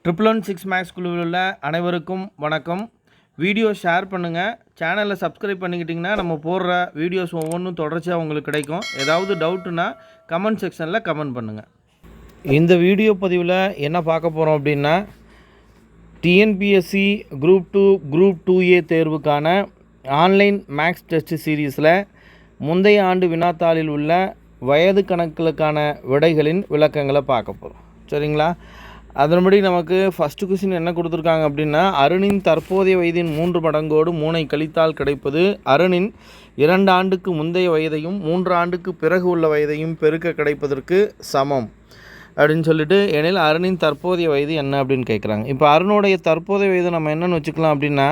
616 maths குழுவில் உள்ள அனைவருக்கும் வணக்கம். வீடியோ ஷேர் பண்ணுங்கள், சேனலை சப்ஸ்கிரைப் பண்ணிக்கிட்டிங்கன்னா நம்ம போடுற வீடியோஸ் ஒவ்வொன்றும் தொடர்ச்சியாக உங்களுக்கு கிடைக்கும். ஏதாவது டவுட்டுன்னா கமெண்ட் செக்ஷனில் கமெண்ட் பண்ணுங்கள். இந்த வீடியோ பதிவில் என்ன பார்க்க போகிறோம் அப்படின்னா, டிஎன்பிஎஸ்சி குரூப் 2 குரூப் 2A தேர்வுக்கான ஆன்லைன் மேக்ஸ் டெஸ்ட் சீரீஸில் முந்தைய ஆண்டு வினாத்தாளில் உள்ள வயது கணக்குகளுக்கான விடைகளின் விளக்கங்களை பார்க்க போகிறோம். சரிங்களா? அதன்படி நமக்கு ஃபஸ்ட்டு கொஸ்டின் என்ன கொடுத்துருக்காங்க அப்படின்னா, அருணின் தற்போதைய வயதின் 3 மடங்கோடு 3ஐ கழித்தால் கிடைப்பது அருணின் 2 ஆண்டுக்கு முந்தைய வயதையும் 3 ஆண்டுக்கு பிறகு உள்ள வயதையும் பெருக்க கிடைப்பதற்கு சமம் அப்படின்னு சொல்லிட்டு, எனில் அருணின் தற்போதைய வயது என்ன அப்படின்னு கேட்குறாங்க. இப்போ அருணுடைய தற்போதைய வயது நம்ம என்னென்னு வச்சுக்கலாம் அப்படின்னா,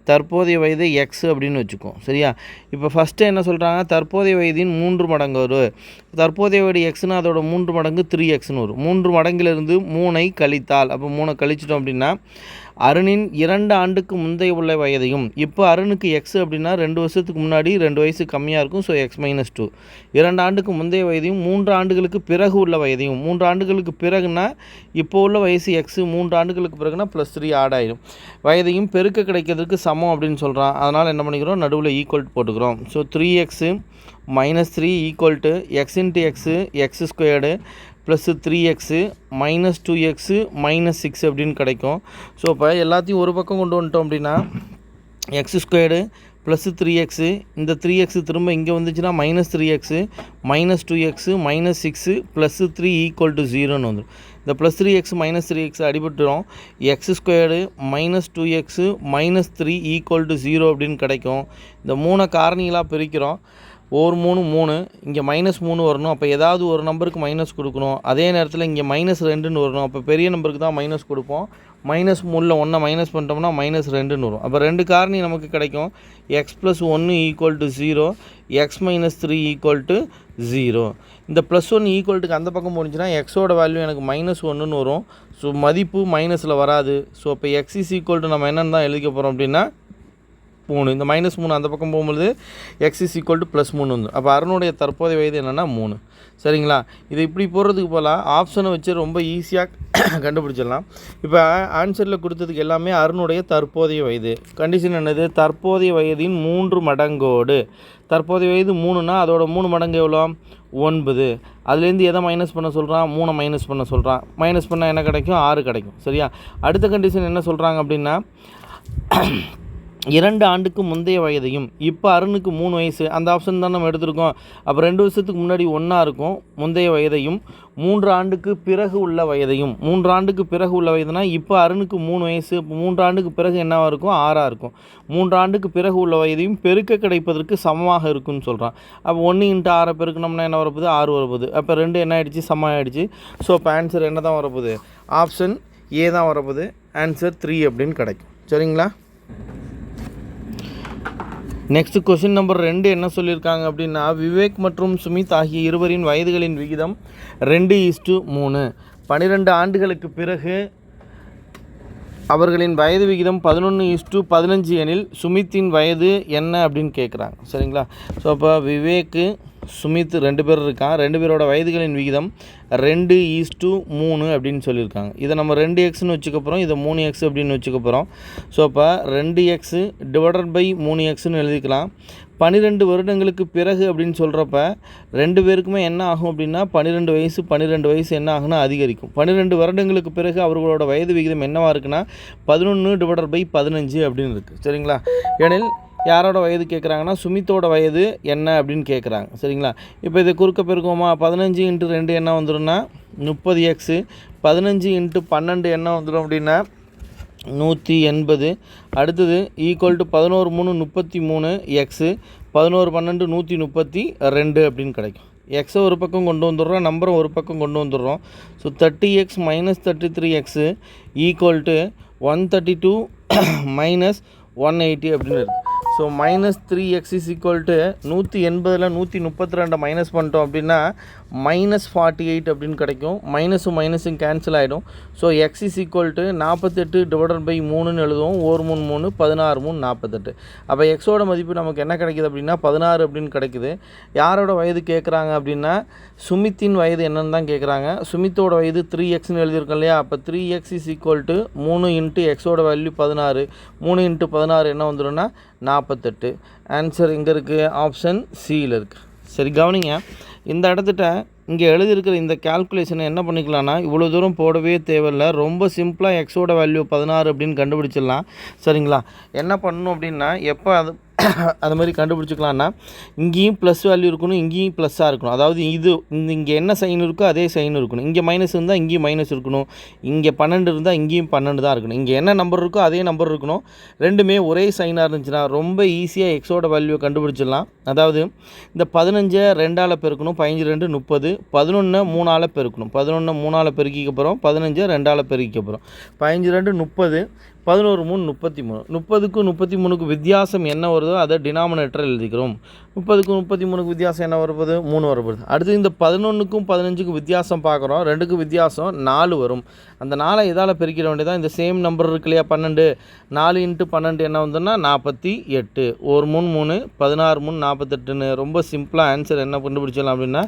தற்போதைய வயது எக்ஸ் அப்படின்னு வச்சுக்கோம். சரியா? இப்போ ஃபஸ்ட்டு என்ன சொல்கிறாங்க, தற்போதைய வயதின் 3 மடங்கு வரும். தற்போதைய வயது எக்ஸ்னு அதோட 3 மடங்கு 3x வரும். 3 மடங்கிலிருந்து 3ஐ கழித்தால், அப்போ 3 கழிச்சிட்டோம் அப்படின்னா அருணின் 2 ஆண்டுக்கு முந்தைய உள்ள வயதையும், இப்போ அருணுக்கு எக்ஸ் அப்படின்னா 2 வருஷத்துக்கு முன்னாடி 2 வயசு கம்மியாக இருக்கும். ஸோ x-2 2 ஆண்டுக்கு முந்தைய வயதையும் 3 ஆண்டுகளுக்கு பிறகு உள்ள வயதையும், 3 ஆண்டுகளுக்கு பிறகுனா இப்போ உள்ள வயசு எக்ஸ், 3 ஆண்டுகளுக்கு பிறகுனா +3 ஆட் ஆகிடும், வயதையும் பெருக்க கிடைக்கிறதுக்கு சமம் அப்படின்னு சொல்கிறான். அதனால் என்ன பண்ணிக்கிறோம், நடுவில் ஈக்குவல் போட்டுக்கிறோம். So 3x - 3 equal to x × x x² plus 3x - 2x - 6 அப்படின்னு கிடைக்கும். ஸோ இப்போ எல்லாத்தையும் ஒரு பக்கம் கொண்டு வந்துட்டோம் அப்படின்னா x² ப்ளஸ் 3x, இந்த 3x திரும்ப இங்கே வந்துச்சுன்னா -3x - 2x - 6 plus 3 equal to 0ன்னு வந்துடும். இந்த +3x - 3x அடிபட்டுரும். x² - 2x - 3 equal to 0 அப்படின்னு கிடைக்கும். இந்த 3 காரணிகளாக பிரிக்கிறோம். ஒரு 3 இங்கே -3 வரணும். அப்போ ஏதாவது ஒரு நம்பருக்கு மைனஸ் கொடுக்கணும். அதே நேரத்தில் இங்கே -2ன்னு வரணும். அப்போ பெரிய நம்பருக்கு தான் மைனஸ் கொடுப்போம். -3ல் 1 மைனஸ் பண்ணிட்டோம்னா -2ன்னு வரும். அப்போ 2 காரணி நமக்கு கிடைக்கும். x + 1 equal to 0, x - 3 equal to 0. இந்த +1 ஈக்குவல்ட்டுக்கு அந்த பக்கம் போணுச்சுன்னா எக்ஸோட வேல்யூ எனக்கு -1ன்னு வரும். ஸோ மதிப்பு மைனஸில் வராது. ஸோ அப்போ x = நம்ம என்னென்னு தான் எழுதிக்க போகிறோம் அப்படின்னா 3. இந்த -3 அந்த பக்கம் போகும்போது x = +3 வந்து. அப்போ அருணுடைய தற்போதைய வயது என்னென்னா 3. சரிங்களா? இது இப்படி போடுறதுக்கு போல் ஆப்ஷனை வச்சு ரொம்ப ஈஸியாக கண்டுபிடிச்சிடலாம். இப்போ ஆன்சரில் கொடுத்ததுக்கு எல்லாமே அருணுடைய தற்போதைய வயது. கண்டிஷன் என்னது, தற்போதைய வயதின் 3 மடங்கோடு. தற்போதைய வயது 3னா அதோட 3 மடங்கு எவ்வளோ, 9. அதுலேருந்து எதை மைனஸ் பண்ண சொல்கிறான், 3 மைனஸ் பண்ண சொல்கிறான். மைனஸ் பண்ணால் என்ன கிடைக்கும், 6 கிடைக்கும். சரியா? அடுத்த கண்டிஷன் என்ன சொல்கிறாங்க அப்படின்னா, 2 ஆண்டுக்கு முந்தைய வயதையும், இப்போ அருணுக்கு 3 வயசு, அந்த ஆப்ஷன் தான் நம்ம எடுத்திருக்கோம். அப்போ 2 வருஷத்துக்கு முன்னாடி 1 இருக்கும் முந்தைய வயதையும், 3 ஆண்டுக்கு பிறகு உள்ள வயதையும். 3 ஆண்டுக்கு பிறகு உள்ள வயதுனா இப்போ அருணுக்கு 3 வயசு, இப்போ 3 ஆண்டுக்கு பிறகு என்னவாக இருக்கும், 6ஆக இருக்கும். 3 ஆண்டுக்கு பிறகு உள்ள வயதையும் பெருக்க கிடைப்பதற்கு சமமாக இருக்குன்னு சொல்கிறான். அப்போ 1 × 6 பெருக்கணும்னா என்ன வரப்போகுது, 6 வரப்போகுது. அப்போ 2 என்ன ஆகிடுச்சு, சமம் ஆகிடுச்சு. ஸோ இப்போ ஆன்சர் என்ன தான் வரப்போகுது, ஆப்ஷன் ஏ தான் வரப்போகுது. ஆன்சர் 3 அப்படின்னு கிடைக்கும். சரிங்களா? நெக்ஸ்ட் கொஸ்டின் நம்பர் 2 என்ன சொல்லியிருக்காங்க அப்படின்னா, விவேக் மற்றும் சுமித் ஆகிய இருவரின் வயதுகளின் விகிதம் 2:3. 12 ஆண்டுகளுக்கு பிறகு அவர்களின் வயது விகிதம் 11:15 எனில் சுமித்தின் வயது என்ன அப்படின்னு கேட்குறாங்க. சரிங்களா? ஸோ அப்போ விவேக்கு, சுமித் 2 பேர் இருக்கான். 2 பேரோட வயதுகளின் விகிதம் 2:3 அப்படின்னு சொல்லியிருக்காங்க. இதை நம்ம 2x வச்சுக்க போகிறோம், இதை 3x அப்படின்னு வச்சுக்க போகிறோம். ஸோ அப்போ 2x / 3xன்னு எழுதிக்கலாம். 12 வருடங்களுக்கு பிறகு அப்படின்னு சொல்கிறப்ப 2 பேருக்குமே என்ன ஆகும் அப்படின்னா 12 வயசு என்ன ஆகுனா அதிகரிக்கும். 12 வருடங்களுக்கு பிறகு அவர்களோட வயது விகிதம் என்னவாக இருக்குன்னா 11 / 15 அப்படின்னு இருக்குது. சரிங்களா? ஏனில் யாரோட வயது கேட்குறாங்கன்னா சுமித்தோட வயது என்ன அப்படின்னு கேட்குறாங்க. சரிங்களா? இப்போ இதை குறுக்க பெருக்குவோமா, 15 × 2 என்ன வந்துடும்னா 30x, 15 × 12 என்ன வந்துடும் அப்படின்னா 180. அடுத்தது ஈக்குவல் டு 11 × 3 33, x 11 12 132 அப்படின்னு கிடைக்கும். எக்ஸை ஒரு பக்கம் கொண்டு வந்துடுறோம், நம்பரை ஒரு பக்கம் கொண்டு வந்துடுறோம். So 30x - 33x equal to 132 - 180 அப்படின்னு இருக்குது. ஸோ -3x = 180ல் 132 மைனஸ் பண்ணிட்டோம் அப்படின்னா -48 அப்படின்னு கிடைக்கும். மைனஸும் கேன்சல் ஆகிடும். So X is equal to 48 divided by 3ன்னு எழுதுவோம். 1 3 3 16 3 48. அப்போ எக்ஸோட மதிப்பு நமக்கு என்ன கிடைக்குது அப்படின்னா 16 அப்படின்னு கிடைக்குது. யாரோட வயது கேட்குறாங்க அப்படின்னா சுமித்தின் வயது என்னன்னு தான் கேட்குறாங்க. சுமித்தோட வயது 3x எழுதியிருக்கோம் இல்லையா. அப்போ 3x is equal to 3 into எக்ஸோட வேல்யூ 16. 3 இன்ட்டு 16 என்ன வந்துடும்னா 48. ஆன்சர் எங்கே இருக்குது? ஆப்ஷன் சியில் இருக்குது. சரி கவனிங்க, இந்த இடத்துட்ட இங்கே எழுதியிருக்கிற இந்த கேல்குலேஷனை என்ன பண்ணிக்கலாம்னா இவ்வளோ தூரம் போடவே தேவையில்லை. ரொம்ப சிம்பிளாக எக்ஸோட வேல்யூ 16 அப்படின்னு கண்டுபிடிச்சிடலாம். சரிங்களா? என்ன பண்ணணும் அப்படின்னா எப்போ அது மாதிரி கண்டுபிடிச்சிக்கலான்னா இங்கேயும் ப்ளஸ் வேல்யூ இருக்கணும், இங்கேயும் ப்ளஸ்ஸாக இருக்கணும். அதாவது இங்கே என்ன சைன் இருக்கோ அதே சைன் இருக்கணும். இங்கே மைனஸ் இருந்தால் இங்கேயும் மைனஸ் இருக்கணும். இங்கே 12 இருந்தால் இங்கேயும் 12 தான் இருக்கணும். இங்கே என்ன நம்பர் இருக்கோ அதே நம்பர் இருக்கணும். ரெண்டுமே ஒரே சைனாக இருந்துச்சுன்னா ரொம்ப ஈஸியாக எக்ஸோட வேல்யூவை கண்டுபிடிச்சிடலாம். அதாவது இந்த 15 2ஆல் பெருக்கணும். 15 2 30. 11 3ஆல் பெருக்கணும். 11 3ஆல் பெருக்கிக்க போகிறோம். 15 2ஆல் பெருக்கிக்க போகிறோம். 15 2 30. 11 3 33. 30க்கும் 33க்கு வித்தியாசம் என்ன வருதோ அதை டினாமினேட்டர் எழுதிக்கிறோம். 30க்கும் 33க்கு வித்தியாசம் என்ன வரப்போகுது? 3 வரப்போகுது. அடுத்து இந்த 11க்கும் 15க்கும் வித்தியாசம் பார்க்குறோம். 2க்கும் வித்தியாசம் 4 வரும். அந்த 4 இதால் பெருக்கிட வேண்டியதான். இந்த சேம் நம்பர் இருக்கு இல்லையா 12. 4 இன்ட்டு 12 என்ன வந்துன்னா 48. 1 3 3 16 3 48ன்னு ரொம்ப சிம்பிளாக ஆன்சர் என்ன கண்டுபிடிச்சிடலாம் அப்படின்னா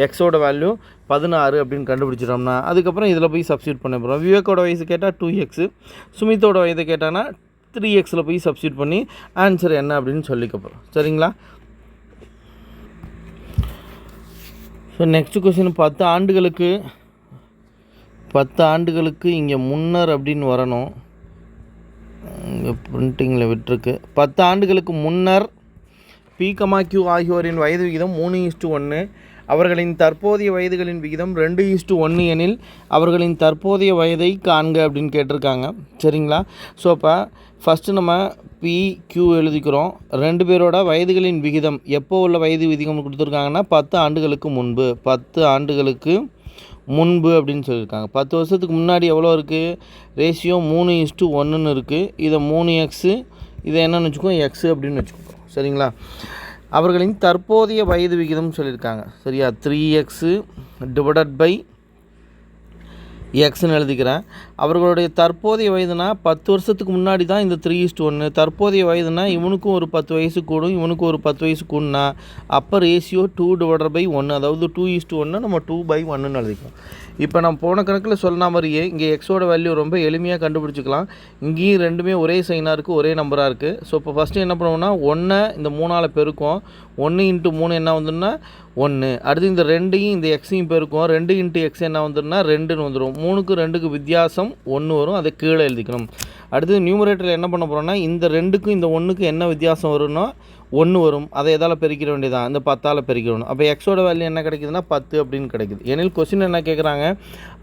எக்ஸோட வேல்யூ 16 அப்படின்னு கண்டுபிடிச்சிட்டோம்னா அதுக்கப்புறம் இதில் போய் சப்ஸ்டியூட் பண்ண போகிறோம். விவேக்கோட வயசு கேட்டால் 2x, சுமித்தோட வயது கேட்டானா 3xல போய் சப்ஸ்டியூட் பண்ணி ஆன்சர் என்ன அப்படின்னு சொல்லிக்க போகிறோம். சரிங்களா? ஸோ நெக்ஸ்ட் கொஸ்டின் 10 ஆண்டுகளுக்கு இங்கே முன்னர் அப்படின்னு வரணும். இங்கே பிரிண்டிங்கில் விட்டுருக்கு. 10 ஆண்டுகளுக்கு முன்னர் P, Q ஆகியோரின் வயது விகிதம் 3:1. அவர்களின் தற்போதைய வயதுகளின் விகிதம் 2:1 எனில் அவர்களின் தற்போதைய வயதை காண்க அப்படின்னு கேட்டிருக்காங்க. சரிங்களா? ஸோ அப்போ ஃபஸ்ட்டு நம்ம PQ எழுதிக்கிறோம். 2 பேரோட வயதுகளின் விகிதம் எப்போ உள்ள வயது விகிதம் கொடுத்துருக்காங்கன்னா 10 ஆண்டுகளுக்கு முன்பு. 10 ஆண்டுகளுக்கு முன்பு அப்படின்னு சொல்லியிருக்காங்க. 10 வருஷத்துக்கு முன்னாடி எவ்வளோ இருக்குது? ரேஷியோ 3:1ன்னு இருக்குது. இதை 3x, இதை என்னென்னு வச்சுக்கோம் x அப்படின்னு வச்சுக்கோங்க. சரிங்களா? அவர்களின் தற்போதைய வயது விகிதம் சொல்லியிருக்காங்க. சரியா? 3x டிவைடட் பை எக்ஸ்ன்னு எழுதிக்கிறேன். அவர்களுடைய தற்போதைய வயதுனா 10 வருஷத்துக்கு முன்னாடி தான் இந்த 3:1. தற்போதைய வயதுனா இவனுக்கும் ஒரு 10 வயசு கூடும், இவனுக்கும் ஒரு 10 வயசு கூடுனா அப்போ ரேஷியோ 2 டிவைடட் பை 1. அதாவது 2:1 நம்ம 2/1ன்னு எழுதிக்கலாம். இப்போ நான் போன கணக்கில் சொன்ன மாதிரியே இங்கே எக்ஸோட வேல்யூ ரொம்ப எளிமையாக கண்டுபிடிச்சிக்கலாம். இங்கேயும் ரெண்டுமே ஒரே சைனாக இருக்குது, ஒரே நம்பராக இருக்குது. ஸோ இப்போ ஃபஸ்ட்டு என்ன பண்ணுவோம்னா 1 இந்த 3ஆல் பெருக்கும். 1 இன்ட்டு 3 என்ன வந்துன்னா 1. அடுத்து இந்த 2ஐயும் இந்த எக்ஸையும் பெருக்கும். 2 இன்ட்டு எக்ஸ் என்ன வந்துடும்னா 2ன்னு வந்துடும். 3க்கு 2க்கு வித்தியாசம் 1 வரும். அதை கீழே எழுதிக்கணும். அடுத்து நியூமரேட்டரில் என்ன பண்ண போகிறோம்னா இந்த 2க்கும் இந்த 1க்கு என்ன வித்தியாசம் வரும்னா 1 வரும். அதை எதால் பெருக்கிட வேண்டியதான்? இந்த 10ஆல் பெருக்கிடணும். அப்போ எக்ஸோட வேல்யூ என்ன கிடைக்குதுன்னா 10 அப்படின்னு கிடைக்குது. ஏனில் கொஸ்டின் என்ன கேட்குறாங்க?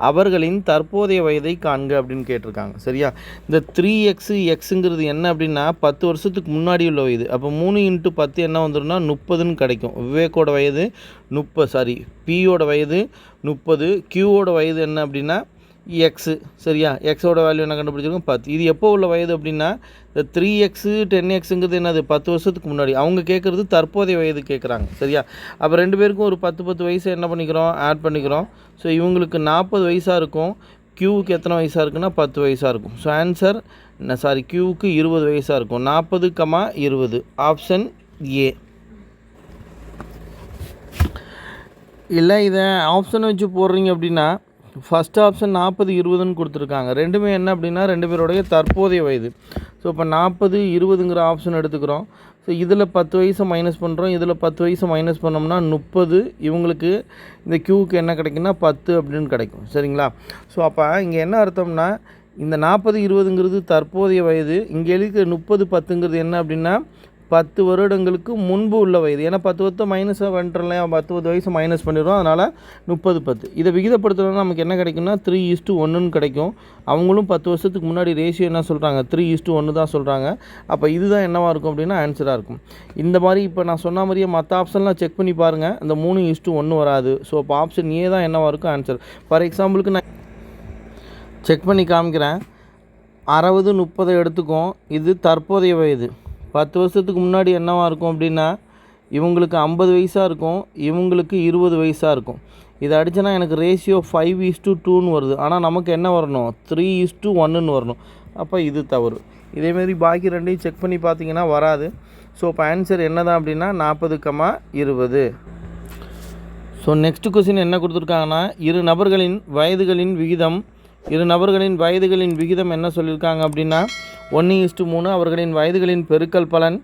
அவர்களின் தற்போதைய வயதை காண்க அப்படின்னு கேட்டிருக்காங்க. சரியா? இந்த 3x எக்ஸுங்கிறது என்ன அப்படின்னா 10 வருஷத்துக்கு முன்னாடி உள்ள வயது. அப்போ 3 இன்ட்டு 10 என்ன வந்துடும்னா 30ன்னு கிடைக்கும். விவேக்கோட வயது பியோட வயது 30. கியூவோட வயது என்ன அப்படின்னா எக்ஸு. சரியா? எக்ஸோட வேல்யூ என்ன கண்டுபிடிச்சிருக்கோம் 10. இது எப்போ உள்ள வயது அப்படின்னா இந்த 3x 10xங்கிறது என்னது 10 வருஷத்துக்கு முன்னாடி. அவங்க கேட்குறது தற்போதைய வயது கேட்குறாங்க. சரியா? அப்போ 2 பேருக்கும் ஒரு 10 வயசு என்ன பண்ணிக்கிறோம்? ஆட் பண்ணிக்கிறோம். ஸோ இவங்களுக்கு 40 வயசாக இருக்கும். க்யூவுக்கு எத்தனை வயசாக இருக்குன்னா 10 வயசாக இருக்கும். ஸோ ஆன்சர் க்யூவுக்கு 20 வயசாக இருக்கும். 40, 20. Option A. இல்லை இதை ஆப்ஷன் வச்சு போடுறீங்க அப்படின்னா ஃபஸ்ட் ஆப்ஷன் 40 20ன்னு கொடுத்துருக்காங்க. ரெண்டுமே என்ன அப்படின்னா 2 பேருடைய தற்போதைய வயது. ஸோ இப்போ 40 20ங்கிற ஆப்ஷன் எடுத்துக்கிறோம். ஸோ இதில் 10 வயசை மைனஸ் பண்ணுறோம், இதில் 10 வயசை மைனஸ் பண்ணோம்னா 30. இவங்களுக்கு இந்த க்யூவுக்கு என்ன கிடைக்குன்னா 10 அப்படின்னு கிடைக்கும். சரிங்களா? ஸோ அப்போ இங்கே என்ன அர்த்தம்னா இந்த 40 20ங்கிறது தற்போதைய வயது. இங்கே எழுதிக்க 30 10ங்கிறது என்ன அப்படின்னா 10 வருடங்களுக்கு முன்பு உள்ள வயது. ஏன்னா 10 வருஷம் மைனஸாக வந்துடலாம், 10 வயசு மைனஸ் பண்ணிடுறோம். அதனால் 30 10. இதை விகிதப்படுத்துகிறோன்னா நமக்கு என்ன கிடைக்கும்னா 3:1ன்னு கிடைக்கும். அவங்களும் 10 வருஷத்துக்கு முன்னாடி ரேஷியோ என்ன சொல்கிறாங்க 3:1 தான் சொல்கிறாங்க. அப்போ இதுதான் என்னவாக இருக்கும் அப்படின்னா ஆன்சராக இருக்கும். இந்த மாதிரி இப்போ நான் சொன்ன மாதிரியே மற்ற ஆப்ஷன்லாம் செக் பண்ணி பாருங்கள். இந்த 3:1 வராது. ஸோ அப்போ ஆப்ஷன் ஏ தான் என்னவாக இருக்கும் ஆன்சர். ஃபார் எக்ஸாம்பிளுக்கு நான் செக் பண்ணி காமிக்கிறேன். 60 30 எடுத்துக்கும். இது தற்போதைய வயது. 10 வருஷத்துக்கு முன்னாடி என்னவாக இருக்கும் அப்படின்னா இவங்களுக்கு 50 வயசாக இருக்கும், இவங்களுக்கு 20 வயசாக இருக்கும். இதை அடித்தனா எனக்கு ரேஷியோ 5:2ன்னு வருது. ஆனால் நமக்கு என்ன வரணும், 3:1ன்னு வரணும். அப்போ இது தவறு. இதேமாரி பாக்கி ரெண்டையும் செக் பண்ணி பார்த்தீங்கன்னா வராது. ஸோ இப்போ ஆன்சர் என்ன தான் அப்படின்னா 40,20. ஸோ நெக்ஸ்ட் கொஸ்டின் என்ன கொடுத்துருக்காங்கன்னா, இரு நபர்களின் வயதுகளின் விகிதம் என்ன சொல்லியிருக்காங்க அப்படின்னா 1:3. அவர்களின் வயதுகளின் பெருக்கல் பலன்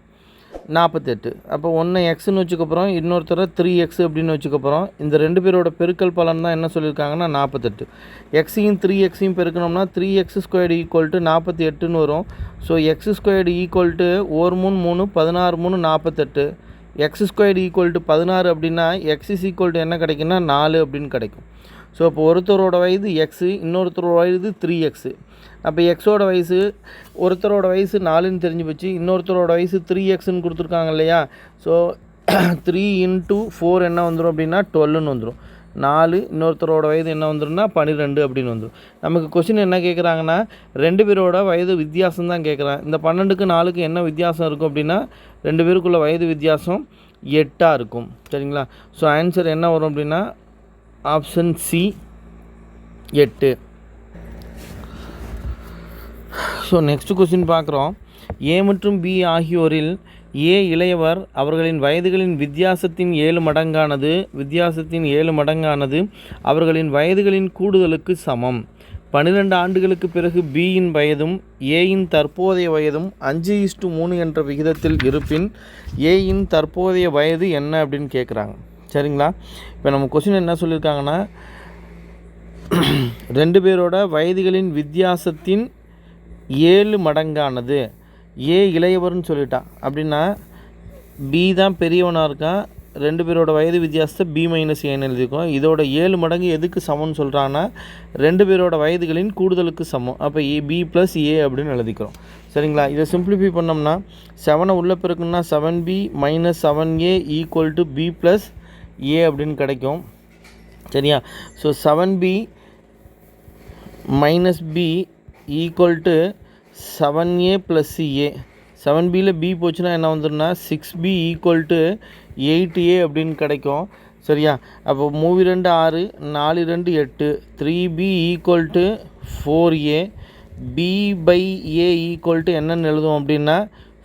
48. அப்போ ஒன்று எக்ஸ்ன்னு வச்சுக்கப்புறம் இன்னொருத்தர 3x அப்படின்னு வச்சுக்கப்புறம் இந்த ரெண்டு பேரோட பெருக்கல் பலன் தான் என்ன சொல்லியிருக்காங்கன்னா 48. எக்ஸையும் 3xையும் பெருக்கணும்னா 3x² = 48ன்னு வரும். So x² = 1 3 3 16 3 48. x² = 16 அப்படின்னா x என்ன கிடைக்குன்னா 4 அப்படின்னு கிடைக்கும். ஸோ இப்போ ஒருத்தரோட வயது எக்ஸு, இன்னொருத்தரோட வயது 3x. அப்போ எக்ஸோட வயசு, ஒருத்தரோட வயசு 4ன்னு தெரிஞ்சு போச்சு, இன்னொருத்தரோட வயசு 3xன்னு கொடுத்துருக்காங்க இல்லையா. ஸோ 3 × 4 என்ன வந்துடும் அப்படின்னா 12ன்னு வந்துடும். 4 இன்னொருத்தரோட வயது என்ன வந்துடும்னா 12 அப்படின்னு வந்துடும். நமக்கு கொஸ்டின் என்ன கேட்குறாங்கன்னா, ரெண்டு பேரோட வயது வித்தியாசம் தான் கேட்குறாங்க. இந்த 12க்கு 4க்கு என்ன வித்தியாசம் இருக்கும் அப்படின்னா ரெண்டு பேருக்குள்ள வயது வித்தியாசம் 8 இருக்கும். சரிங்களா. ஸோ ஆன்சர் என்ன வரும் அப்படின்னா option C 8. So next question பார்க்குறோம். ஏ மற்றும் பி ஆகியோரில் ஏ இளையவர், அவர்களின் வயதுகளின் வித்தியாசத்தின் 7 மடங்கானது அவர்களின் வயதுகளின் கூடுதலுக்கு சமம். 12 ஆண்டுகளுக்கு பிறகு பியின் வயதும் ஏயின் தற்போதைய வயதும் 5:3 என்ற விகிதத்தில் இருப்பின் ஏயின் தற்போதைய வயது என்ன அப்படின்னு கேட்குறாங்க. சரிங்களா. இப்போ நம்ம கொஸ்டின் என்ன சொல்லியிருக்காங்கன்னா, ரெண்டு பேரோட வயதுகளின் வித்தியாசத்தின் 7 மடங்கானது, ஏ இளையவர்னு சொல்லிட்டான் அப்படின்னா பி தான் பெரியவனாக இருக்கான், ரெண்டு பேரோட வயது வித்தியாசத்தை B - Aன்னு எழுதியிருக்கோம். இதோட 7 மடங்கு எதுக்கு சமம்னு சொல்கிறாங்கன்னா ரெண்டு பேரோட வயதுகளின் கூடுதலுக்கு சமம். அப்போ B + A அப்படின்னு எழுதிக்கிறோம். சரிங்களா. இதை சிம்பிளிஃபை பண்ணோம்னா 7 உள்ளே பெருக்கணும்னா 7B - 7A = B + A அப்படின்னு கிடைக்கும். சரியா. So 7B - B = 7A + A. 7Bயில் B போச்சுன்னா என்ன வந்துடும்னா 6B = 8A அப்படின்னு கிடைக்கும். சரியா. அப்போ 3 2 6 4 2 8 3B = 4A. B/A = என்னன்னு எழுதுவோம் அப்படின்னா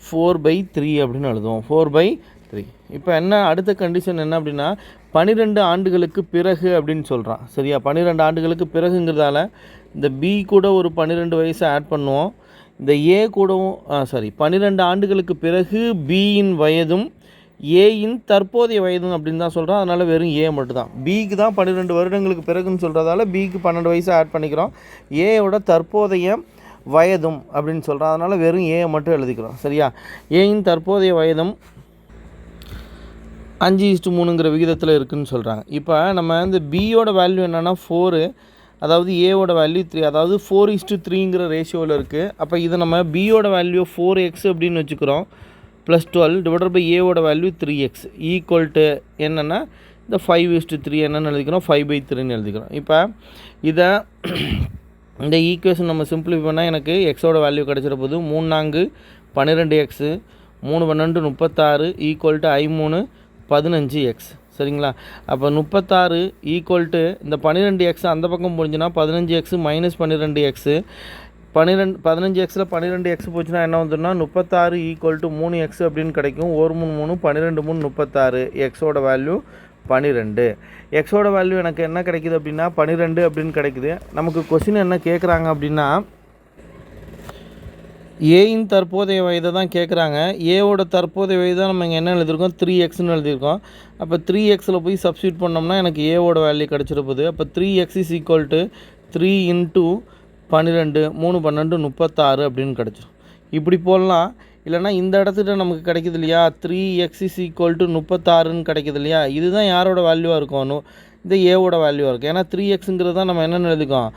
4/3 அப்படின்னு எழுதுவோம். 4/3. இப்போ என்ன அடுத்த கண்டிஷன் என்ன அப்படின்னா 12 ஆண்டுகளுக்கு பிறகு அப்படின்னு சொல்கிறான். சரியா. 12 ஆண்டுகளுக்கு பிறகுங்கிறதால இந்த B கூட ஒரு 12 வயசு ஆட் பண்ணுவோம். இந்த ஏ கூடவும் 12 ஆண்டுகளுக்கு பிறகு பியின் வயதும் ஏயின் தற்போதைய வயதும் அப்படின்னு தான் சொல்கிறோம். அதனால் வெறும் ஏ மட்டும் தான். பிக்கு தான் 12 வருடங்களுக்கு பிறகுன்னு சொல்கிறதால பிக்கு 12 வயசு ஆட் பண்ணிக்கிறோம். ஏயோட தற்போதைய வயதும் அப்படின்னு சொல்கிறோம். அதனால் வெறும் ஏ மட்டும் எழுதிக்கிறோம். சரியா. ஏயின் தற்போதைய வயதும் 5:3ங்கிற விகிதத்தில் இருக்குதுன்னு சொல்கிறாங்க. இப்போ நம்ம இந்த பியோட வேல்யூ என்னென்னா 4, அதாவது ஏவோட வேல்யூ 3, அதாவது 4:3ங்கிற ரேஷியோவில் இருக்குது. அப்போ இதை நம்ம பியோட வேல்யூ 4x அப்படின்னு வச்சுக்கிறோம், +12 / ஏவோட வேல்யூ 3x = என்னென்னா இந்த 5:3 என்னென்னு எழுதிக்கிறோம், 5/3ன்னு எழுதிக்கிறோம். இப்போ இதை இந்த ஈக்குவேஷன் நம்ம சிம்பிளிஃபை பண்ணால் எனக்கு எக்ஸோட வேல்யூ கிடச்சிட போது 3 4 12x 3 12 36 = I3 15x. சரிங்களா. அப்போ 36 = இந்த 12x அந்த பக்கம் போச்சுன்னா 15x - 12x. 15xல் 12x போச்சுன்னா என்ன வந்துடும்னா 36 = 3x அப்படின்னு கிடைக்கும். 1 3 3 12 3 36. எக்ஸோட வேல்யூ 12. எக்ஸோட வேல்யூ எனக்கு என்ன கிடைக்குது அப்படின்னா 12 அப்படின்னு கிடைக்குது. நமக்கு கொஸ்டின் என்ன கேட்குறாங்க அப்படின்னா ஏயின் தற்போதைய வயதை தான் கேட்குறாங்க. ஏவோட தற்போதைய வயது தான் நம்ம இங்கே என்ன எழுதியிருக்கோம், 3xன்னு எழுதியிருக்கோம். அப்போ 3xல் போய் சப்ஸ்டியூட் பண்ணோம்னா எனக்கு ஏவோட வேல்யூ கிடச்சிட போகுது. அப்போ 3x = 3 × 12 3 12 36 அப்படின்னு கிடச்சிடும். இப்படி போடலாம். இல்லைனா இந்த இடத்துல நமக்கு கிடைக்கிது இல்லையா 3x = 36ன்னு கிடைக்கிது இல்லையா, இதுதான் யாரோட வேல்யூவாக இருக்கும், இந்த ஏவோட வேல்யூவாக இருக்கும். ஏன்னா 3xங்கிறது தான் நம்ம என்னென்னு எழுதிக்கோம்,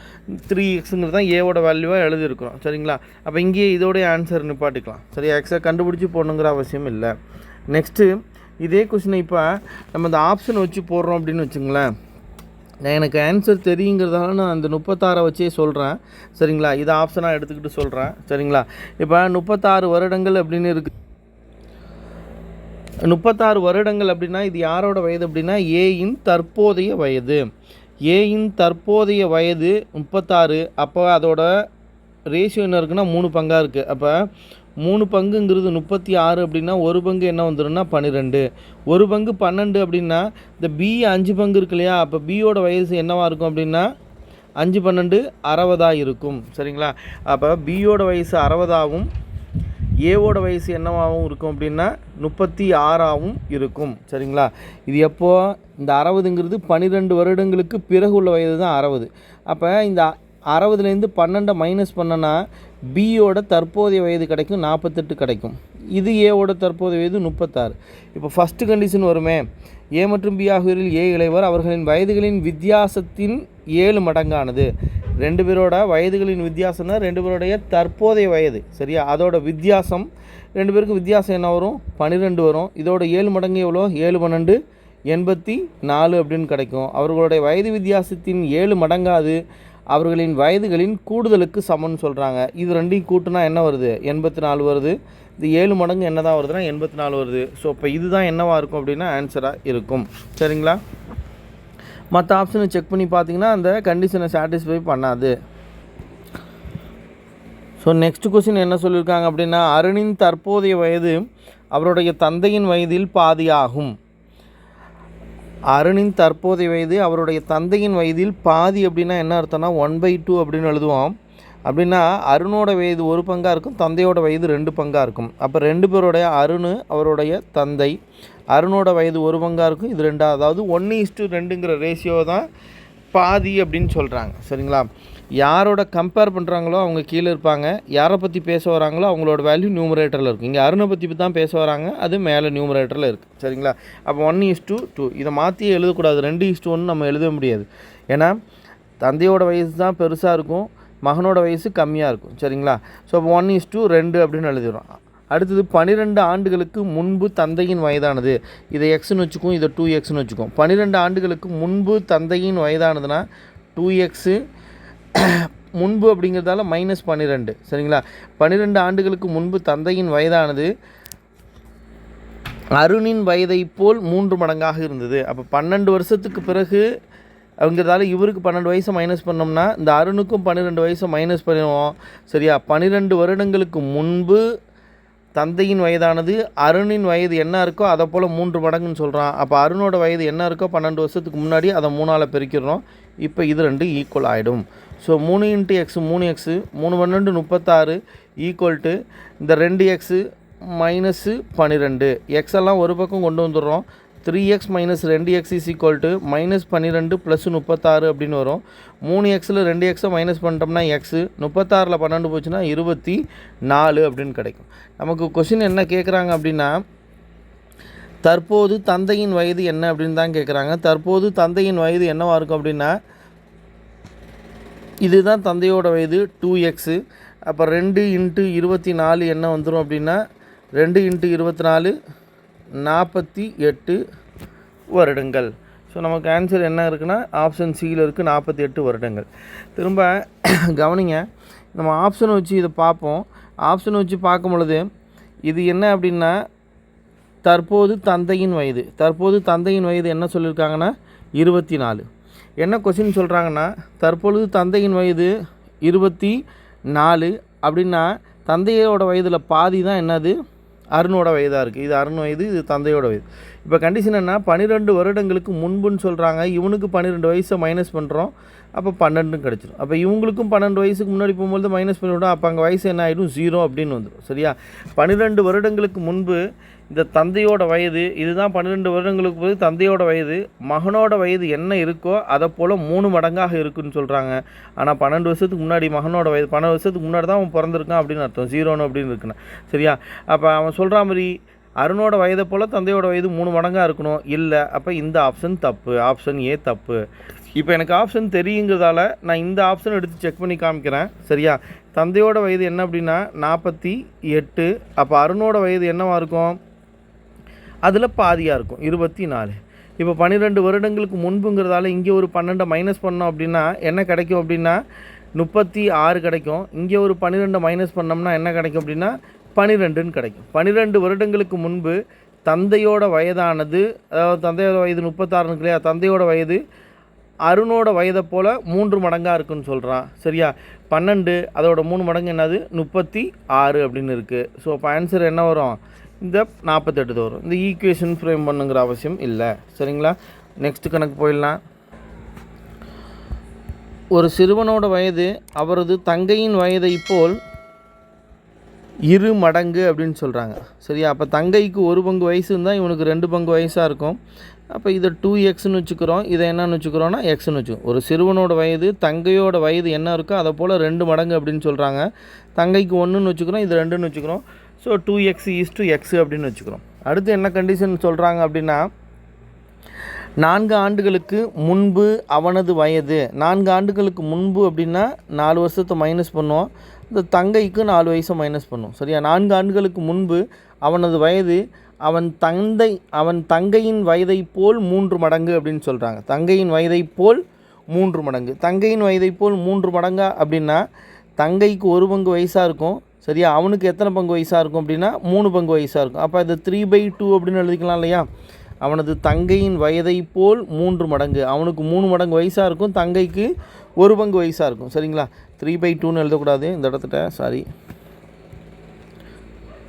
3xங்கிறது தான் ஏவோட வேல்யூவாக எழுதியிருக்கிறோம். சரிங்களா. அப்போ இங்கேயே இதோடைய ஆன்சர் நிப்பாட்டிக்கலாம். சரி. எக்ஸை கண்டுபிடிச்சி போடணுங்கிற அவசியம் இல்லை. நெக்ஸ்ட்டு இதே கொஸ்டினை இப்போ நம்ம இந்த ஆப்ஷன் வச்சு போடுறோம் அப்படின்னு வச்சுங்களேன். எனக்கு ஆன்சர் தெரியுங்கிறதால நான் அந்த 36 வச்சே சொல்கிறேன். சரிங்களா. இதை ஆப்ஷனாக எடுத்துக்கிட்டு சொல்கிறேன். சரிங்களா. இப்போ 36 வருடங்கள் அப்படின்னு இருக்குது. 36 வருடங்கள் அப்படின்னா இது யாரோட வயது அப்படின்னா ஏயின் தற்போதைய வயது. ஏயின் தற்போதைய வயது 36. அப்போ அதோட ரேஷியோ என்ன இருக்குன்னா 3 பங்காக இருக்குது. அப்போ 3 பங்குங்கிறது 36 அப்படின்னா ஒரு பங்கு என்ன வந்துடும்னா 12. ஒரு பங்கு 12 அப்படின்னா இந்த பி 5 பங்கு இருக்கு இல்லையா, அப்போ பியோட வயசு என்னவாக இருக்கும் அப்படின்னா 5 12 60 இருக்கும். சரிங்களா? அப்போ பியோட வயசு 60ஆகவும் ஏவோட வயசு என்னவாகவும் இருக்கும் அப்படின்னா 36ஆகவும் இருக்கும். சரிங்களா? இது எப்போது இந்த 60ங்கிறது 12 வருடங்களுக்கு பிறகு உள்ள வயது தான் 60. அப்போ இந்த 60லேருந்து 12 மைனஸ் பண்ணனா பியோட தற்போதைய வயது கிடைக்கும் 48 கிடைக்கும். இது ஏவோட தற்போதைய வயது 36. இப்போ ஃபஸ்ட்டு கண்டிஷன் வருமே, ஏ மற்றும் பி ஆகியோரில் ஏ இளையவர், அவர்களின் வயதுகளின் வித்தியாசத்தின் 7 மடங்கானது. 2 பேரோட வயதுகளின் வித்தியாசம்னா 2 பேருடைய தற்போதைய வயது. சரியா? அதோட வித்தியாசம் 2 பேருக்கு வித்தியாசம் என்ன வரும்? 12 வரும். இதோட 7 மடங்கு எவ்வளோ? 7 12 84 அப்படின்னு கிடைக்கும். அவர்களுடைய வயது வித்தியாசத்தின் 7 மடங்காது அவர்களின் வயதுகளின் கூடுதலுக்கு சமம்னு சொல்கிறாங்க. இது ரெண்டையும் கூட்டுனா என்ன வருது? 84 வருது. இது 7 மடங்கு என்ன தான் வருதுன்னா 84 வருது. ஸோ இப்போ இதுதான் என்னவாக இருக்கும் அப்படின்னா ஆன்சராக இருக்கும். சரிங்களா? மற்ற ஆப்ஷனை செக் பண்ணி பார்த்தீங்கன்னா அந்த கண்டிஷனை சாட்டிஸ்ஃபை பண்ணாது. ஸோ நெக்ஸ்ட் கொஸ்டின் என்ன சொல்லியிருக்காங்க அப்படின்னா, அருணின் தற்போதைய வயது அவருடைய தந்தையின் வயதில் பாதியாகும். அருணின் தற்போதைய வயது அவருடைய தந்தையின் வயதில் பாதி அப்படின்னா என்ன அர்த்தம்னா 1/2 அப்படின்னு எழுதுவோம். அப்படின்னா அருணோட வயது 1 பங்காக இருக்கும், தந்தையோட வயது 2 பங்காக இருக்கும். அப்போ 2 பேருடைய அருண் அவருடைய தந்தை, அருணோட வயது 1 பங்காக இருக்கும், இது 2. அதாவது 1:2ங்கிற ரேஷியோ தான் பாதி அப்படின்னு சொல்கிறாங்க. சரிங்களா? யாரோட கம்பேர் பண்ணுறாங்களோ அவங்க கீழே இருப்பாங்க, யாரை பற்றி பேச வராங்களோ அவங்களோட வேல்யூ நியூமரேட்டரில் இருக்குது. இங்கே அருணை பற்றி தான் பேச வராங்க, அது மேலே நியூமரேட்டரில் இருக்குது. சரிங்களா? அப்போ 1:2. இதை மாற்றி எழுதக்கூடாது, 2:1 நம்ம எழுத முடியாது. ஏன்னா தந்தையோட வயசு தான் பெருசாக இருக்கும், மகனோட வயசு கம்மியாக இருக்கும். சரிங்களா? ஸோ அப்போ 1:2 அப்படின்னு எழுதிடுறோம். அடுத்தது 12 ஆண்டுகளுக்கு முன்பு தந்தையின் வயதானது. இதை எக்ஸ்னு வச்சுக்கும், இதை 2x வச்சுக்கும். 12 ஆண்டுகளுக்கு முன்பு தந்தையின் வயதானதுன்னா 2x முன்பு அப்படிங்கிறதால -12. சரிங்களா? 12 ஆண்டுகளுக்கு முன்பு தந்தையின் வயதானது அருணின் வயதை போல் 3 மடங்காக இருந்தது. அப்போ 12 வருஷத்துக்கு பிறகு அவங்கிறதால இவருக்கு 12 வயசை மைனஸ் பண்ணோம்னா இந்த அருணுக்கும் 12 வயசை மைனஸ் பண்ணுவோம். சரியா? 12 வருடங்களுக்கு முன்பு தந்தையின் வயதானது அருணின் வயது என்ன இருக்கோ அதை போல் 3 மடங்குன்னு சொல்கிறான். அப்போ அருணோட வயது என்ன இருக்கோ 12 வருஷத்துக்கு முன்னாடி அதை 3ஆல் பெருக்கிறோம். இப்போ இது 2 ஈக்குவல் ஆகிடும். So 3 × x 3x 3 12 36 equal to இந்த 2x -12. எக்ஸெல்லாம் ஒரு பக்கம் கொண்டு வந்துடுறோம். 3x - 2x is equal to -12 + 36 அப்படின்னு வரும். 3xல் 2xை மைனஸ் பண்ணிட்டோம்னா எக்ஸு, 36ல் 12 போச்சுன்னா 24 அப்படின்னு கிடைக்கும். நமக்கு கொஷின் என்ன கேட்குறாங்க அப்படின்னா, தற்போது தந்தையின் வயது என்ன அப்படின்னு தான் கேட்குறாங்க. தற்போது தந்தையின் வயது என்னவாக இருக்கும் அப்படின்னா, இதுதான் தந்தையோட வயது 2x. அப்போ 2 × 24 என்ன வந்துடும் அப்படின்னா 2 × 24 48 வருடங்கள். ஸோ நமக்கு ஆன்சர் என்ன இருக்குன்னா ஆப்ஷன் சியில் இருக்குது, 48 வருடங்கள். திரும்ப கவனிங்க, நம்ம ஆப்ஷனை வச்சு இதை பார்ப்போம். ஆப்ஷனை வச்சு பார்க்கும் பொழுது இது என்ன அப்படின்னா தற்போது தந்தையின் வயது. தற்போது தந்தையின் வயது என்ன சொல்லியிருக்காங்கன்னா 24. என்ன கொஸ்டின் சொல்கிறாங்கன்னா, தற்பொழுது தந்தையின் வயது 24 அப்படின்னா தந்தையோட வயதில் பாதி தான் என்னது அருணோட வயதாக இருக்குது. இது அருண் வயது, இது தந்தையோட வயது. இப்போ கண்டிஷன் என்ன, 12 வருடங்களுக்கு முன்புன்னு சொல்கிறாங்க. இவனுக்கு 12 வயசை மைனஸ் பண்ணுறோம், அப்போ 12 கிடச்சிடும். அப்போ இவங்களுக்கும் 12 வயசுக்கு முன்னாடி போகும்போது மைனஸ் பண்ணிவிட்டோம், அப்போ அங்கே வயசு என்ன ஆகிடும் 0 அப்படின்னு வந்துடும். சரியா? 12 வருடங்களுக்கு முன்பு இந்த தந்தையோட வயது, இதுதான் 12 வருடங்களுக்கு போது தந்தையோட வயது, மகனோட வயது என்ன இருக்கோ அதை போல் 3 மடங்காக இருக்குதுன்னு சொல்கிறாங்க. ஆனால் 12 வருஷத்துக்கு முன்னாடி மகனோட வயது 12 வருஷத்துக்கு முன்னாடி தான் அவன் பிறந்திருக்கான் அப்படின்னு அர்த்தம், 0 அப்படின்னு இருக்குன்னு. சரியா? அப்போ அவன் சொல்கிற மாதிரி அருணோட வயதை போல் தந்தையோட வயது 3 மடங்காக இருக்கணும். இல்லை, அப்போ இந்த ஆப்ஷன் தப்பு, ஆப்ஷன் ஏ தப்பு. இப்போ எனக்கு ஆப்ஷன் தெரியுங்கிறதால நான் இந்த ஆப்ஷன் எடுத்து செக் பண்ணி காமிக்கிறேன். சரியா? தந்தையோட வயது என்ன அப்படின்னா 48. அப்போ அருணோட வயது என்னவாக இருக்கும், அதில் பாதியாக இருக்கும் 24. இப்போ 12 வருடங்களுக்கு முன்புங்கிறதால இங்கே ஒரு 12 மைனஸ் பண்ணோம் அப்படின்னா என்ன கிடைக்கும் அப்படின்னா 36 கிடைக்கும். இங்கே ஒரு 12 மைனஸ் பண்ணோம்னா என்ன கிடைக்கும் அப்படின்னா 12ன்னு கிடைக்கும். 12 வருடங்களுக்கு முன்பு தந்தையோட வயதானது, அதாவது தந்தையோட வயது 36 இருக்கு இல்லையா, தந்தையோட வயது அருணோட வயதை போல் 3 மடங்காக இருக்குன்னு சொல்கிறான். சரியா, 12 அதோட 3 மடங்கு என்னது 36 அப்படின்னு இருக்குது. ஸோ அப்போ ஆன்சர் என்ன வரும், இந்த 48 வரும். இந்த ஈக்குவேஷன் ஃப்ரேம் பண்ணுங்கிற அவசியம் இல்லை. சரிங்களா, நெக்ஸ்ட் கணக்கு போயிடலாம். ஒரு சிறுவனோட வயது அவரது தங்கையின் வயதை போல் 2 மடங்கு அப்படின்னு சொல்கிறாங்க. சரியா, அப்போ தங்கைக்கு 1 பங்கு வயசு இருந்தால் இவனுக்கு 2 பங்கு வயசாக இருக்கும். அப்போ இதை 2xன்னு வச்சுக்கிறோம், இதை என்னன்னு வச்சுக்கிறோன்னா எக்ஸ்ன்னு வச்சுக்கோம். ஒரு சிறுவனோட வயது தங்கையோட வயது என்ன இருக்கோ அதை போல் 2 மடங்கு அப்படின்னு சொல்கிறாங்க. தங்கைக்கு 1ன்னு வச்சுக்கிறோம், இது 2ன்னு வச்சுக்கிறோம். ஸோ 2x = x அப்படின்னு வச்சுக்கிறோம். அடுத்து என்ன கண்டிஷன் சொல்கிறாங்க அப்படின்னா, 4 ஆண்டுகளுக்கு முன்பு அவனது வயது, 4 ஆண்டுகளுக்கு முன்பு அப்படின்னா 4 வருஷத்தை மைனஸ் பண்ணுவோம், இந்த தங்கைக்கு 4 வயசை மைனஸ் பண்ணும். சரியா, 4 ஆண்டுகளுக்கு முன்பு அவனது வயது அவன் தங்கையின் வயதை போல் 3 மடங்கு அப்படின்னு சொல்கிறாங்க. தங்கையின் வயதை போல் 3 மடங்கு. தங்கையின் வயதை போல் 3 மடங்கா அப்படின்னா தங்கைக்கு 1 பங்கு வயசாக இருக்கும். சரியா, அவனுக்கு எத்தனை பங்கு வயசாக இருக்கும் அப்படின்னா 3 பங்கு வயசாக இருக்கும். அப்போ அது 3/2 அப்படின்னு எழுதிக்கலாம் இல்லையா. அவனது தங்கையின் வயதை போல் 3 மடங்கு, அவனுக்கு 3 மடங்கு வயசாக இருக்கும், தங்கைக்கு 1 பங்கு வயசாக இருக்கும். சரிங்களா, 3/2ன்னு எழுதக்கூடாது இந்த இடத்துல, சாரி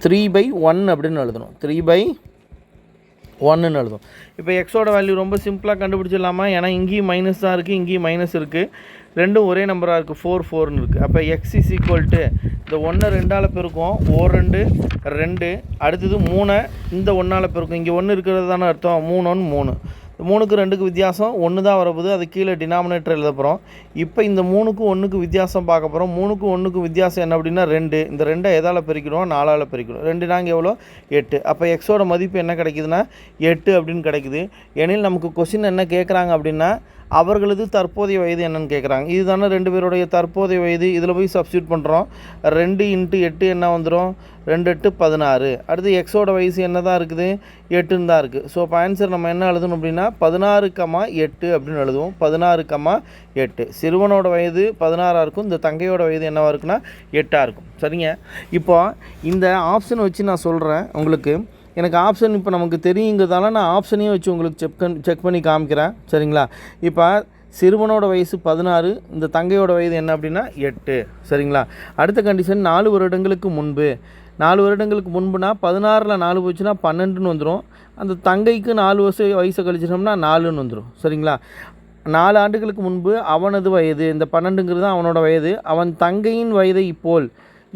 3/1 அப்படின்னு எழுதணும், 3/1ன்னு எழுதும். இப்போ எக்ஸோட வேல்யூ ரொம்ப சிம்பிளாக கண்டுபிடிச்சிடலாமா, ஏன்னா இங்கேயும் மைனஸ் தான் இருக்குது, இங்கேயும் மைனஸ் இருக்குது, ரெண்டும் ஒரே நம்பராக இருக்குது, 4 இருக்குது. அப்போ x = இந்த 1 2ஆல் பெருக்கும், 2 2, அடுத்தது 3 இந்த 1ஆல் பெருக்கும், இங்கே 1 இருக்கிறது தானே அர்த்தம், 3 1 3, 3க்கு 2க்கு வித்தியாசம் 1 தான் வரப்போகுது, அது கீழே டினாமினேட்டர் எழுத போகிறோம். இப்போ இந்த 3க்கு 1க்கு வித்தியாசம் பார்க்க போகிறோம். 3க்கு 1க்கு வித்தியாசம் என்ன அப்படின்னா 2, இந்த 2 எதால் பெருக்கிடுவோம், 4ஆல் பெருக்கிடுவோம், 2 நாங்கள் எவ்வளோ 8. அப்போ எக்ஸோட மதிப்பு என்ன கிடைக்குதுன்னா 8 அப்படின்னு கிடைக்குது. ஏனில் நமக்கு கொஸ்டின் என்ன கேட்குறாங்க அப்படின்னா, அவர்களது தற்போதைய வயது என்னன்னு கேட்குறாங்க. இதுதானே 2 பேருடைய தற்போதைய வயது, இதில் போய் சப்ஸ்டியூட் பண்ணுறோம். 2 × 8 என்ன வந்துடும், 2 8 16. அடுத்து எக்ஸோட வயசு என்ன தான் இருக்குது, 8ன்னு தான் இருக்குது. ஸோ இப்போ ஆன்சர் நம்ம என்ன எழுதணும் அப்படின்னா 16,8 அப்படின்னு எழுதுவோம். 16,8. சிறுவனோட வயது 16ஆக இருக்கும், இந்த தங்கையோட வயது என்னவாக இருக்குன்னா 8ஆக இருக்கும். சரிங்க, இப்போ இந்த ஆப்ஷன் வச்சு நான் சொல்கிறேன் உங்களுக்கு. எனக்கு ஆப்ஷன் இப்போ நமக்கு தெரியுங்கிறதால நான் ஆப்ஷனையும் வச்சு உங்களுக்கு செக் பண்ணி காமிக்கிறேன். சரிங்களா, இப்போ சிறுவனோட வயசு 16, இந்த தங்கையோட வயது என்ன அப்படின்னா 8. சரிங்களா, அடுத்த கண்டிஷன் 4 வருடங்களுக்கு முன்பு. 4 வருடங்களுக்கு முன்புனா 16ல் 4 போச்சுன்னா 12ன்னு வந்துடும். அந்த தங்கைக்கு 4 வருஷம் வயசை கழிச்சிட்டோம்னா 4ன்னு வந்துடும். சரிங்களா, 4 ஆண்டுகளுக்கு முன்பு அவனது வயது, இந்த 12ங்கிறது தான் அவனோட வயது, அவன் தங்கையின் வயதை போல்,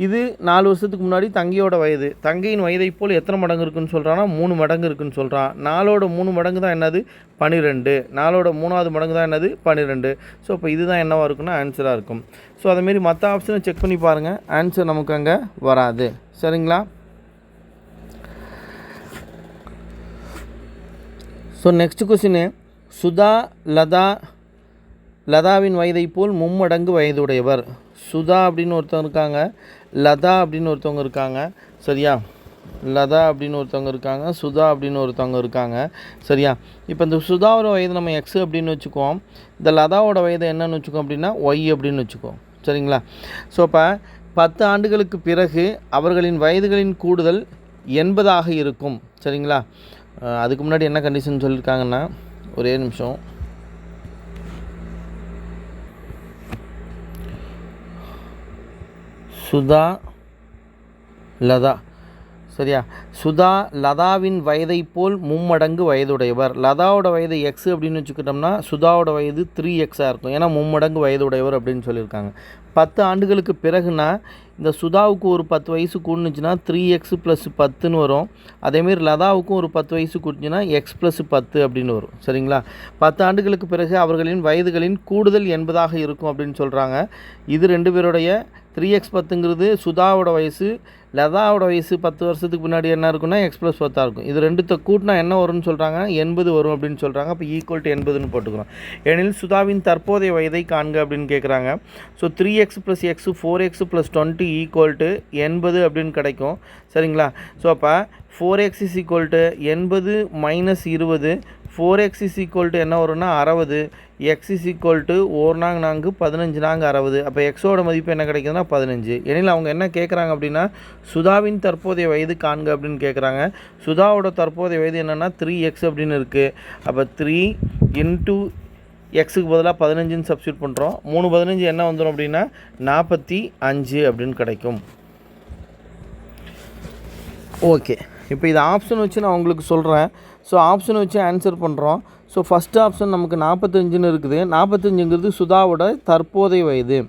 இது 4 வருஷத்துக்கு முன்னாடி தங்கையோட வயது, தங்கையின் வயதை போல் எத்தனை மடங்கு இருக்குன்னு சொல்கிறான்னா 3 மடங்கு இருக்குன்னு சொல்கிறான். 4ஓட 3 மடங்கு தான் என்னது 12, 4ஓட 3வது மடங்கு தான் என்னது 12. ஸோ இப்போ இதுதான் என்னவாக இருக்குன்னா ஆன்சராக இருக்கும். ஸோ அதேமாரி மற்ற ஆப்ஷனை செக் பண்ணி பாருங்கள், ஆன்சர் நமக்கு அங்கே வராது. சரிங்களா, ஸோ நெக்ஸ்ட் கொஸ்டின், சுதா லதாவின் வயதை போல் 3 மடங்கு வயதுடையவர். சுதா அப்படின்னு ஒருத்தவங்க இருக்காங்க, லதா அப்படின்னு ஒருத்தவங்க இருக்காங்க. சரியா, லதா அப்படின்னு ஒருத்தவங்க இருக்காங்க, சுதா அப்படின்னு ஒருத்தவங்க இருக்காங்க. சரியா, இப்போ இந்த சுதாவோட வயது நம்ம x அப்படின்னு வச்சுக்குவோம், இந்த லதாவோட வயது என்னன்னு வச்சுக்கோம் அப்படின்னா y அப்படின்னு வச்சுக்குவோம். சரிங்களா, ஸோ இப்போ 10 ஆண்டுகளுக்கு பிறகு அவர்களின் வயதுகளின் கூடுதல் 80ஆக இருக்கும். சரிங்களா, அதுக்கு முன்னாடி என்ன கண்டிஷன் சொல்லியிருக்காங்கன்னா, ஒரே நிமிஷம், சுதா லதா. சரியா, சுதா லதாவின் வயதை போல் 3 மடங்கு வயதுடையவர். லதாவோட வயது x அப்படின்னு வச்சுக்கிட்டோம்னா சுதாவோட வயது 3xஆக இருக்கும், ஏன்னா 3 மடங்கு வயதுடையவர் அப்படின்னு சொல்லியிருக்காங்க. 10 ஆண்டுகளுக்கு பிறகுனா இந்த சுதாவுக்கு ஒரு 10 வயசு கூடுனுச்சுன்னா 3x + 10ன்னு வரும். அதேமாரி லதாவுக்கும் ஒரு 10 வயசு கூட்டுச்சுன்னா x + 10 அப்படின்னு வரும். சரிங்களா, 10 ஆண்டுகளுக்கு பிறகு அவர்களின் வயதுகளின் கூடுதல் 80ஆக இருக்கும் அப்படின்னு சொல்கிறாங்க. இது 2 பேருடைய 3x 10ங்கிறது சுதாவோட வயசு, லதாவோட வயசு 10 வருஷத்துக்கு முன்னாடி என்ன இருக்குன்னா x + 10 இருக்கும். இது 2த்தை கூட்டினா என்ன வரும்னு சொல்கிறாங்க, 80 வரும் அப்படின்னு சொல்கிறாங்க. அப்போ = 80ன்னு போட்டுக்கிறோம். ஏனெனில் சுதாவின் தற்போதைய வயதை காண்க அப்படின்னு கேட்குறாங்க. ஸோ 3x + x 4x + 20 = 80 அப்படின்னு கிடைக்கும். சரிங்களா, ஸோ அப்போ 4x is equal to 80 minus 20, 4x is equal to என்ன வரும்னா 60, x இஸ் ஈக்குவல் டு 1 நாங்க 4 15 நாங்க 60. அப்போ எக்ஸோட மதிப்பு என்ன கிடைக்குதுன்னா 15. எனில் அவங்க என்ன கேட்குறாங்க அப்படின்னா சுதாவின் தற்போதைய வயது காண்க அப்படின்னு கேட்குறாங்க. சுதாவோட தற்போதைய வயது என்னென்னா 3x அப்படின்னு இருக்குது. அப்போ 3 இன்ட்டு எக்ஸுக்கு பதிலாக 15ன்னு சப்ஸ்டியூட் பண்ணுறோம். 3 15 என்ன வந்துடும் அப்படின்னா 45 அப்படின்னு கிடைக்கும். ஓகே, இப்போ இது ஆப்ஷன் வச்சு நான் உங்களுக்கு சொல்கிறேன். ஸோ ஆப்ஷனை வச்சு ஆன்சர் பண்ணுறோம். ஸோ ஃபஸ்ட் ஆப்ஷன் நமக்கு 45ன்னு இருக்குது. 45ங்கிறது சுதாவோட தற்போதைய வயது.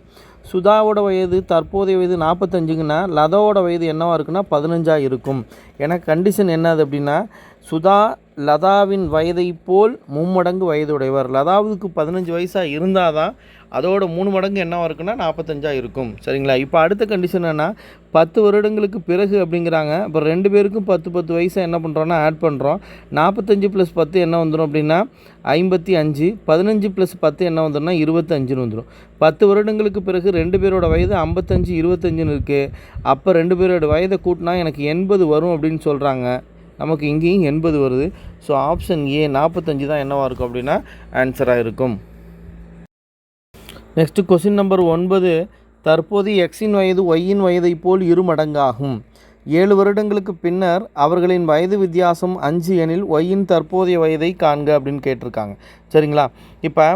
சுதாவோட வயது தற்போதைய வயது 45ங்கன்னா லதாவோட வயது என்னவாக இருக்குன்னா 15 இருக்கும். ஏன்னா கண்டிஷன் என்னது அப்படின்னா சுதா லதாவின் வயதை போல் 3 மடங்கு வயதுடையவர். லதாவுக்கு 15 வயசாக இருந்தால் தான் அதோட 3 மடங்கு என்னவாக இருக்குன்னா 45 இருக்கும். சரிங்களா? இப்போ அடுத்த கண்டிஷன் என்னென்னா 10 வருடங்களுக்கு பிறகு அப்படிங்கிறாங்க. இப்போ 2 பேருக்கும் 10 வயசாக என்ன பண்ணுறோன்னா ஆட் பண்ணுறோம். 45 + 10 என்ன வந்துடும் அப்படின்னா 55. 15 + 10 என்ன வந்துடும்னா 25ன்னு வந்துடும். 10 வருடங்களுக்கு பிறகு 2 பேரோட வயது 55 25ன்னு இருக்குது. அப்போ 2 பேரோட வயதை கூட்டினா எனக்கு 80 வரும் அப்படின்னு சொல்கிறாங்க. நமக்கு இங்கேயும் 80 வருது. ஸோ ஆப்ஷன் ஏ 45 தான் என்னவாக இருக்கும் அப்படின்னா ஆன்சராக இருக்கும். Next question number 9. தற்போது எக்ஸின் வயது ஒய்யின் வயதை போல் 2 மடங்காகும். 7 வருடங்களுக்கு பின்னர் அவர்களின் வயது வித்தியாசம் 5 எனில் ஒய்யின் தற்போதைய வயதை காண்க அப்படின்னு கேட்டிருக்காங்க. சரிங்களா? இப்போ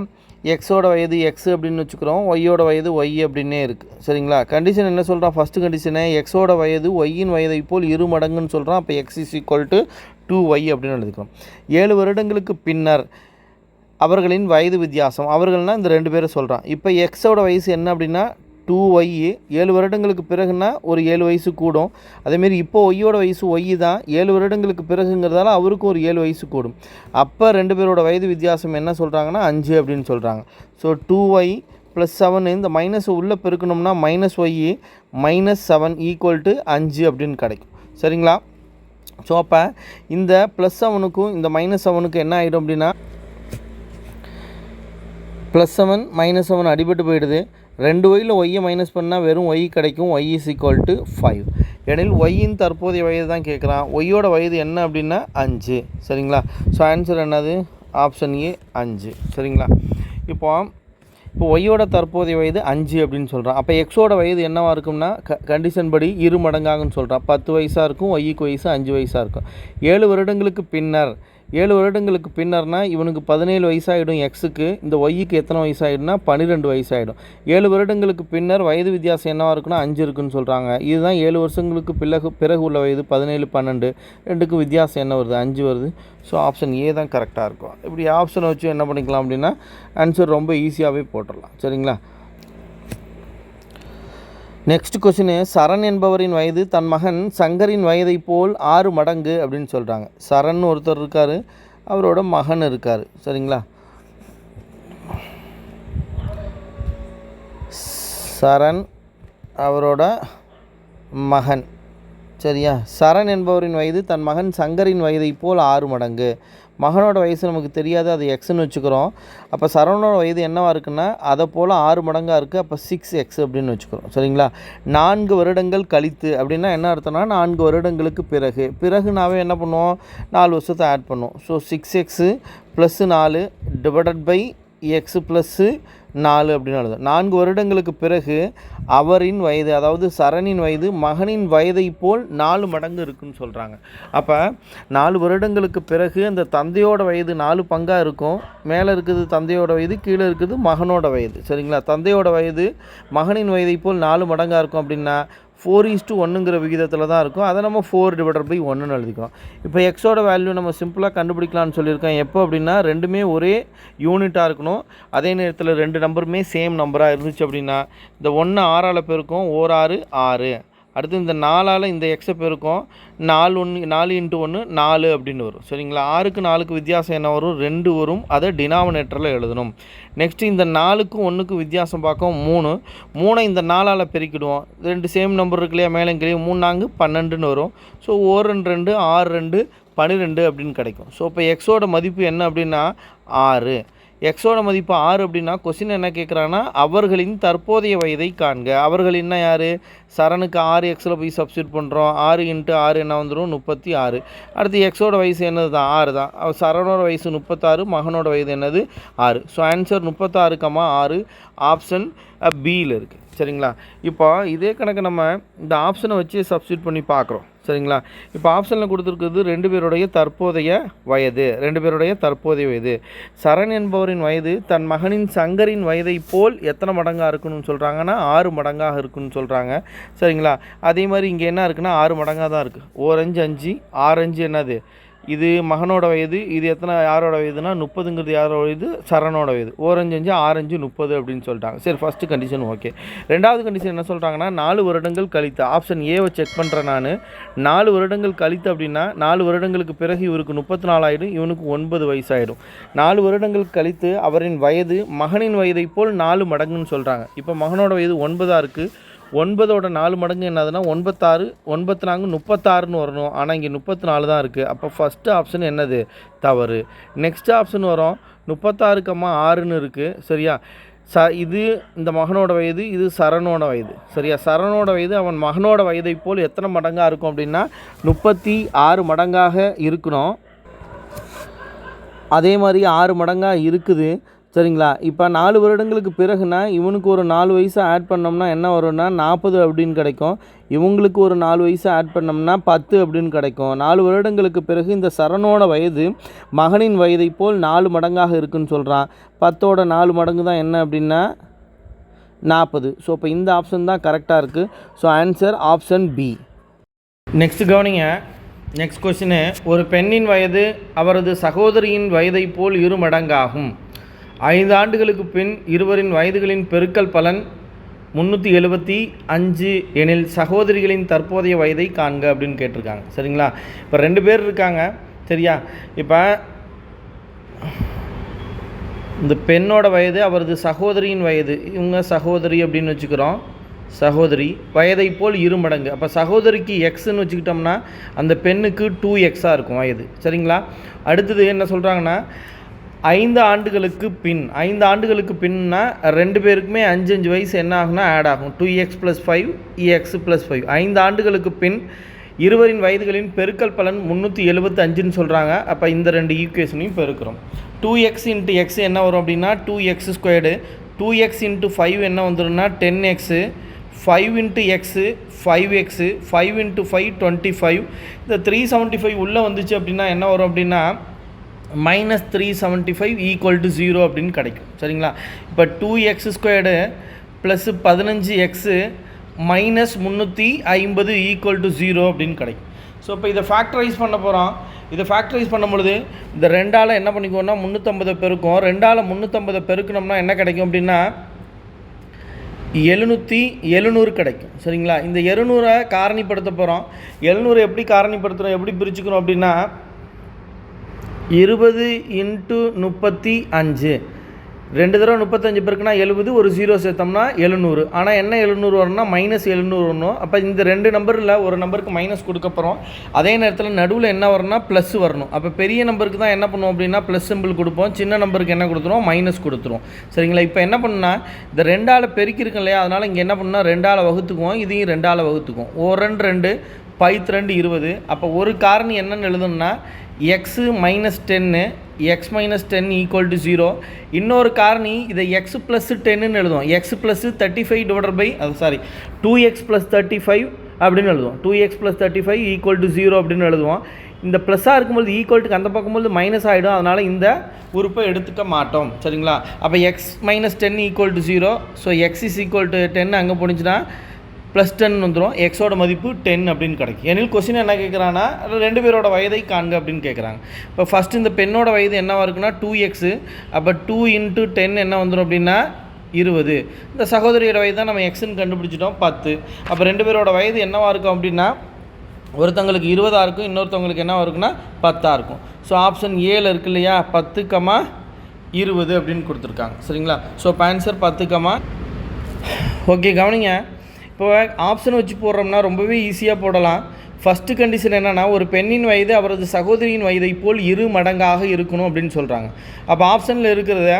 எக்ஸோட வயது எக்ஸ் அப்படின்னு வச்சுக்கிறோம், ஒய்யோட வயது ஒய் அப்படின்னே இருக்குது. சரிங்களா? கண்டிஷன் என்ன சொல்கிறான்? ஃபஸ்ட்டு கண்டிஷனை எக்ஸோட வயது ஒய்யின் வயதை போல் 2 மடங்குன்னு சொல்கிறான். அப்போ X is equal to 2y அப்படின்னு எழுதிக்கிறோம். 7 வருடங்களுக்கு பின்னர் அவர்களின் வயது வித்தியாசம், அவர்கள்னால் இந்த 2 பேரை சொல்கிறான். இப்போ எக்ஸோட வயசு என்ன அப்படின்னா 2y. 7 வருடங்களுக்கு பிறகுன்னா ஒரு 7 வயசு கூடும். அதேமாரி இப்போ ஒய்யோட வயசு ஒய் தான். 7 வருடங்களுக்கு பிறகுங்கிறதால அவருக்கும் ஒரு 7 வயசு கூடும். அப்போ 2 பேரோட வயது வித்தியாசம் என்ன சொல்கிறாங்கன்னா 5 அப்படின்னு சொல்கிறாங்க. ஸோ 2y + 7 இந்த மைனஸ் உள்ளே பெருக்கணும்னா -y -7 = 5 அப்படின்னு கிடைக்கும். சரிங்களா? ஸோ அப்போ இந்த +7க்கும் இந்த -7க்கும் என்ன ஆகிடும் அப்படின்னா +7 -7 அடிபட்டு போயிடுது. 2yயில் ஒய்யை மைனஸ் பண்ணால் வெறும் ஒய் கிடைக்கும். y = 5 எனில் ஒய்யின் தற்போதைய வயது தான் கேட்குறான். ஒய்யோட வயது என்ன அப்படின்னா 5. சரிங்களா? ஸோ ஆன்சர் என்னது? Option A 5. சரிங்களா? இப்போ ஒய்யோட தற்போதைய வயது 5 அப்படின்னு சொல்கிறான். அப்போ எக்ஸோட வயது என்னவாக இருக்கும்னா கண்டிஷன் படி 2 மடங்காகுன்னு சொல்கிறான். 10 வயசாக இருக்கும், ஒய்க்கு வயசு 5 வயசாக இருக்கும். 7 வருடங்களுக்கு பின்னர் 7 வருடங்களுக்கு பின்னர்னா இவனுக்கு 17 வயசாகிடும் எக்ஸுக்கு. இந்த ஒய்க்கு எத்தனை வயசாகிடும்னா 12 வயசாகிடும். 7 வருடங்களுக்கு பின்னர் வயது வித்தியாசம் என்னவாக இருக்குன்னா 5 இருக்குன்னு சொல்கிறாங்க. இதுதான் 7 வருஷங்களுக்கு பிறகு உள்ள வயது 17 12 ரெண்டுக்கும் வித்தியாசம் என்ன வருது? 5 வருது. ஸோ ஆப்ஷன் ஏ தான் கரெக்டாக இருக்கும். இப்படி ஆப்ஷனை வச்சு என்ன பண்ணிக்கலாம் அப்படின்னா ஆன்சர் ரொம்ப ஈஸியாகவே போட்டுடலாம். சரிங்களா? Next question. சரண் என்பவரின் வயது தன் மகன் சங்கரின் வயதை போல் 6 மடங்கு அப்படின்னு சொல்கிறாங்க. சரண் ஒருத்தர் இருக்கார், அவரோட மகன் இருக்கார். சரிங்களா? சரண் அவரோட மகன். சரியா? சரண் என்பவரின் வயது தன் மகன் சங்கரின் வயதை போல் 6 மடங்கு. மகனோட வயசு நமக்கு தெரியாது, அது எக்ஸ்ன்னு வச்சுக்கிறோம். அப்போ சரவணோட வயது என்னவாக இருக்குன்னா அதை போல் 6 மடங்காக இருக்குது. அப்போ 6x அப்படின்னு வச்சுக்கிறோம். சரிங்களா? 4 வருடங்கள் கழித்து அப்படின்னா என்ன அர்த்தம்னா 4 வருடங்களுக்கு பிறகுனாவே என்ன பண்ணுவோம்? 4 வருஷத்தை ஆட் பண்ணுவோம். ஸோ 6x + 4 / x + 4 அப்படின்னு எழுதும். 4 வருடங்களுக்கு பிறகு அவரின் வயது, அதாவது சரணின் வயது மகனின் வயதை போல் 4 மடங்கு இருக்குன்னு சொல்கிறாங்க. அப்போ 4 வருடங்களுக்கு பிறகு அந்த தந்தையோட வயது 4 பங்காக இருக்கும். மேலே இருக்குது தந்தையோட வயது, கீழே இருக்குது மகனோட வயது. சரிங்களா? தந்தையோட வயது மகனின் வயதை போல் 4 மடங்காக இருக்கும் அப்படின்னா 4:1ங்கிற விகிதத்தில் தான் இருக்கும். அதை நம்ம 4/1ன்னு எழுதிக்கிறோம். இப்போ எக்ஸோட வேல்யூ நம்ம சிம்பிளாக கண்டுபிடிக்கலாம்னு சொல்லியிருக்கோம். எப்போ அப்படின்னா ரெண்டுமே ஒரே யூனிட்டாக இருக்கணும். அதே நேரத்தில் 2 நம்பருமே சேம் நம்பராக இருந்துச்சு அப்படின்னா இந்த 1 6ஆல் பெருக்கும், 1 6 6. அடுத்து இந்த 4ஆல் இந்த எக்ஸை பெருக்கும், 4 × 1 4 அப்படின்னு வரும். சரிங்களா? 6க்கு 4க்கு வித்தியாசம் என்ன வரும்? 2 வரும். அதை டினாமினேட்டரில் எழுதணும். நெக்ஸ்ட்டு இந்த 4க்கும் 1க்கும் வித்தியாசம் பார்க்கும் 3 இந்த 4ஆல் பெருக்கிடுவோம். 2 சேம் நம்பர் இருக்கு இல்லையா? மேலே கீழே 3 4 12ன்னு வரும். ஸோ 1 2 6 2 12 அப்படின்னு கிடைக்கும். ஸோ இப்போ எக்ஸோட மதிப்பு என்ன அப்படின்னா 6. எக்ஸோட மதிப்பு 6 அப்படின்னா கொஸ்டின் என்ன கேட்குறாங்கன்னா அவர்களின் தற்போதைய வயதை காண்க. அவர்கள் என்ன யார்? சரணுக்கு 6 எக்ஸில் போய் சப்ஸ்டியூட் பண்ணுறோம். 6 × 6 என்ன வந்துடும்? 36. அடுத்து எக்ஸோட வயசு என்னது தான்? 6 தான். சரணோட வயசு 36, மகனோட வயது என்னது? 6. ஸோ ஆன்சர் 36,6 ஆப்ஷன் பியில் இருக்குது. சரிங்களா? இப்போ இதே கணக்கு நம்ம இந்த ஆப்ஷனை வச்சு சப்ஸ்டியூட் பண்ணி பார்க்குறோம். சரிங்களா? இப்போ ஆப்ஷனில் கொடுத்துருக்குறது 2 பேருடைய தற்போதைய வயது. சரண் என்பவரின் வயது தன் மகனின் சங்கரின் வயதை போல் எத்தனை மடங்காக இருக்குன்னு சொல்கிறாங்கன்னா 6 மடங்காக இருக்குன்னு சொல்கிறாங்க. சரிங்களா? அதே மாதிரி இங்கே என்ன இருக்குன்னா 6 மடங்காக தான் இருக்குது. 4 5 5, 6 5 என்னது? இது மகனோட வயது. இது யாரோட வயதுனா 30ங்கிறது யாரோட வயது? சரணோட வயது. 4 5 5, 6 5 30 அப்படின்னு சொல்லிட்டாங்க. சரி, ஃபஸ்ட்டு கண்டிஷன் ஓகே. ரெண்டாவது கண்டிஷன் என்ன சொல்கிறாங்கன்னா 4 வருடங்கள் கழித்து. ஆப்ஷன் ஏவை செக் பண்ணுறேன் நான். 4 வருடங்கள் கழித்து அப்படின்னா 4 வருடங்களுக்கு பிறகு இவருக்கு 34 ஆகிடும், இவனுக்கு 9 வயசாகிடும். 4 வருடங்கள் கழித்து அவரின் வயது மகனின் வயதை போல் 4 மடங்குன்னு சொல்கிறாங்க. இப்போ மகனோட வயது 9 இருக்குது. 9ஓட 4 மடங்கு என்னதுன்னா 96, 94 36ன்னு வரணும். ஆனால் இங்கே 34 தான் இருக்குது. அப்போ ஃபஸ்ட்டு ஆப்ஷன் என்னது? தவறு. நெக்ஸ்ட் ஆப்ஷன் வரும் 36,6ன்னு இருக்குது. சரியா? இது இந்த மகனோட வயது, இது சரணோட வயது. சரியா? சரணோட வயது அவன் மகனோட வயதை போல் எத்தனை மடங்காக இருக்கும் அப்படின்னா 36 மடங்காக இருக்கணும். அதே மாதிரி 6 மடங்காக இருக்குது. சரிங்களா? இப்போ 4 வருடங்களுக்கு பிறகுனா இவனுக்கு ஒரு 4 வயசு ஆட் பண்ணோம்னா என்ன வரும்னா 40 அப்படின்னு கிடைக்கும். இவங்களுக்கு ஒரு 4 வயசு ஆட் பண்ணோம்னா 10 அப்படின்னு கிடைக்கும். 4 வருடங்களுக்கு பிறகு இந்த சரணோட வயது மகனின் வயதை போல் 4 மடங்காக இருக்குன்னு சொல்கிறான். 10ஓட 4 மடங்கு தான் என்ன அப்படின்னா 40. ஸோ இப்போ இந்த ஆப்ஷன் தான் கரெக்டாக இருக்குது. So answer option B. Next கவனிங்க. நெக்ஸ்ட் கொஸ்டின், ஒரு பெண்ணின் வயது அவரது சகோதரியின் வயதை போல் 2 மடங்காகும். 5 ஆண்டுகளுக்கு பின் இருவரின் வயதுகளின் பெருக்கல் பலன் 375 எனில் சகோதரிகளின் தற்போதைய வயதை காண்க அப்படின்னு கேட்டிருக்காங்க. சரிங்களா? இப்போ 2 பேர் இருக்காங்க. சரியா? இப்போ இந்த பெண்ணோட வயது அவரது சகோதரியின் வயது, இவங்க சகோதரி அப்படின்னு வச்சுக்கிறோம். சகோதரி வயதை போல் 2 மடங்கு. அப்போ சகோதரிக்கு எக்ஸ்ன்னு வச்சுக்கிட்டோம்னா அந்த பெண்ணுக்கு 2x இருக்கும் வயது. சரிங்களா? அடுத்தது என்ன சொல்கிறாங்கன்னா 5 ஆண்டுகளுக்கு பின். 5 ஆண்டுகளுக்கு பின்னா 2 பேருக்குமே 5 வயசு என்ன ஆகுனா ஆட் ஆகும். 2x + 5 x + 5. 5 ஆண்டுகளுக்கு பின் இருவரின் வயதுகளின் பெருக்கல் பலன் 375ன்னு சொல்கிறாங்க. அப்போ இந்த 2 ஈக்குவேஷனையும் பெருக்கிறோம். 2x × x என்ன வரும் அப்படின்னா 2x². 2x × 5 என்ன வந்துடும்னா 10x. 5 × x 5x. 5 × 5 25. இந்த 375 உள்ளே வந்துச்சு அப்படின்னா என்ன வரும் அப்படின்னா -375 = 0 அப்படின்னு கிடைக்கும். சரிங்களா? இப்போ 2x² + 15x -350 = 0 அப்படின்னு கிடைக்கும். ஸோ இப்போ இதை ஃபேக்டரைஸ் பண்ண போகிறோம். இதை ஃபேக்டரைஸ் பண்ணும்பொழுது இந்த 2ஆல் என்ன பண்ணிக்குவோம்னா 350 பெருக்கும். 2ஆல் 350 பெருக்கணும்னா என்ன கிடைக்கும் அப்படின்னா 700 கிடைக்கும். சரிங்களா? இந்த 700 காரணிப்படுத்த போகிறோம். 700 எப்படி காரணிப்படுத்துகிறோம், எப்படி பிரிச்சுக்கிறோம் அப்படின்னா 20 × 35. 2 தடவை 35 பெருக்குனா 70, ஒரு 0 சேர்த்தோம்னா 700. ஆனால் என்ன 700 வரும்னா -700 வரணும். அப்போ இந்த 2 நம்பரில் ஒரு நம்பருக்கு மைனஸ் கொடுக்க போகிறோம். அதே நேரத்தில் நடுவில் என்ன வரும்னா ப்ளஸ் வரணும். அப்போ பெரிய நம்பருக்கு தான் என்ன பண்ணுவோம் அப்படின்னா ப்ளஸ் சிம்பிள் கொடுப்போம். சின்ன நம்பருக்கு என்ன கொடுத்துருவோம்? மைனஸ் கொடுத்துருவோம். சரிங்களா? இப்போ என்ன பண்ணுன்னா இந்த 2ஆல் பெருக்கிருக்கும் இல்லையா, அதனால் இங்கே என்ன பண்ணால் 2ஆல் வகுத்துக்குவோம். இதையும் 2ஆல் வகுத்துக்குவோம். 1 2 5 2 20. அப்போ ஒரு காரணி என்னென்னு எழுதணும்னா x - 10 x - 10 = 0. இன்னொரு காரணி இதை x + 10ன்னு எழுதுவோம். x + 35 2x + 35 அப்படின்னு எழுதுவோம். 2x + 35 = 0 அப்படின்னு எழுதுவோம். இந்த ப்ளஸ்ஸாக இருக்கும்போது ஈக்குவல்ட்டுக்கு அந்த பக்கம்போது மைனஸ் ஆகிடும். அதனால் இந்த உறுப்பை எடுத்துக்க மாட்டோம். சரிங்களா? அப்போ x - 10 = 0. ஸோ x = 10 அங்கே போனிச்சுன்னா +10 வந்துடும். எக்ஸோட மதிப்பு 10 அப்படின்னு கிடைக்கும். எனில் கொஸ்டின் என்ன கேட்குறாங்கன்னா 2 பேரோட வயதை காண்க அப்படின்னு கேட்குறாங்க. இப்போ ஃபஸ்ட்டு இந்த பெண்ணோட வயது என்னவாக இருக்குன்னா 2x. அப்போ 2 × 10 என்ன வந்துடும் அப்படின்னா 20. இந்த சகோதரியோட வயது தான் நம்ம எக்ஸ்ன்னு கண்டுபிடிச்சிட்டோம் 10. அப்போ 2 பேரோட வயது என்னவாக இருக்கும் அப்படின்னா ஒருத்தவங்களுக்கு 20 இருக்கும், இன்னொருத்தவங்களுக்கு என்னவாக இருக்குன்னா 10 இருக்கும். ஸோ ஆப்ஷன் ஏல இருக்கு இல்லையா 10,20 அப்படின்னு கொடுத்துருக்காங்க. சரிங்களா? ஸோ இப்போ ஆன்சர் 10, ஓகே கவனிங்க. இப்போ ஆப்ஷன் வச்சு போடுறோம்னா ரொம்பவே ஈஸியாக போடலாம். ஃபஸ்ட்டு கண்டிஷன் என்னென்னா, ஒரு பெண்ணின் வயது அவரது சகோதரியின் வயதை போல் 2 மடங்காக இருக்கணும் அப்படின்னு சொல்கிறாங்க. அப்போ ஆப்ஷனில் இருக்கிறத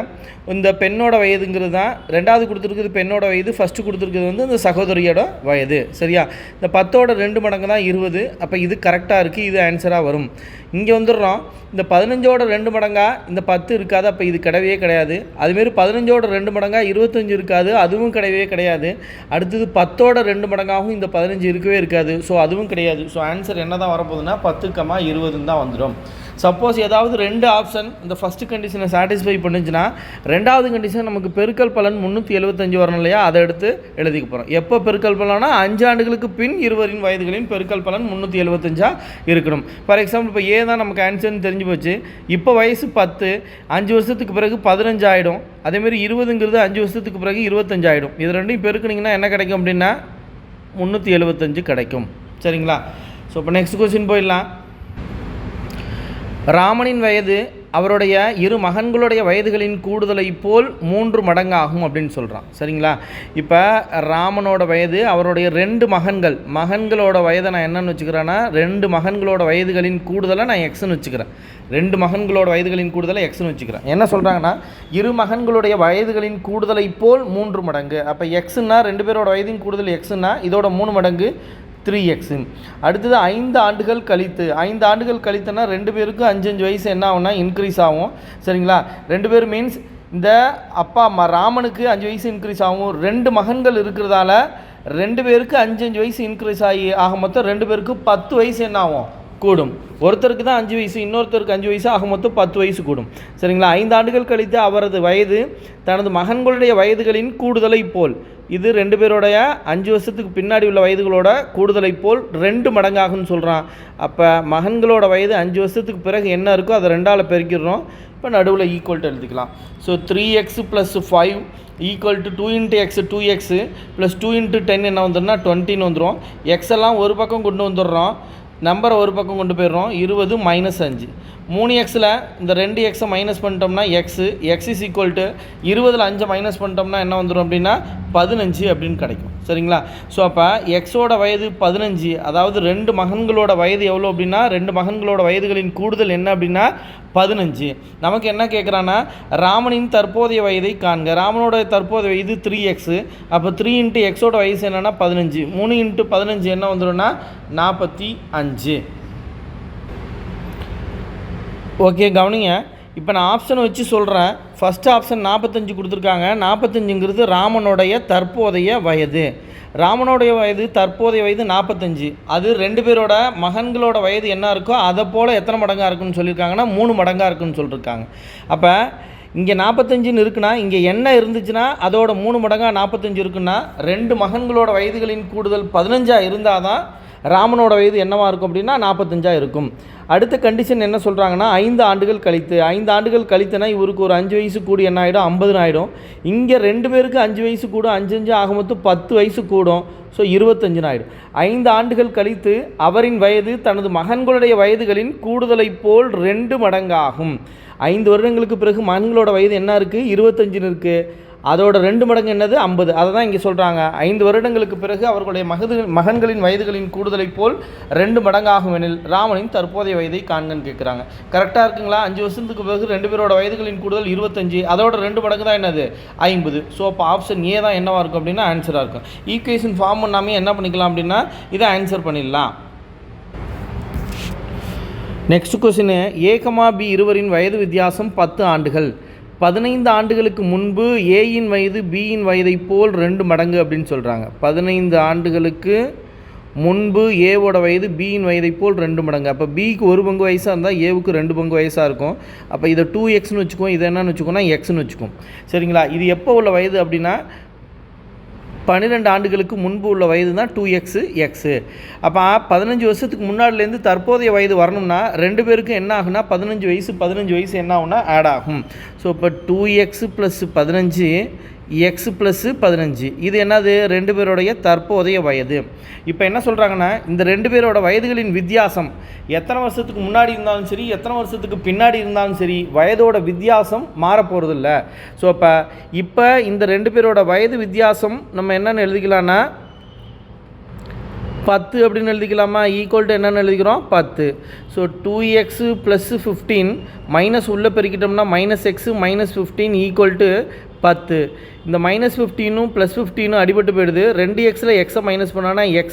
இந்த பெண்ணோட வயதுங்கிறது தான், ரெண்டாவது கொடுத்துருக்குது பெண்ணோட வயது, ஃபஸ்ட்டு கொடுத்துருக்குது வந்து இந்த சகோதரியோட வயது. சரியா? இந்த 10ஓட 2 மடங்கு தான் 20. அப்போ இது கரெக்டாக இருக்குது, இது ஆன்சராக வரும். இங்கே வந்துடுறோம், இந்த 15ஓட 2 மடங்கா இந்த 10 இருக்காது, அப்போ இது கிடையவே கிடையாது. அதுமாரி 15ஓட 2 மடங்கா 25 இருக்காது, அதுவும் கிடையவே கிடையாது. அடுத்தது 10ஓட 2 மடங்காகவும் இந்த 15 இருக்கவே இருக்காது, ஸோ அதுவும் கிடையாது. ஸோ ஆன்சர் என்ன தான் வரப்போகுதுன்னா 10,20 தான் வந்துடும். சப்போஸ் ஏதாவது 2 ஆப்ஷன் இந்த ஃபஸ்ட்டு கண்டிஷனை சாட்டிஸ்ஃபை பண்ணுச்சுன்னா, ரெண்டாவது கண்டிஷன் நமக்கு பெருக்கல் பலன் 375 வரணும் இல்லையா, அதை எடுத்து எழுதிக்க போகிறோம். எப்போ பெருக்கல் பலனா 5 ஆண்டுகளுக்கு பின் இருவரின் வயதுகளின் பெருக்கல் பலன் 375 இருக்கணும். ஃபார் எக்ஸாம்பிள் இப்போ ஏ தான் நமக்கு ஆன்சர்னு தெரிஞ்சு போச்சு. இப்போ வயசு 10, 5 வருஷத்துக்கு பிறகு 15 ஆகிடும். அதேமாரி 20ங்கிறது 5 வருஷத்துக்கு பிறகு 25 ஆகிடும். இது ரெண்டையும் பெருக்குனிங்கன்னா என்ன கிடைக்கும் அப்படின்னா 375 கிடைக்கும். சரிங்களா? ஸோ இப்போ நெக்ஸ்ட் கொஸ்டின் போயிடலாம். ராமனின் வயது அவருடைய 2 மகன்களுடைய வயதுகளின் கூடுதலை போல் 3 மடங்காகும் அப்படின்னு சொல்கிறான். சரிங்களா? இப்போ ராமனோட வயது அவருடைய 2 மகன்களோட வயதை நான் என்னன்னு வச்சுக்கிறேன்னா, 2 மகன்களோட வயதுகளின் கூடுதலை நான் எக்ஸ்ன்னு வச்சுக்கிறேன். 2 மகன்களோட வயதுகளின் கூடுதலை எக்ஸ்ன்னு வச்சுக்கிறேன். என்ன சொல்கிறாங்கன்னா, 2 மகன்களுடைய வயதுகளின் கூடுதலை போல் 3 மடங்கு. அப்போ எக்ஸ்ன்னா 2 பேரோட வயதின் கூடுதல் எக்ஸ்ன்னா இதோட 3 மடங்கு 3x. அடுத்தது 5 ஆண்டுகள் கழித்து, 5 ஆண்டுகள் கழித்துனா 2 பேருக்கும் 5 வயசு என்ன ஆகும்னா இன்க்ரீஸ் ஆகும். சரிங்களா? 2 பேர் மீன்ஸ் இந்த அப்பா அம்மா ராமனுக்கு 5 வயசு இன்க்ரீஸ் ஆகும். 2 மகன்கள் இருக்கிறதால 2 பேருக்கு 5 வயசு இன்க்ரீஸ் ஆக மொத்தம் 2 பேருக்கு 10 வயசு என்ன ஆகும் கூடும். ஒருத்தருக்கு தான் 5 வயசு, இன்னொருத்தருக்கு 5 வயசு, ஆக மொத்தம் 10 வயசு கூடும். சரிங்களா? 5 ஆண்டுகள் கழித்து அவரது வயது தனது மகன்களுடைய வயதுகளின் கூடுதலை போல், இது 2 பேரோடைய 5 வருஷத்துக்கு பின்னாடி உள்ள வயதுகளோட கூடுதலை போல் 2 மடங்காகுன்னு சொல்கிறான். அப்போ மகன்களோட வயது 5 வருஷத்துக்கு பிறகு என்ன இருக்கோ அதை 2ஆல் பெருக்கிடுறோம். இப்போ நடுவில் ஈக்குவல் எழுதிக்கலாம். ஸோ 3x + 5 = 2 × x 2x + 2 × 10 என்ன வந்துடும்னா 20ன்னு வந்துடும். எக்ஸ் எல்லாம் ஒரு பக்கம் கொண்டு வந்துடுறோம், நம்பரை ஒரு பக்கம் கொண்டு போயிடுறோம். 20 - 5 3xல் இந்த 2xை மைனஸ் பண்ணிட்டோம்னா x = 20ல் 5 மைனஸ் பண்ணிட்டோம்னா என்ன வந்துடும் அப்படின்னா 15 அப்படின்னு கிடைக்கும். சரிங்களா? ஸோ அப்போ எக்ஸோட வயது 15, அதாவது 2 மகன்களோட வயது எவ்வளோ அப்படின்னா 2 மகன்களோட வயதுகளின் கூடுதல் என்ன அப்படின்னா 15. நமக்கு என்ன கேட்குறான்னா, ராமனின் தற்போதைய வயதை காண்க. ராமனோட தற்போதைய வயது 3x. அப்போ 3 × xோட வயசு என்னென்னா 15. 3 × 15 என்ன வந்துடும்னா 45. ஓகே, கவனிங்க. இப்போ நான் ஆப்ஷன் வச்சு சொல்கிறேன். ஃபஸ்ட்டு ஆப்ஷன் 45 கொடுத்துருக்காங்க. 45ங்கிறது ராமனுடைய தற்போதைய வயது. ராமனுடைய வயது தற்போதைய வயது 45. அது 2 பேரோட மகன்களோட வயது என்ன இருக்கோ அதை போல் எத்தனை மடங்காக இருக்குன்னு சொல்லியிருக்காங்கன்னா 3 மடங்காக இருக்குன்னு சொல்லியிருக்காங்க. அப்போ இங்கே 45ன்னு இருக்குன்னா இங்கே என்ன இருந்துச்சுன்னா அதோட 3 மடங்காக 45 இருக்குன்னா 2 மகன்களோட வயதுகளின் கூடுதல் 15 இருந்தால் தான் ராமனோட வயது என்னவாக இருக்கும் அப்படின்னா 45 இருக்கும். அடுத்த கண்டிஷன் என்ன சொல்கிறாங்கன்னா 5 ஆண்டுகள் கழித்து. 5 ஆண்டுகள் கழித்துனா இவருக்கு ஒரு 5 வயசு கூடி என்ன ஆகிடும் 50 ஆகிடும். இங்கே 2 பேருக்கு 5 வயசு கூடும், 5 ஆக மொத்தம் 10 வயசு கூடும். ஸோ 25 ஆகிடும். 5 ஆண்டுகள் கழித்து அவரின் வயது தனது மகன்களுடைய வயதுகளின் கூடுதலை போல் 2 மடங்காகும். 5 வருடங்களுக்கு பிறகு மகன்களோட வயது என்ன இருக்குது 25 இருக்குது. அதோட 2 மடங்கு என்னது 50. அதை தான் இங்கே சொல்கிறாங்க. 5 வருடங்களுக்கு பிறகு அவர்களுடைய மகன்களின் வயதுகளின் கூடுதலை போல் 2 மடங்காகும் எனில் ராமனின் தற்போதைய வயதை காண்கன்னு கேட்குறாங்க. கரெக்டாக இருக்குங்களா? 5 வருஷத்துக்கு பிறகு 2 பேரோட வயதுகளின் கூடுதல் 25, அதோட 2 மடங்கு தான் என்னது 50. ஸோ அப்போ ஆப்ஷன் ஏ தான் என்னவாக இருக்கும் அப்படின்னா ஆன்சராக இருக்கும். ஈக்குவேஷன் ஃபார்ம் பண்ணாமல் என்ன பண்ணிக்கலாம் அப்படின்னா இதை ஆன்சர் பண்ணிடலாம். நெக்ஸ்ட் கொஸ்டின், A, B இருவரின் வயது வித்தியாசம் 10 ஆண்டுகள். 15 ஆண்டுகளுக்கு முன்பு ஏயின் வயது பியின் வயதை போல் 2 மடங்கு அப்படின்னு சொல்கிறாங்க. 15 ஆண்டுகளுக்கு முன்பு ஏவோட வயது பியின் வயதை போல் 2 மடங்கு. அப்போ பிக்கு 1 பங்கு வயசாக இருந்தால் ஏவுக்கு 2 பங்கு வயசாக இருக்கும். அப்போ இதை 2xன்னு வச்சுக்கோம், இதை என்னன்னு வச்சுக்கோன்னா எக்ஸ்ன்னு வச்சுக்கோம். சரிங்களா? இது எப்போ உள்ள வயது அப்படின்னா 12 ஆண்டுகளுக்கு முன்பு உள்ள வயது தான் 2x எக்ஸு. அப்போ 15 வருஷத்துக்கு முன்னாடிலேருந்து தற்போதைய வயது வரணும்னா 2 பேருக்கும் என்ன ஆகுனா 15 வயசு என்ன ஆகுனா ஆட் ஆகும். ஸோ இப்போ 2x + 15 x + 15 இது என்னது 2 பேருடைய தற்போதைய வயது. இப்போ என்ன சொல்கிறாங்கன்னா இந்த 2 பேரோட வயதுகளின் வித்தியாசம் எத்தனை வருஷத்துக்கு முன்னாடி இருந்தாலும் சரி எத்தனை வருஷத்துக்கு பின்னாடி இருந்தாலும் சரி வயதோட வித்தியாசம் மாறப்போகிறதில்ல. ஸோ இப்போ இந்த 2 பேரோட வயது வித்தியாசம் நம்ம என்னென்னு எழுதிக்கலான்னா 10 அப்படின்னு எழுதிக்கலாமா? ஈக்குவல் டு என்னென்னு எழுதிக்கிறோம்? 10. ஸோ 2x + 15 மைனஸ் உள்ளே பெருக்கிட்டோம்னா -x -15 ஈக்குவல் டு 10. இந்த -15ம் +15ம் அடிபட்டு போயிடுது. 2xல் எக்ஸை மைனஸ் பண்ணோன்னா x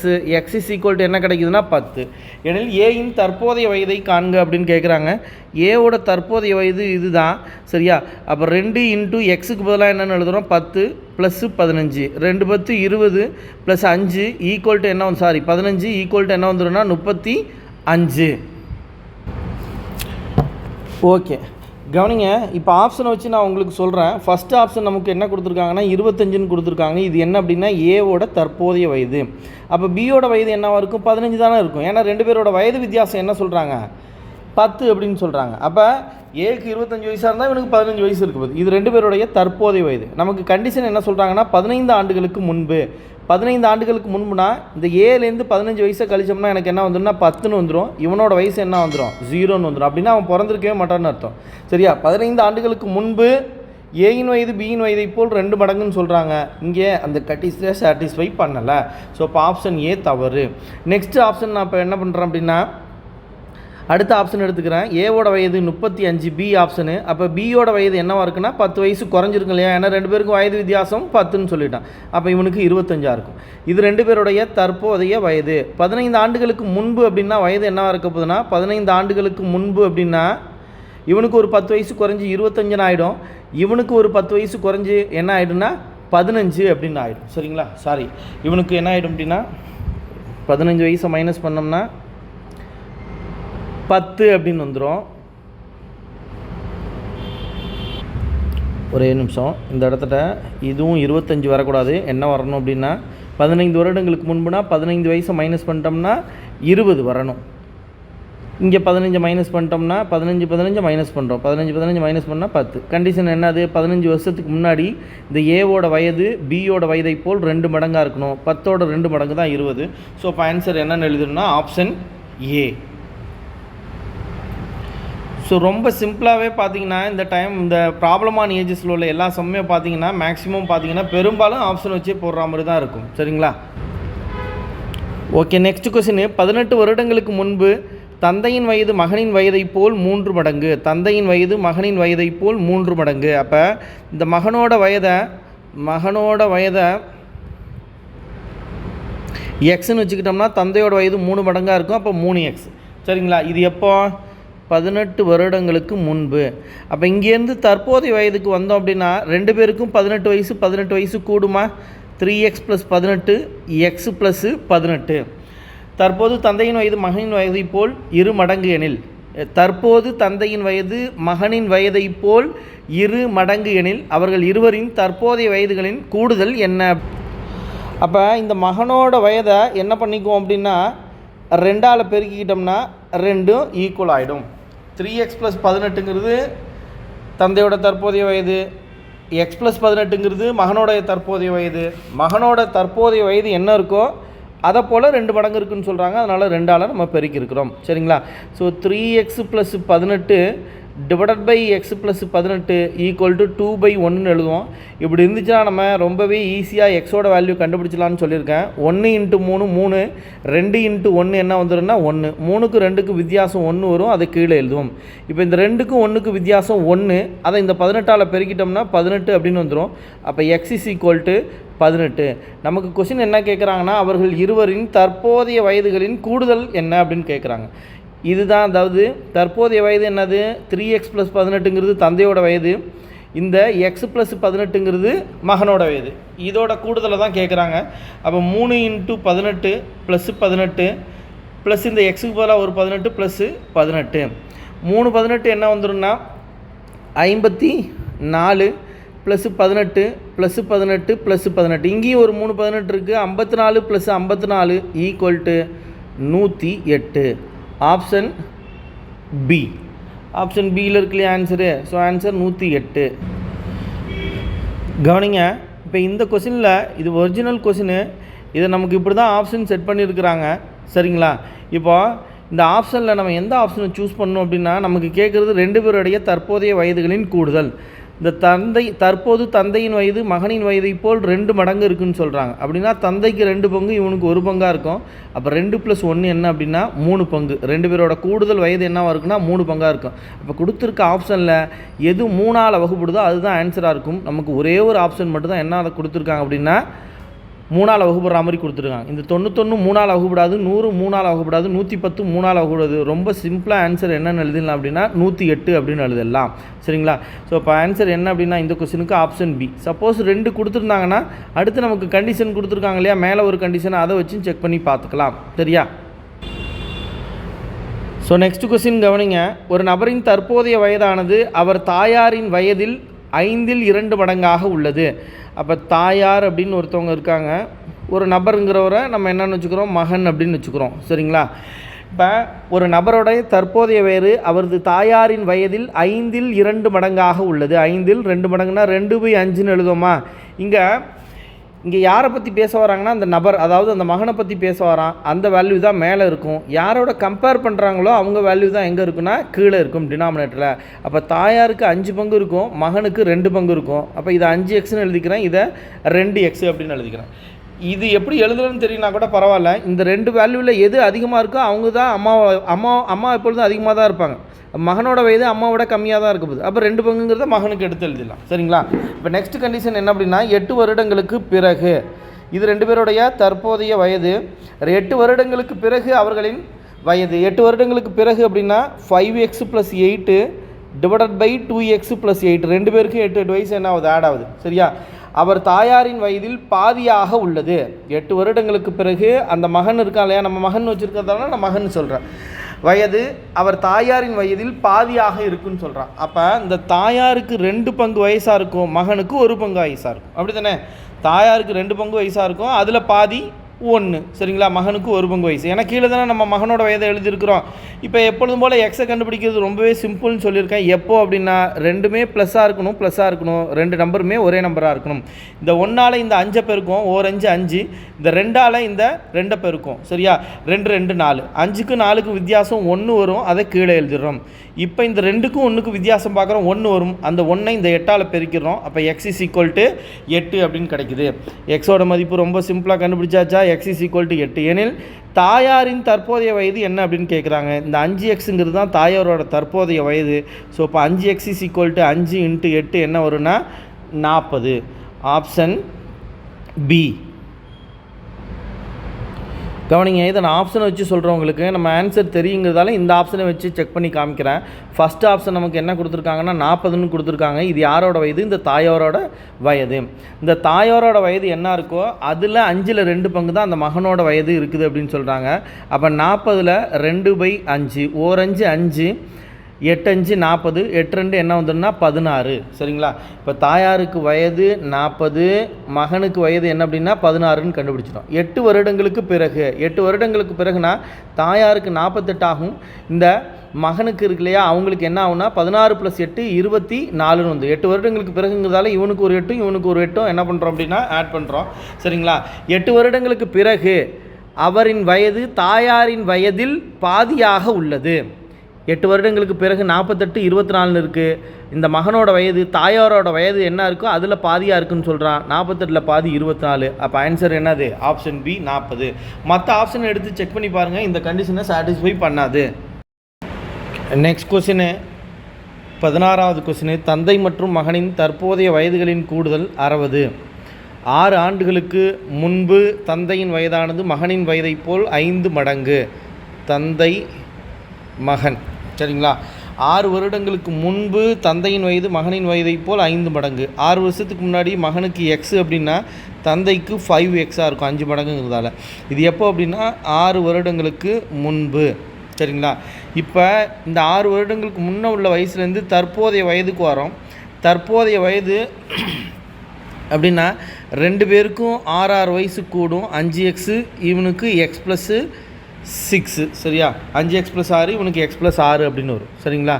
இஸ் ஈக்குவல் டு என்ன கிடைக்குதுன்னா 10. எனில் ஏயின் தற்போதைய வயதை காண்க அப்படின்னு கேட்குறாங்க. ஏவோட தற்போதைய வயது இதுதான், சரியா? அப்போ 2 × எக்ஸுக்கு பதிலாக என்னென்னு எழுதுகிறோம்? 10 + 15. 2 10 20 + 5 ஈக்குவல் டு என்ன 15 ஈக்குவல் டு என்ன வந்துடும்னா 35. ஓகே, கவனிங்க. இப்போ ஆப்ஷனை வச்சு நான் உங்களுக்கு சொல்கிறேன். ஃபஸ்ட்டு ஆப்ஷன் நமக்கு என்ன கொடுத்துருக்காங்கன்னா 25ன்னு கொடுத்துருக்காங்க. இது என்ன அப்படின்னா ஏவோட தற்போதைய வயது. அப்போ பியோட வயது என்னவாக இருக்கும்? 15 தானே இருக்கும். ஏன்னா 2 பேரோட வயது வித்தியாசம் என்ன சொல்கிறாங்க? 10 அப்படின்னு சொல்கிறாங்க. அப்போ ஏக்கு 25 வயசாக இருந்தால் இவனுக்கு 15 வயசு இருக்குது. இது 2 பேருடைய தற்போதைய வயது. நமக்கு கண்டிஷன் என்ன சொல்கிறாங்கன்னா 15 ஆண்டுகளுக்கு முன்பு. 15 ஆண்டுகளுக்கு முன்புனா இந்த ஏலேருந்து 15 வயசை கழிச்சோம்னா எனக்கு என்ன வந்துடும்னா 10ன்னு வந்துடும். இவனோட வயசு என்ன வந்துடும்? 0ன்னு வந்துடும். அப்படின்னா அவன் பிறந்திருக்கவே மாட்டான்னு அர்த்தம், சரியா? 15 ஆண்டுகளுக்கு முன்பு ஏயின் வயது பியின் வயதை போல் 2 மடங்குன்னு சொல்கிறாங்க. இங்கே அந்த கண்டிஷனை சாட்டிஸ்ஃபை பண்ணலை. ஸோ இப்போ ஆப்ஷன் ஏ தவறு. நெக்ஸ்ட் ஆப்ஷன் நான் இப்போ என்ன பண்ணுறேன் அப்படின்னா அடுத்த ஆப்ஷன் எடுத்துக்கிறேன். ஏவோட வயது 35, பி ஆப்ஷனு. அப்போ பியோட வயது என்னவாக இருக்குன்னா 10 வயசு குறைஞ்சிருக்கும் இல்லையா? ஏன்னா 2 பேருக்கும் வயது வித்தியாசம் 10ன்னு சொல்லிட்டான். அப்போ இவனுக்கு 25 இருக்கும். இது 2 பேருடைய தற்போதைய வயது. 15 ஆண்டுகளுக்கு முன்பு அப்படின்னா வயது என்னவாக இருக்க போகுதுன்னா 15 ஆண்டுகளுக்கு முன்பு அப்படின்னா இவனுக்கு ஒரு 10 வயசு குறைஞ்சி 25 ஆகிடும். இவனுக்கு ஒரு 10 வயசு குறைஞ்சி என்ன ஆகிடும்னா 15 அப்படின்னு ஆகிடும், சரிங்களா? சாரி, இவனுக்கு என்ன ஆகிடும் அப்படின்னா 15 வயசை மைனஸ் பண்ணோம்னா 10 அப்படின்னு வந்துடும். ஒரே நிமிஷம், இந்த இடத்துல இதுவும் 25 வரக்கூடாது. என்ன வரணும் அப்படின்னா 15 வருடங்களுக்கு முன்புனா 15 வயசை மைனஸ் பண்ணிட்டோம்னா 20 வரணும். இங்கே 15 மைனஸ் பண்ணிட்டோம்னா 15 மைனஸ் பண்ணுறோம். 15 மைனஸ் பண்ணால் 10. கண்டிஷன் என்னது? 15 வருஷத்துக்கு முன்னாடி இந்த ஏவோட வயது பியோட வயதை போல் 2 மடங்காக இருக்கணும். 10ஓட 2 மடங்கு தான் 20. ஸோ இப்போ ஆன்சர் என்னென்னு எழுதணும்னா ஆப்ஷன் ஏ. ஸோ ரொம்ப சிம்பிளாகவே பார்த்தீங்கன்னா இந்த ப்ராப்ளமான ஏஜஸில் உள்ள எல்லா சம்மே பார்த்தீங்கன்னா மேக்ஸிமம் பார்த்தீங்கன்னா பெரும்பாலும் ஆப்ஷன் வச்சே போடுற மாதிரி தான் இருக்கும், சரிங்களா? Okay, next question. 18 வருடங்களுக்கு முன்பு தந்தையின் வயது மகனின் வயதை போல் 3 மடங்கு. தந்தையின் வயது மகனின் வயதை போல் 3 மடங்கு. அப்போ இந்த மகனோட வயதை எக்ஸ்ன்னு வச்சுக்கிட்டோம்னா தந்தையோட வயது 3 மடங்காக இருக்கும். அப்போ 3x, சரிங்களா? இது எப்போ? 18 வருடங்களுக்கு முன்பு. அப்போ இங்கேருந்து தற்போதைய வயதுக்கு வந்தோம் அப்படின்னா 2 பேருக்கும் 18 வயசு கூடுமா? 3x + 18 x + 18. தற்போது தந்தையின் வயது மகனின் வயதை போல் 2 மடங்கு எனில், தற்போது தந்தையின் வயது மகனின் வயதை போல் 2 மடங்கு எனில் அவர்கள் இருவரின் தற்போதைய வயதுகளின் கூடுதல் என்ன? அப்போ இந்த மகனோட வயதை என்ன பண்ணிக்குவோம் அப்படின்னா 2ஆல் பெருக்கிக்கிட்டோம்னா 2 ஈக்குவல் ஆகிடும். 3x + 18ங்கிறது தந்தையோட தற்போதைய வயது, x + 18ங்கிறது மகனோடைய தற்போதைய வயது. மகனோட தற்போதைய வயது என்ன இருக்கோ அதை போல் 2 மடங்கு இருக்குதுன்னு சொல்கிறாங்க. அதனால் 2ஆல் நம்ம பெருக்கியிருக்கிறோம், சரிங்களா? ஸோ 3x + 18 / x + 18 = 2/1ன்னு எழுதுவோம். இப்படி இருந்துச்சுன்னா நம்ம ரொம்பவே ஈஸியாக எக்ஸோட வேல்யூ கண்டுபிடிச்சலான்னு சொல்லியிருக்கேன். 1 × 3 3, 2 × 1 என்ன வந்துடும்னா 1. 3க்கு 2க்கு வித்தியாசம் 1 வரும், அதை கீழே எழுதுவோம். இப்போ இந்த 2க்கும் 1க்கு வித்தியாசம் 1, அதை இந்த 18ஆல் பெருக்கிட்டோம்னா 18 அப்படின்னு வந்துடும். அப்போ x = 18. நமக்கு கொஸ்டின் என்ன கேட்குறாங்கன்னா அவர்கள் இருவரின் தற்போதைய வயதுகளின் கூடுதல் என்ன அப்படின்னு கேட்குறாங்க. இதுதான், அதாவது தற்போதைய வயது என்னது? 3x + 18ங்கிறது தந்தையோட வயது, இந்த x + 18ங்கிறது மகனோட வயது. இதோட கூடுதலை தான் கேட்குறாங்க. அப்போ 3 × 18 + 18 ப்ளஸ் இந்த எக்ஸுக்கு பதிலாக ஒரு 18 + 18, 3 18 என்ன வந்துடும்னா 54 + 18 + 18 + 18. இங்கேயும் ஒரு 3 18 இருக்குது. 54 + 54 = 108. Option B. ஆப்ஷன் பியில் இருக்குல்லையா ஆன்சரு? So answer 108. கவனிங்க, இப்போ இந்த கொஸ்டினில் இது ஒரிஜினல் கொஸ்டின். இதை நமக்கு இப்படி தான் ஆப்ஷன் செட் பண்ணியிருக்கிறாங்க, சரிங்களா? இப்போ இந்த ஆப்ஷனில் நம்ம எந்த ஆப்ஷனை சூஸ் பண்ணணும் அப்படின்னா நமக்கு கேட்குறது 2 பேருடைய தற்போதைய வயதுகளின் கூடுதல். இந்த தற்போது தந்தையின் வயது மகனின் வயதை போல் 2 மடங்கு இருக்குதுன்னு சொல்கிறாங்க. அப்படின்னா தந்தைக்கு 2 பங்கு, இவனுக்கு 1 பங்காக இருக்கும். அப்போ 2 + 1 என்ன அப்படின்னா 3 பங்கு. 2 பேரோட கூடுதல் வயது என்னவாக இருக்குன்னா 3 பங்காக இருக்கும். அப்போ கொடுத்துருக்க ஆப்ஷனில் எது 3ஆல் வகுப்படுதோ அதுதான் ஆன்சராக இருக்கும். நமக்கு ஒரே ஒரு ஆப்ஷன் மட்டும் தான் என்ன அதை கொடுத்துருக்காங்க அப்படின்னா 3ஆல் வகுப்படுற மாதிரி கொடுத்துருக்காங்க. இந்த 91 3ஆல் வகுப்படாது, 100 3ஆல் வகுப்படாது, 110 3ஆல் வகுப்படாது. ரொம்ப சிம்பிளாக ஆன்சர் என்னென்னு எழுதிடலாம் அப்படின்னா 108 அப்படின்னு எழுதலாம். சரிங்களா? ஸோ இப்போ ஆன்சர் என்ன அப்படின்னா இந்த கொஸ்டினுக்கு ஆப்ஷன் பி. சப்போஸ் 2 கொடுத்துருந்தாங்கன்னா அடுத்து நமக்கு கண்டிஷன் கொடுத்துருக்காங்க இல்லையா, மேலே ஒரு கண்டிஷன், அதை வச்சு செக் பண்ணி பார்த்துக்கலாம். சரியா? ஸோ நெக்ஸ்ட் கொஸ்டின் கவனிங்க. ஒரு நபரின் தற்போதைய வயதானது அவர் தாயாரின் வயதில் 5/2 மடங்காக உள்ளது. அப்போ தாயார் அப்படின்னு ஒருத்தவங்க இருக்காங்க, ஒரு நபருங்கிறவரை நம்ம என்னென்னு வச்சுக்கிறோம், மகன் அப்படின்னு வச்சுக்கிறோம். சரிங்களா? இப்போ ஒரு நபருடைய தற்போதைய வயது அவரது தாயாரின் வயதில் 5/2 மடங்காக உள்ளது. 5/2 மடங்குனா 2/5ன்னு எழுதுவோமா? இங்கே யாரை பற்றி பேச வராங்கன்னா அந்த நபர், அதாவது அந்த மகனை பற்றி பேச வரான். அந்த வேல்யூ தான் மேலே இருக்கும். யாரோட கம்பேர் பண்ணுறாங்களோ அவங்க வேல்யூ தான் எங்கே இருக்குன்னா கீழே இருக்கும் டினாமினேட்டரில். அப்போ தாயாருக்கு 5 பங்கு இருக்கும், மகனுக்கு 2 பங்கு இருக்கும். அப்போ இதை 5xன்னு எழுதிக்கிறேன், இதை 2x அப்படின்னு எழுதிக்கிறேன். இது எப்படி எழுதுறதுன்னு தெரியும்னா கூட பரவாயில்ல. இந்த 2 வேல்யூவில் எது அதிகமாக இருக்கோ அவங்க தான் அம்மா எப்பொழுதும் அதிகமாக தான் இருப்பாங்க. மகனோட வயது அம்மாவோட கம்மியாக தான் இருக்குது. அப்போ 2 பங்குங்கிறத மகனுக்கு எடுத்து எழுதிடலாம். சரிங்களா? இப்போ நெக்ஸ்ட் கண்டிஷன் என்ன அப்படின்னா 8 வருடங்களுக்கு பிறகு, இது 2 பேருடைய தற்போதைய வயது. 8 வருடங்களுக்கு பிறகு அவர்களின் வயது 8 வருடங்களுக்கு பிறகு அப்படின்னா 5x + 8 / 2x + 8. 2 பேருக்கு 8 வயசு என்ன ஆகுது, ஆட் ஆகுது. சரியா? அவர் தாயாரின் வயதில் பாதியாக உள்ளது. 8 வருடங்களுக்கு பிறகு அந்த மகன் இருக்கா இல்லையா, நம்ம மகன் வச்சுருக்கிறதால நான் மகன் சொல்கிறேன். வயது அவர் தாயாரின் வயதில் பாதியாக இருக்குன்னு சொல்கிறான். அப்போ இந்த தாயாருக்கு 2 பங்கு வயசாக இருக்கும், மகனுக்கு 1 பங்கு வயசாக இருக்கும். அப்படி தானே? தாயாருக்கு 2 பங்கு வயசாக இருக்கும், அதில் பாதி 1. சரிங்களா? மகனுக்கு 1 பங்கு வயசு. ஏன்னா கீழே தானே நம்ம மகனோட வயதை எழுதியிருக்கிறோம். இப்போ எப்பொழுதும் போல் எக்ஸை கண்டுபிடிக்கிறது ரொம்பவே சிம்பிள்னு சொல்லியிருக்கேன். எப்போ அப்படின்னா 2மே ப்ளஸ்ஸாக இருக்கணும், 2 நம்பருமே ஒரே நம்பராக இருக்கணும். இந்த 1ஆல் இந்த 5 பெருக்கும், 1 5 5. இந்த 2ஆல் இந்த 2 பெருக்கும். சரியா? 2 2 4. 5க்கு 4க்கு வித்தியாசம் 1 வரும், அதை கீழே எழுதிடுறோம். இப்போ இந்த 2க்கும் 1க்கும் வித்தியாசம் பார்க்குறோம், 1 வரும். அந்த 1ஐ இந்த 8ஆல் பெருக்கிறோம். அப்போ x = 8 அப்படின்னு கிடைக்குது. எக்ஸோட மதிப்பு ரொம்ப சிம்பிளாக கண்டுபிடிச்சாச்சா? x = 8. எனில் தாயாரின் தற்போதைய வயது என்ன அப்படின்னு கேட்குறாங்க. இந்த 5xங்கிறது தான் தாயாரோட தற்போதைய வயது. ஸோ இப்போ 5x = 5 × 8 என்ன வரும்னா 40. Option B. கவனிங்க, இதை நான் ஆப்ஷனை வச்சு சொல்கிறவங்களுக்கு நம்ம ஆன்சர் தெரியுங்கிறதால இந்த ஆப்ஷனை வச்சு செக் பண்ணி காமிக்கிறேன். ஃபஸ்ட் ஆப்ஷன் நமக்கு என்ன கொடுத்துருக்காங்கன்னா 40ன்னு கொடுத்துருக்காங்க. இது யாரோட வயது? இந்த தாயாரோட வயது. இந்த தாயாரோட வயது என்ன இருக்கோ அதில் 5ல் 2 பங்கு தான் அந்த மகனோட வயது இருக்குது அப்படின்னு சொல்கிறாங்க. அப்போ 40ல் 2/5, 1 5 5, 8 5 40, 8 2 என்ன வந்துடும்னா 16. சரிங்களா? இப்போ தாயாருக்கு வயது 40, மகனுக்கு வயது என்ன அப்படின்னா 16ன்னு கண்டுபிடிச்சிட்டோம். 8 வருடங்களுக்கு பிறகு, 8 வருடங்களுக்கு பிறகுனா தாயாருக்கு 48 ஆகும். இந்த மகனுக்கு இருக்கு இல்லையா, அவங்களுக்கு என்ன ஆகும்னா 16 + 8 24ன்னு வந்து 8 வருடங்களுக்கு பிறகுங்கிறதால இவனுக்கு ஒரு 8 இவனுக்கு ஒரு 8 என்ன பண்ணுறோம் அப்படின்னா ஆட் பண்ணுறோம். சரிங்களா? 8 வருடங்களுக்கு பிறகு அவரின் வயது தாயாரின் வயதில் பாதியாக உள்ளது. 8 வருடங்களுக்கு பிறகு 48 24ன்னு இருக்குது. இந்த மகனோட வயது தாயாரோட வயது என்ன இருக்கோ அதில் பாதியாக இருக்குன்னு சொல்கிறான். 48ல் பாதி 24. அப்போ ஆன்சர் என்னது? Option B 40. மற்ற ஆப்ஷனை எடுத்து செக் பண்ணி பாருங்கள், இந்த கண்டிஷனை சாட்டிஸ்ஃபை பண்ணாது. நெக்ஸ்ட் கொஸ்டின் 16வது கொஸ்டின். தந்தை மற்றும் மகனின் தற்போதைய வயதுகளின் கூடுதல் 60. 6 ஆண்டுகளுக்கு முன்பு தந்தையின் வயதானது மகனின் வயதை போல் 5 மடங்கு. தந்தை மகன். சரிங்களா? 6 வருடங்களுக்கு முன்பு தந்தையின் வயது மகனின் வயதை போல் 5 மடங்கு. 6 வருஷத்துக்கு முன்னாடி மகனுக்கு எக்ஸ் அப்படின்னா தந்தைக்கு 5xஆக இருக்கும், 5 மடங்குங்கிறதால. இது எப்போ அப்படின்னா 6 வருடங்களுக்கு முன்பு. சரிங்களா? இப்போ இந்த 6 வருடங்களுக்கு முன்னே உள்ள வயசுலேருந்து தற்போதைய வயதுக்கு வரோம். தற்போதைய வயது அப்படின்னா 2 பேருக்கும் 6 வயசு கூடும். 5x, இவனுக்கு x + 6. சரியா? 5x + 6, இவனுக்கு x + 6 அப்படின்னு வரும். சரிங்களா?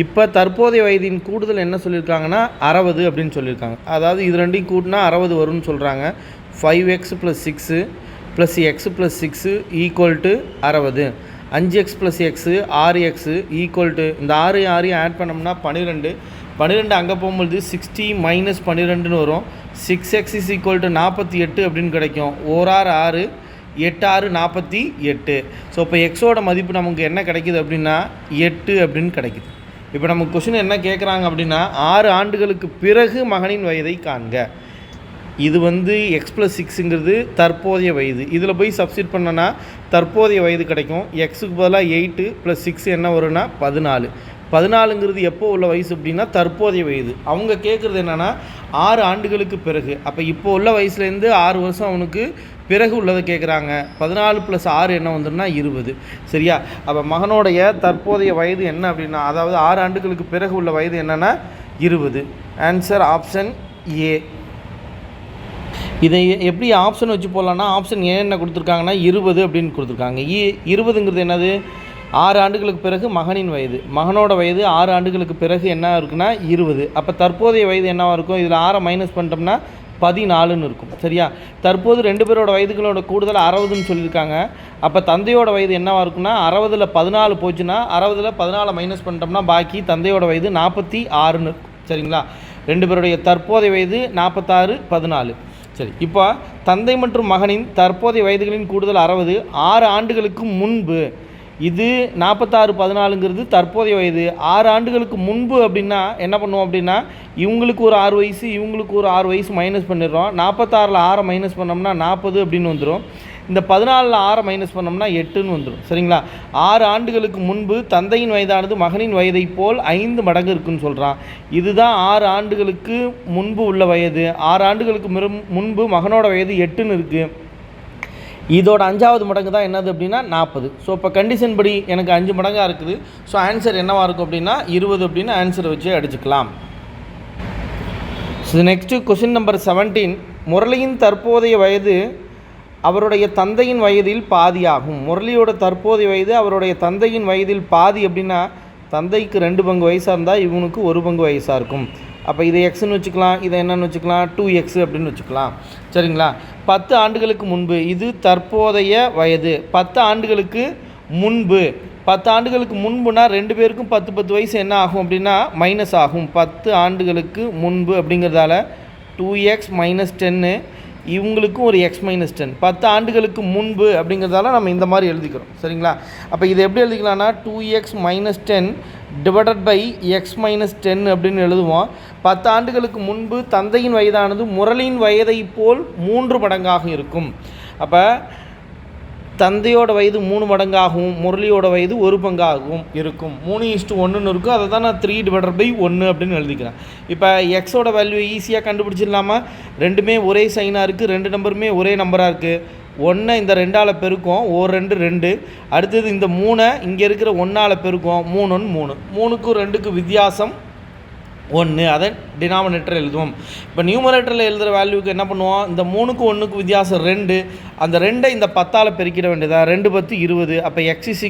இப்போ தற்போதைய வயதின் கூடுதல் என்ன சொல்லியிருக்காங்கன்னா 60 அப்படின்னு சொல்லியிருக்காங்க. அதாவது இது ரெண்டையும் கூட்டினா 60 வரும்னு சொல்கிறாங்க. 5x + 6 + x + 6 = 60. 5x + x 6x = இந்த 6 6 ஆட் பண்ணோம்னா 12. 12 அங்கே போகும்பொழுது 60 மைனஸ் 12ன்னு வரும். 6x = 48 அப்படின்னு கிடைக்கும். 1 6 8 6 48. ஸோ இப்போ எக்ஸோட மதிப்பு நமக்கு என்ன கிடைக்குது அப்படின்னா 8 அப்படின்னு கிடைக்குது. இப்போ நமக்கு கொஷின் என்ன கேட்குறாங்க அப்படின்னா 6 ஆண்டுகளுக்கு பிறகு மகனின் வயதை காண்க. இது x+6ங்கிறது தற்போதைய வயது. இதில் போய் சப்ஸ்டிட் பண்ணனா தற்போதைய வயது கிடைக்கும். எக்ஸுக்கு பதிலாக 8 + 6 என்ன வரும்னா 14. 14ங்கிறது எப்போ உள்ள வயசு அப்படின்னா தற்போதைய வயது. அவங்க கேட்குறது என்னென்னா 6 ஆண்டுகளுக்கு பிறகு. அப்போ இப்போ உள்ள வயசுலேருந்து 6 வருஷம் அவனுக்கு பிறகு உள்ளதை கேட்குறாங்க. 14 + 6 என்ன வந்துடும்னா 20. சரியா? அப்போ மகனுடைய தற்போதைய வயது என்ன அப்படின்னா, அதாவது 6 ஆண்டுகளுக்கு பிறகு உள்ள வயது என்னென்னா 20. Answer option A. இதை எப்படி ஆப்ஷன் வச்சு போடலான்னா, ஆப்ஷன் ஏ என்ன கொடுத்துருக்காங்கன்னா 20 அப்படின்னு கொடுத்துருக்காங்க. 20ங்கிறது என்னது? 6 ஆண்டுகளுக்கு பிறகு மகனின் வயது. மகனோட வயது 6 ஆண்டுகளுக்கு பிறகு என்ன இருக்குன்னா 20. அப்போ தற்போதைய வயது என்னவாக இருக்கும்? இதில் 6 மைனஸ் பண்ணிட்டோம்னா 14ன்னு இருக்கும். சரியா? தற்போது 2 பேரோட வயதுகளோட கூடுதல் 60ன்னு சொல்லியிருக்காங்க. அப்போ தந்தையோட வயது என்னவாக இருக்குன்னா 60ல் 14 போச்சுன்னா 60ல் 14 மைனஸ் பண்ணிட்டோம்னா பாக்கி தந்தையோட வயது 46ன்னு இருக்கும். சரிங்களா? 2 பேருடைய தற்போதைய வயது 46, 14. சரி, இப்போ தந்தை மற்றும் மகனின் தற்போதைய வயதுகளின் கூடுதல் 60. 6 ஆண்டுகளுக்கு முன்பு இது 46, 14ங்கிறது தற்போதைய வயது. 6 ஆண்டுகளுக்கு முன்பு அப்படின்னா என்ன பண்ணுவோம் அப்படின்னா, இவங்களுக்கு ஒரு 6 வயசு, இவங்களுக்கு ஒரு 6 வயசு மைனஸ் பண்ணிடுறோம். 46ல் 6 மைனஸ் பண்ணோம்னா 40 அப்படின்னு வந்துடும். இந்த 14ல் 6 மைனஸ் பண்ணோம்னா 8ன்னு வந்துடும். சரிங்களா? 6 ஆண்டுகளுக்கு முன்பு தந்தையின் வயதானது மகனின் வயதை போல் 5 மடங்கு இருக்குன்னு சொல்கிறான். இதுதான் 6 ஆண்டுகளுக்கு முன்பு உள்ள வயது. 6 ஆண்டுகளுக்கு முன்பு மகனோட வயது 8ன்னு இருக்குது. இதோட 5வது மடங்கு தான் என்னது அப்படின்னா 40. ஸோ இப்போ கண்டிஷன் படி எனக்கு 5 மடங்காக இருக்குது. ஸோ ஆன்சர் என்னவாக இருக்கும் அப்படின்னா 20 அப்படின்னு ஆன்சரை வச்சு அடிச்சுக்கலாம். So next question number 17. முரளியின் தற்போதைய வயது அவருடைய தந்தையின் வயதில் பாதி ஆகும். முரளியோட தற்போதைய வயது அவருடைய தந்தையின் வயதில் பாதி அப்படின்னா, தந்தைக்கு 2 பங்கு வயசாக இருந்தால் இவனுக்கு 1 பங்கு வயசாக இருக்கும். அப்போ இதை எக்ஸ்ன்னு வச்சுக்கலாம், இதை என்னன்னு வச்சுக்கலாம் 2x அப்படின்னு வச்சுக்கலாம். சரிங்களா? 10 ஆண்டுகளுக்கு முன்பு இது தற்போதைய வயது. 10 ஆண்டுகளுக்கு முன்பு 10 ஆண்டுகளுக்கு முன்புனா 2 பேருக்கும் 10 10 வயசு என்ன ஆகும் அப்படின்னா மைனஸ் ஆகும். 10 ஆண்டுகளுக்கு முன்பு அப்படிங்கிறதால 2x - 10, இவங்களுக்கும் ஒரு x - 10. 10 ஆண்டுகளுக்கு முன்பு அப்படிங்கிறதால நம்ம இந்த மாதிரி எழுதிக்கிறோம். சரிங்களா? அப்போ இதை எப்படி எழுதிக்கலாம்னா 2x - 10 / x - 10 அப்படின்னு எழுதுவோம். 10 ஆண்டுகளுக்கு முன்பு தந்தையின் வயதானது முரளியின் வயதை போல் 3 மடங்காக இருக்கும். அப்போ தந்தையோட வயது 3 மடங்காகவும் முரளியோட வயது 1 பங்காகவும் இருக்கும். 3:1ன்னு இருக்கும். அதை தான் நான் 3/1 அப்படின்னு எழுதிக்கிறேன். இப்போ எக்ஸோட வேல்யூ ஈஸியாக கண்டுபிடிச்சிடலாமா? ரெண்டுமே ஒரே சைனாக இருக்குது, 2 நம்பருமே ஒரே நம்பராக இருக்குது. 1 இந்த 2ஆல் பெருக்கும், 1 2 2. அடுத்தது இந்த 3 இங்கே இருக்கிற 1ஆல் பெருக்கும், 3 1 3. 3க்கும் 2க்கும் வித்தியாசம் 1. அதை டினாமினேட்டர் எழுதுவோம். இப்போ நியூமரேட்டரில் எழுதுகிற வேல்யூக்கு என்ன பண்ணுவோம்? இந்த 3க்கும் 1க்கும் வித்தியாசம் 2. அந்த 2ஐ இந்த 10ஆல் பெருக்கிட வேண்டியதா? 2 10 20. அப்போ x =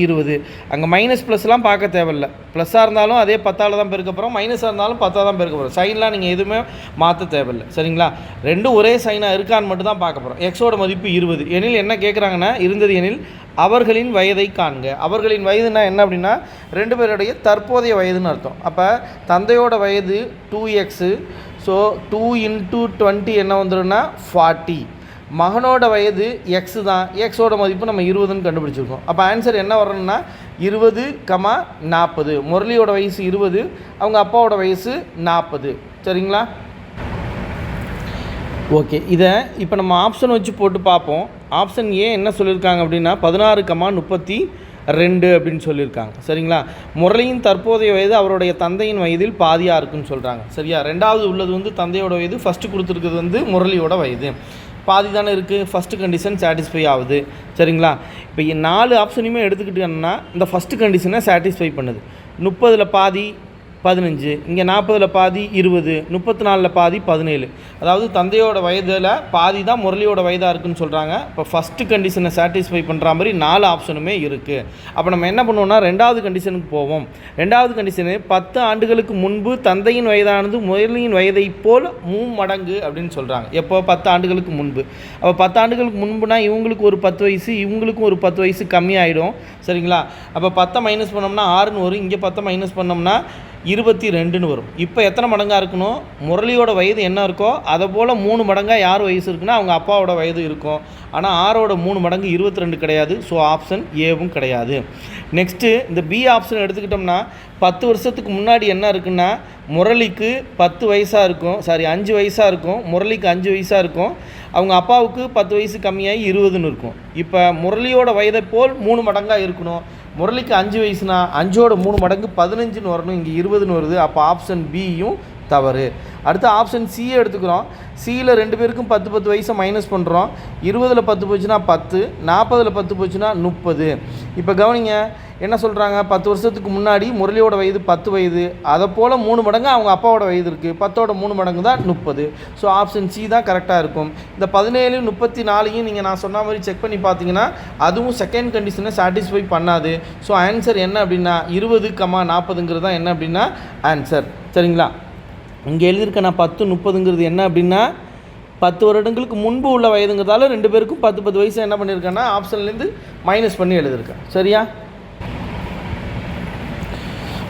20. அங்கே மைனஸ் ப்ளஸ்லாம் பார்க்க தேவையில்லை. ப்ளஸ்ஸாக இருந்தாலும் அதே 10ஆல் தான் பெருக்க போகிறோம், மைனஸாக இருந்தாலும் 10ஆல் தான் பெருக்க போகிறோம். சைன்லாம் நீங்கள் எதுவுமே மாற்ற தேவையில்லை. சரிங்களா? ரெண்டும் ஒரே சைனாக இருக்கான்னு மட்டும் தான் பார்க்க போகிறோம். எக்ஸோட மதிப்பு 20 எனில் என்ன கேட்குறாங்கன்னா, இருந்தது எனில் அவர்களின் வயதை காண்க. அவர்களின் வயதுனா என்ன அப்படின்னா 2 பேருடைய தற்போதைய வயதுன்னு அர்த்தம். அப்போ தந்தையோட வயது 2x. ஸோ 2 × 20 என்ன வந்துடும்னா 40. மகனோட வயது எக்ஸ் தான். எக்ஸோட மதிப்பு நம்ம 20ன்னு கண்டுபிடிச்சிருக்கோம். அப்போ ஆன்சர் என்ன வரணும்னா 20, 40. முரளியோட வயசு 20, அவங்க அப்பாவோட வயசு 40. சரிங்களா? ஓகே, இதை இப்போ நம்ம ஆப்ஷன் வச்சு போட்டு பார்ப்போம். ஆப்ஷன் ஏ என்ன சொல்லியிருக்காங்க அப்படின்னா 16, 32 அப்படின்னு சொல்லியிருக்காங்க. சரிங்களா? முரளியின் தற்போதைய வயது அவருடைய தந்தையின் வயதில் பாதியாக இருக்குன்னு சொல்கிறாங்க. சரியா? ரெண்டாவது உள்ளது தந்தையோட வயது, ஃபஸ்ட்டு கொடுத்துருக்குறது முரளியோட வயது. பாதி தானே இருக்குது. ஃபஸ்ட்டு கண்டிஷன் சாட்டிஸ்ஃபை ஆகுது. சரிங்களா? இப்போ 4 ஆப்ஷனையுமே எடுத்துக்கிட்டோன்னா இந்த ஃபஸ்ட்டு கண்டிஷனை சாட்டிஸ்ஃபை பண்ணுது. 30ல் பாதி 15, இங்கே 40ல் பாதி 20, 34ல் பாதி 17. அதாவது தந்தையோட வயதில் பாதி தான் முரளியோட வயதாக இருக்குதுன்னு சொல்கிறாங்க. இப்போ ஃபஸ்ட்டு கண்டிஷனை சாட்டிஸ்ஃபை பண்ணுற மாதிரி 4 ஆப்ஷனுமே இருக்குது. அப்போ நம்ம என்ன பண்ணுவோம்னா 2வது கண்டிஷனுக்கு போவோம். 2வது கண்டிஷனு 10 ஆண்டுகளுக்கு முன்பு தந்தையின் வயதானது முரளியின் வயதை போல் 3 மடங்கு அப்படின்னு சொல்கிறாங்க. எப்போ? 10 ஆண்டுகளுக்கு முன்பு. அப்போ 10 ஆண்டுகளுக்கு முன்புனா இவங்களுக்கு ஒரு 10 வயசு, இவங்களுக்கும் ஒரு 10 வயசு கம்மியாயிடும். சரிங்களா? அப்போ 10 மைனஸ் பண்ணோம்னா 6ன்னு வரும். இங்கே 10 மைனஸ் பண்ணோம்னா 22ன்னு வரும். இப்போ எத்தனை மடங்காக இருக்கணும்? முரளியோட வயது என்ன இருக்கோ அதை போல் 3 மடங்காக யார் வயசு இருக்குன்னா அவங்க அப்பாவோட வயது இருக்கும். ஆனால் ஆரோட 3 மடங்கு 22 கிடையாது. ஸோ ஆப்ஷன் ஏவும் கிடையாது. நெக்ஸ்ட்டு இந்த பி ஆப்ஷன் எடுத்துக்கிட்டோம்னா 10 வருஷத்துக்கு முன்னாடி என்ன இருக்குன்னா முரளிக்கு 10 வயசாக இருக்கும், 5 வயசாக இருக்கும், முரளிக்கு 5 வயசாக இருக்கும், அவங்க அப்பாவுக்கு 10 வயசு கம்மியாகி 20ன்னு இருக்கும். இப்போ முரளியோட வயதை போல் 3 மடங்காக இருக்கணும். முரளிக்கு 5 வயசுனா 5ஓட 3 மடங்கு 15ன்னு வரணும், இங்கே 20ன்னு வருது. அப்போ ஆப்ஷன் பியும் தவறு. அடுத்து ஆப்ஷன் சியை எடுத்துக்கிறோம். சியில் 2 பேருக்கும் 10 வயசை மைனஸ் பண்ணுறோம். 20ல் 10 போச்சுன்னா 10, 40ல் 10 போச்சுன்னா 30. இப்போ கவனிங்க என்ன சொல்கிறாங்க, 10 வருஷத்துக்கு முன்னாடி முரளியோட வயது 10 வயது, அதை போல் 3 மடங்கு அவங்க அப்பாவோட வயது இருக்குது, 10ஓட 3 மடங்கு தான் 30. ஸோ ஆப்ஷன் சி தான் கரெக்டாக இருக்கும். இந்த 17, 34 நீங்கள் நான் சொன்ன மாதிரி செக் பண்ணி பார்த்தீங்கன்னா அதுவும் செகண்ட் கண்டிஷனை சாட்டிஸ்ஃபை பண்ணாது. ஸோ ஆன்சர் என்ன அப்படின்னா 20, 40ங்கிறது தான் என்ன அப்படின்னா ஆன்சர். சரிங்களா? இங்கே எழுதியிருக்க நான் 10, 30ங்கிறது என்ன அப்படின்னா 10 வருடங்களுக்கு முன்பு உள்ள வயதுங்கிறதால 2 பேருக்கும் 10 வயசு என்ன பண்ணியிருக்கேன்னா ஆப்ஷன்லேருந்து மைனஸ் பண்ணி எழுதியிருக்கேன். சரியா?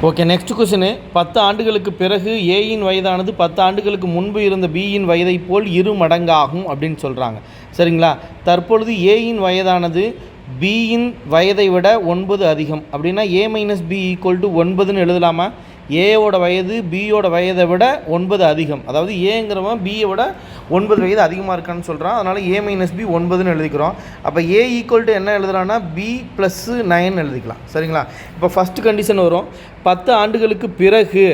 Okay, next question. 10 ஆண்டுகளுக்கு பிறகு ஏயின் வயதானது 10 ஆண்டுகளுக்கு முன்பு இருந்த பியின் வயதை போல் 2 மடங்காகும் அப்படின்னு சொல்கிறாங்க. சரிங்களா? தற்பொழுது ஏயின் வயதானது பியின் வயதை விட 9 அதிகம் அப்படின்னா ஏ மைனஸ் பி ஈக்குவல் டு 9ன்னு எழுதலாமா? ஏவோட வயது பியோட வயதை விட 9 அதிகம், அதாவது ஏங்கிறவன் பியை விட 9 வயது அதிகமாக இருக்கான்னு சொல்கிறான். அதனால் ஏ மைனஸ் பி 9ன்னு எழுதிக்கிறோம். அப்போ ஏ ஈக்குவல் டு என்ன எழுதுறான்னா பி ப்ளஸ் 9 எழுதிக்கலாம். சரிங்களா? இப்போ ஃபஸ்ட்டு கண்டிஷன் வரும் 10 ஆண்டுகளுக்கு பிறகு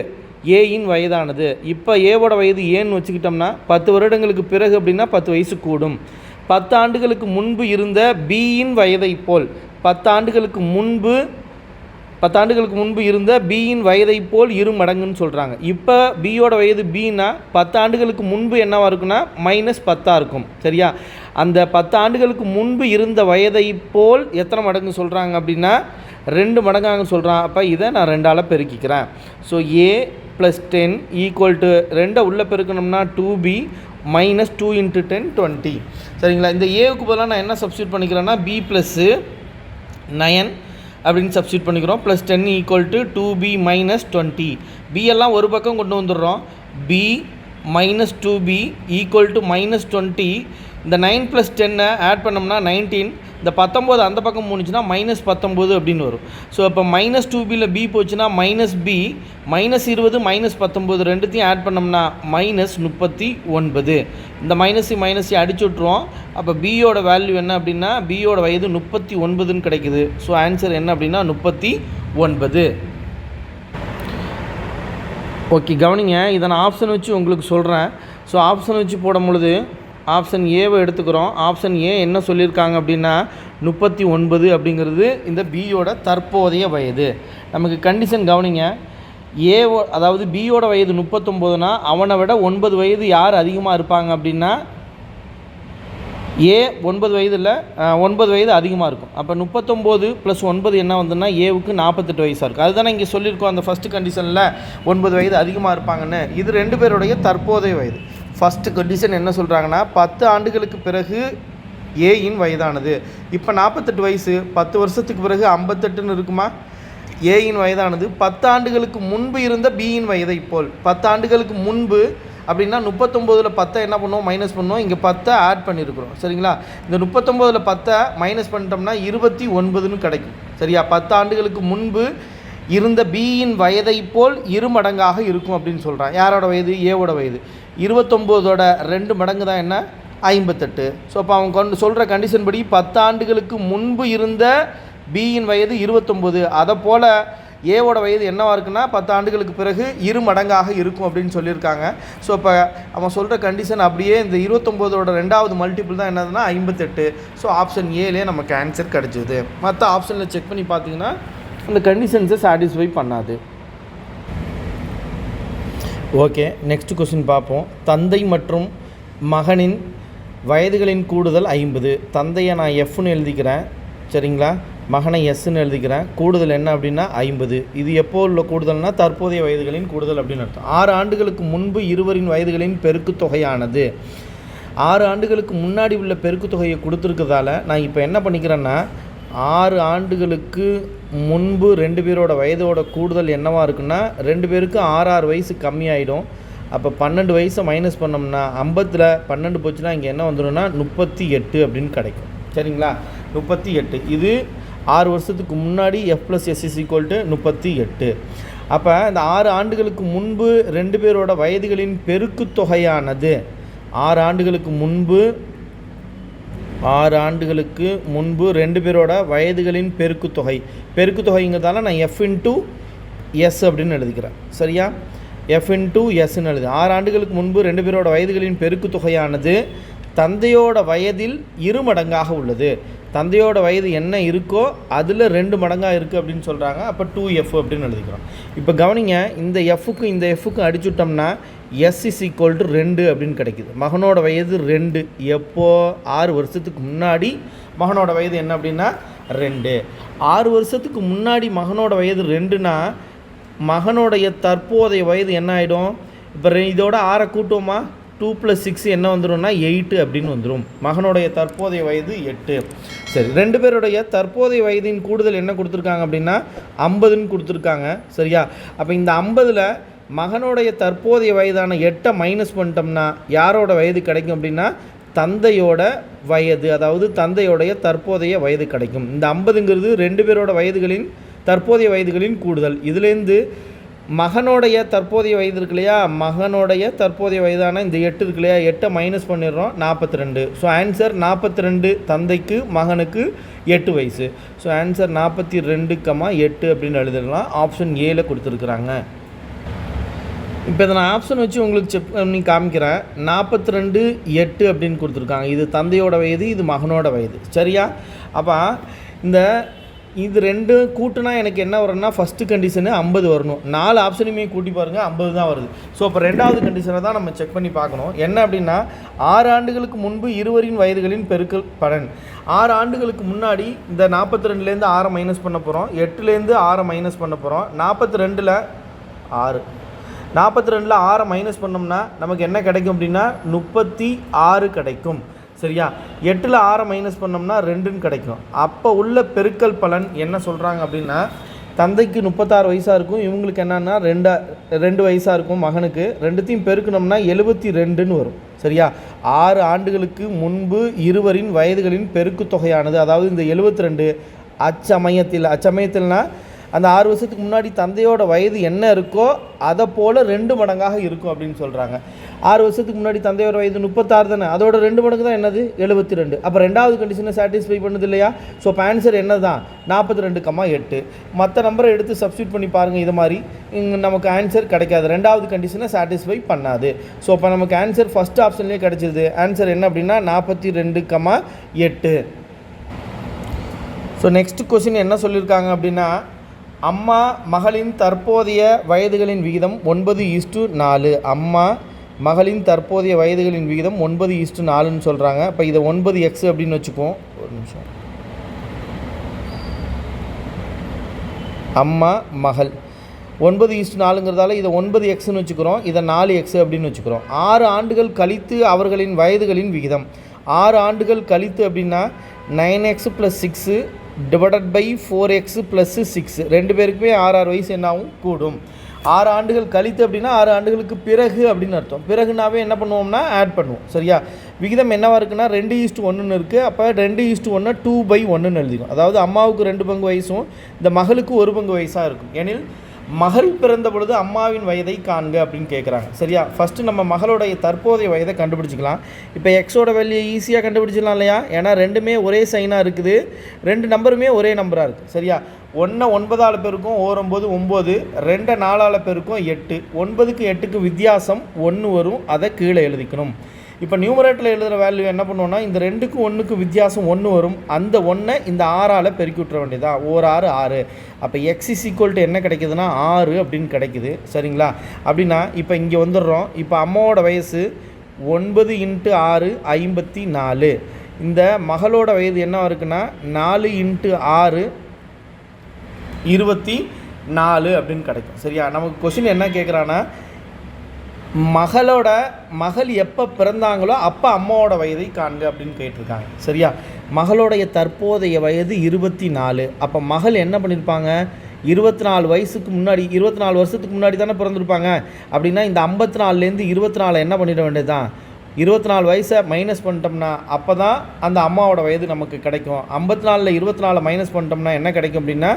ஏயின் வயதானது. இப்போ ஏவோட வயது ஏன்னு வச்சுக்கிட்டோம்னா 10 வருடங்களுக்கு பிறகு அப்படின்னா 10 வயசு கூடும். 10 ஆண்டுகளுக்கு முன்பு இருந்த பியின் வயதை போல் 10 ஆண்டுகளுக்கு முன்பு இருந்த பியின் வயதை போல் 2 மடங்குன்னு சொல்கிறாங்க. இப்போ பியோட வயது பின்னா 10 ஆண்டுகளுக்கு முன்பு என்னவாக இருக்குன்னா -10 இருக்கும். சரியா? அந்த 10 ஆண்டுகளுக்கு முன்பு இருந்த வயதை போல் எத்தனை மடங்கு சொல்கிறாங்க அப்படின்னா 2 மடங்காக சொல்கிறான். அப்போ இதை நான் 2ஆல் பெருக்கிக்கிறேன். So A plus 10 equal to 2 உள்ளே பெருக்கணும்னா 2b - 2 × 10 20. சரிங்களா? இந்த ஏவுக்கு பதிலாக நான் என்ன சப்ஸ்டியூட் பண்ணிக்கிறேன்னா b + 9 அப்படின்னு சப்ஸ்டியூட் பண்ணிக்கிறோம். Plus 10 equal to 2b - 20. b எல்லாம் ஒரு பக்கம் கொண்டு வந்துடுறோம். b - 2b equal to -20. இந்த 9 + 10 ஆட் பண்ணோம்னா 19. இந்த 19 அந்த பக்கம் போணுச்சுன்னா -19 அப்படின்னு வரும். ஸோ இப்போ -2bயில் b போச்சுன்னா -b, -20 -19 ரெண்டுத்தையும் ஆட் பண்ணோம்னா -39. இந்த மைனஸை அடிச்சு விட்ருவோம். அப்போ பியோட வேல்யூ என்ன அப்படின்னா பியோட வயது 39ன்னு கிடைக்குது. ஸோ ஆன்சர் என்ன அப்படின்னா 39. ஓகே, கவனிங்க, இதை நான் ஆப்ஷன் வச்சு உங்களுக்கு சொல்கிறேன். ஸோ ஆப்ஷன் வச்சு போடும் பொழுது ஆப்ஷன் ஏவை எடுத்துக்கிறோம். ஆப்ஷன் ஏ என்ன சொல்லியிருக்காங்க அப்படின்னா 39 அப்படிங்கிறது இந்த பியோட தற்போதைய வயது. நமக்கு கண்டிஷன் கவனிங்க, அதாவது பியோட வயது 39னா அவனை விட 9 வயது யார் அதிகமாக இருப்பாங்க அப்படின்னா ஏ 9 வயது இல்லை 9 வயது அதிகமாக இருக்கும். அப்போ 39 + 9 என்ன வந்துன்னா ஏவுக்கு 48 வயசாக இருக்கும். அதுதானே இங்கே சொல்லியிருக்கோம் அந்த ஃபஸ்ட்டு கண்டிஷனில் 9 வயது அதிகமாக இருப்பாங்கன்னு. இது 2 பேருடைய தற்போதைய வயது. ஃபஸ்ட்டு கண்டிஷன் என்ன சொல்கிறாங்கன்னா 10 ஆண்டுகளுக்கு பிறகு ஏயின் வயதானது. இப்போ 48 வயசு, 10 வருஷத்துக்கு பிறகு 58ன்னு இருக்குமா? ஏயின் வயதானது 10 ஆண்டுகளுக்கு முன்பு இருந்த பியின் வயதை போல். 10 ஆண்டுகளுக்கு முன்பு அப்படின்னா 39ல் 10 என்ன பண்ணுவோம்? மைனஸ் பண்ணுவோம். இங்கே 10 ஆட் பண்ணியிருக்கிறோம். சரிங்களா? இந்த 39ல் 10 மைனஸ் பண்ணிட்டோம்னா 29ன்னு கிடைக்கும். சரியா? 10 ஆண்டுகளுக்கு முன்பு இருந்த பியின் வயதை போல் 2 மடங்காக இருக்கும் அப்படின்னு சொல்கிறான். யாரோட வயது? ஏவோட வயது. 29ஓட 2 மடங்கு தான் என்ன? 58. ஸோ அப்போ அவங்க சொல்கிற கண்டிஷன் படி 10 ஆண்டுகளுக்கு முன்பு இருந்த பியின் வயது 29, அதை போல் ஏவோட வயது என்னவாக இருக்குன்னா 10 ஆண்டுகளுக்கு பிறகு 2 மடங்காக இருக்கும் அப்படின்னு சொல்லியிருக்காங்க. ஸோ இப்போ அவன் சொல்கிற கண்டிஷன் அப்படியே இந்த 29ஓட 2வது மல்டிபிள் தான் என்னதுன்னா 58. ஸோ ஆப்ஷன் ஏலே நமக்கு ஆன்சர் கிடச்சிது. மற்ற ஆப்ஷனில் செக் பண்ணி பார்த்தீங்கன்னா அந்த கண்டிஷன்ஸை சாட்டிஸ்ஃபை பண்ணாது. ஓகே, நெக்ஸ்ட் கொஸ்டின் பார்ப்போம். தந்தை மற்றும் மகனின் வயதுகளின் கூடுதல் 50. தந்தையை நான் எஃப்னு எழுதிக்கிறேன். சரிங்களா? மகனை எஸ்ன்னு எழுதிக்கிறேன். கூடுதல் என்ன அப்படின்னா 50. இது எப்போ உள்ள கூடுதல்னா தற்போதைய வயதுகளின் கூடுதல் அப்படின்னு அர்த்தம். 6 ஆண்டுகளுக்கு முன்பு இருவரின் வயதுகளின் பெருக்கு தொகையானது. 6 ஆண்டுகளுக்கு முன்னாடி உள்ள பெருக்கு தொகையை கொடுத்துருக்கிறதால நான் இப்போ என்ன பண்ணிக்கிறேன்னா 6 ஆண்டுகளுக்கு முன்பு 2 பேரோட வயதோட கூடுதல் என்னவாக இருக்குன்னா 2 பேருக்கு 6 வயசு கம்மியாயிடும். அப்போ 12 வயசை மைனஸ் பண்ணோம்னா 50ல் 12 போச்சுன்னா இங்கே என்ன வந்துடும்னா 38 அப்படின்னு கிடைக்கும். சரிங்களா? 38. இது 6 வருஷத்துக்கு முன்னாடி F+S = 38. அப்போ இந்த 6 ஆண்டுகளுக்கு முன்பு 2 பேரோட வயதுகளின் பெருக்கு தொகையானது 6 ஆண்டுகளுக்கு முன்பு 2 பேரோட வயதுகளின் பெருக்கு தொகைங்கிறதால நான் F×S அப்படின்னு எழுதிக்கிறேன். சரியா? F×Sன்னு எழுது. 6 ஆண்டுகளுக்கு முன்பு 2 பேரோட வயதுகளின் பெருக்கு தொகையானது தந்தையோட வயதில் 2 மடங்காக உள்ளது. தந்தையோட வயது என்ன இருக்கோ அதில் 2 மடங்காக இருக்குது அப்படின்னு சொல்கிறாங்க. அப்போ 2F அப்படின்னு எழுதிக்கிறோம். இப்போ கவனிங்க, இந்த Fக்கு இந்த Fக்கு அடிச்சுட்டோம்னா S = 2 அப்படின்னு கிடைக்குது. மகனோட வயது 2. எப்போ? 6 வருஷத்துக்கு முன்னாடி மகனோட வயது என்ன அப்படின்னா 2. 6 வருஷத்துக்கு முன்னாடி மகனோட வயது 2னா மகனுடைய தற்போதைய வயது என்ன ஆகிடும்? இப்போ இதோட 6 கூட்டுவோமா? 2 + 6 என்ன வந்துடும்னா 8 அப்படின்னு வந்துடும். மகனுடைய தற்போதைய வயது 8. சரி, 2 பேருடைய தற்போதைய வயதின் கூடுதல் என்ன கொடுத்துருக்காங்க அப்படின்னா 50ன்னு கொடுத்துருக்காங்க. சரியா? அப்போ இந்த 50ல் மகனுடைய தற்போதைய வயதான 8 மைனஸ் பண்ணிட்டோம்னா யாரோட வயது கிடைக்கும் அப்படின்னா தந்தையோட வயது, அதாவது தந்தையோடைய தற்போதைய வயது கிடைக்கும். இந்த 50ங்கிறது 2 பேரோட வயதுகளின் தற்போதைய வயதுகளின் கூடுதல். இதுலேருந்து மகனுடைய தற்போதைய வயது இருக்கு இல்லையா, மகனுடைய தற்போதைய வயதான இந்த 8 இருக்கு இல்லையா, 8 மைனஸ் பண்ணிடுறோம் 42. So answer 42. தந்தைக்கு மகனுக்கு 8 வயசு. ஸோ ஆன்சர் 42,8 அப்படின்னு எழுதிடலாம். ஆப்ஷன் ஏல கொடுத்துருக்குறாங்க. இப்போ இதை நான் ஆப்ஷன் வச்சு உங்களுக்கு செக் பண்ணி காமிக்கிறேன். 42,8 அப்படின்னு கொடுத்துருக்காங்க. இது தந்தையோட வயது, இது மகனோட வயது. சரியா? அப்போ இது 2 கூட்டினா எனக்கு என்ன வரும்னா ஃபஸ்ட்டு கண்டிஷனு 50 வரணும். 4 ஆப்ஷனுமே கூட்டி பாருங்கள் 50 தான் வருது. ஸோ அப்போ 2வது கண்டிஷனை தான் நம்ம செக் பண்ணி பார்க்கணும். என்ன அப்படின்னா 6 ஆண்டுகளுக்கு முன்பு இருவரின் வயதுகளின் பெருக்கல் பலன். 6 ஆண்டுகளுக்கு முன்னாடி இந்த 42லேருந்து 6 மைனஸ் பண்ண போகிறோம், 8லேருந்து 6 மைனஸ் பண்ண போகிறோம். 42ல் 6 மைனஸ் பண்ணோம்னா நமக்கு என்ன கிடைக்கும் அப்படின்னா 36 கிடைக்கும். சரியா? 8ல் 6 மைனஸ் பண்ணோம்னா 2ன்னு கிடைக்கும். அப்போ உள்ள பெருக்கல் பலன் என்ன சொல்கிறாங்க அப்படின்னா தந்தைக்கு 36 வயசாக இருக்கும், இவங்களுக்கு என்னன்னா 2 வயசாக இருக்கும் மகனுக்கு. 2த்தையும் பெருக்கணும்னா 72ன்னு வரும். சரியா? 6 ஆண்டுகளுக்கு முன்பு இருவரின் வயதுகளின் பெருக்கு தொகையானது, அதாவது இந்த 72 அச்சமயத்தில்னா அந்த 6 வருஷத்துக்கு முன்னாடி தந்தையோட வயது என்ன இருக்கோ அதை போல் 2 மடங்காக இருக்கும் அப்படின்னு சொல்கிறாங்க. 6 வருஷத்துக்கு முன்னாடி தந்தையோட வயது 36 தானே, அதோட 2 மடங்கு தான் என்னது 72. அப்போ 2வது கண்டிஷனை சாட்டிஸ்ஃபை பண்ணுது இல்லையா? ஸோ இப்போ ஆன்சர் என்ன தான் 42,8. மற்ற நம்பரை எடுத்து சப்ஸ்டியூட் பண்ணி பாருங்கள். இது மாதிரி நமக்கு ஆன்சர் கிடைக்காது, 2வது கண்டிஷனை சாட்டிஸ்ஃபை பண்ணாது. ஸோ இப்போ நமக்கு ஆன்சர் ஃபஸ்ட் ஆப்ஷன்லேயே கிடைச்சிது. ஆன்சர் என்ன அப்படின்னா 42,8. ஸோ நெக்ஸ்ட் கொஸ்டின் என்ன சொல்லியிருக்காங்க அப்படின்னா அம்மா மகளின் தற்போதைய வயதுகளின் விகிதம் 9:4. அம்மா மகளின் தற்போதைய வயதுகளின் விகிதம் 9:4ன்னு சொல்கிறாங்க. இப்போ இதை 9x அப்படின்னு வச்சுக்குவோம். ஒரு நிமிஷம். அம்மா மகள் 9:4ங்கிறதால இதை 9xன்னு வச்சுக்கிறோம், இதை 4x அப்படின்னு வச்சுக்கிறோம். 6 ஆண்டுகள் கழித்து அவர்களின் வயதுகளின் விகிதம். 6 ஆண்டுகள் கழித்து அப்படின்னா 9x + 6 டிவைடட் பை 4x + 6. 2 பேருக்குமே 6 வயசு என்னாகும் கூடும். 6 ஆண்டுகள் கழித்து அப்படின்னா 6 ஆண்டுகளுக்கு பிறகு அப்படின்னு அர்த்தம். பிறகுனாவே என்ன பண்ணுவோம்னா ஆட் பண்ணுவோம். சரியா? விகிதம் என்னவாக இருக்குன்னா 2:1ன்னு இருக்குது. அப்போ 2:1 2/1ன்னு எழுதிக்கும். அதாவது அம்மாவுக்கு 2 பங்கு வயசும் இந்த மகளுக்கு 1 பங்கு வயசாக இருக்கும். எனில் மகள் பிறந்த பொழுது அம்மாவின் வயதை காண்க அப்படின்னு கேட்குறாங்க. சரியா? ஃபஸ்ட்டு நம்ம மகளுடைய தற்போதைய வயதை கண்டுபிடிச்சிக்கலாம். இப்போ எக்ஸோட வேல்யூ ஈஸியாக கண்டுபிடிச்சிடலாம் இல்லையா? ஏன்னா 2மே ஒரே சைனாக இருக்குது, 2 நம்பருமே ஒரே நம்பராக இருக்குது. சரியா? 1 9ஆல் பெருக்கும் 9 9, 2 4ஆல் பெருக்கும் 8. 9க்கு 8க்கு வித்தியாசம் 1 வரும், அதை கீழே எழுதிக்கணும். இப்போ நியூமரேட்டரில் எழுதுகிற வேல்யூ என்ன பண்ணுவோன்னா இந்த 2க்கு 1க்கு வித்தியாசம் 1 வரும், அந்த 1 இந்த 6ஆல் பெருக்கி விட்டுற வேண்டியதா. 1 6 6. அப்போ x = என்ன கிடைக்குதுன்னா 6 அப்படின்னு கிடைக்குது. சரிங்களா? அப்படின்னா இப்போ இங்கே வந்துடுறோம். இப்போ அம்மாவோட வயசு 9 × 6 54. இந்த மகளோட வயது என்ன இருக்குன்னா 4 × 6 24 அப்படின்னு கிடைக்கும். சரியா? நமக்கு கொஸ்டின் என்ன கேட்குறான்னா மகள் எப்போ பிறந்தாங்களோ அப்போ அம்மாவோட வயதை காண்க அப்படின்னு கேட்டிருக்காங்க. சரியா? மகளுடைய தற்போதைய வயது 24. அப்போ மகள் என்ன பண்ணியிருப்பாங்க? 24 வயசுக்கு முன்னாடி, 24 வருஷத்துக்கு முன்னாடி தானே பிறந்திருப்பாங்க. அப்படின்னா இந்த 54லேருந்து 24 என்ன பண்ணிட வேண்டியது தான், 24 வயசை மைனஸ் பண்ணிட்டோம்னா அப்போ தான் அந்த அம்மாவோட வயது நமக்கு கிடைக்கும். 54ல் 24 மைனஸ் பண்ணிட்டோம்னா என்ன கிடைக்கும் அப்படின்னா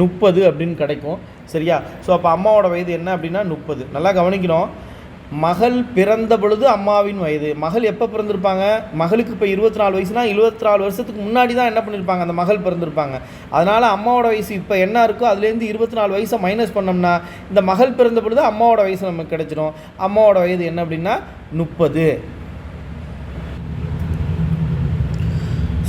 30 அப்படின்னு கிடைக்கும். சரியா? ஸோ அப்போ அம்மாவோட வயது என்ன அப்படின்னா 30. நல்லா கவனிக்கணும். மகள் பிறந்த பொழுது அம்மாவின் வயது. மகள் எப்போ பிறந்திருப்பாங்க? மகளுக்கு இப்போ 24 வயசுனா 24 வருஷத்துக்கு முன்னாடி தான் என்ன பண்ணியிருப்பாங்க, அந்த மகள் பிறந்திருப்பாங்க. அதனால் அம்மாவோட வயசு இப்போ என்ன இருக்கோ அதுலேருந்து 24 வயசை மைனஸ் பண்ணோம்னா இந்த மகள் பிறந்த பொழுது அம்மாவோட வயசு நமக்கு கிடைச்சிடும். அம்மாவோட வயது என்ன அப்படின்னா 30.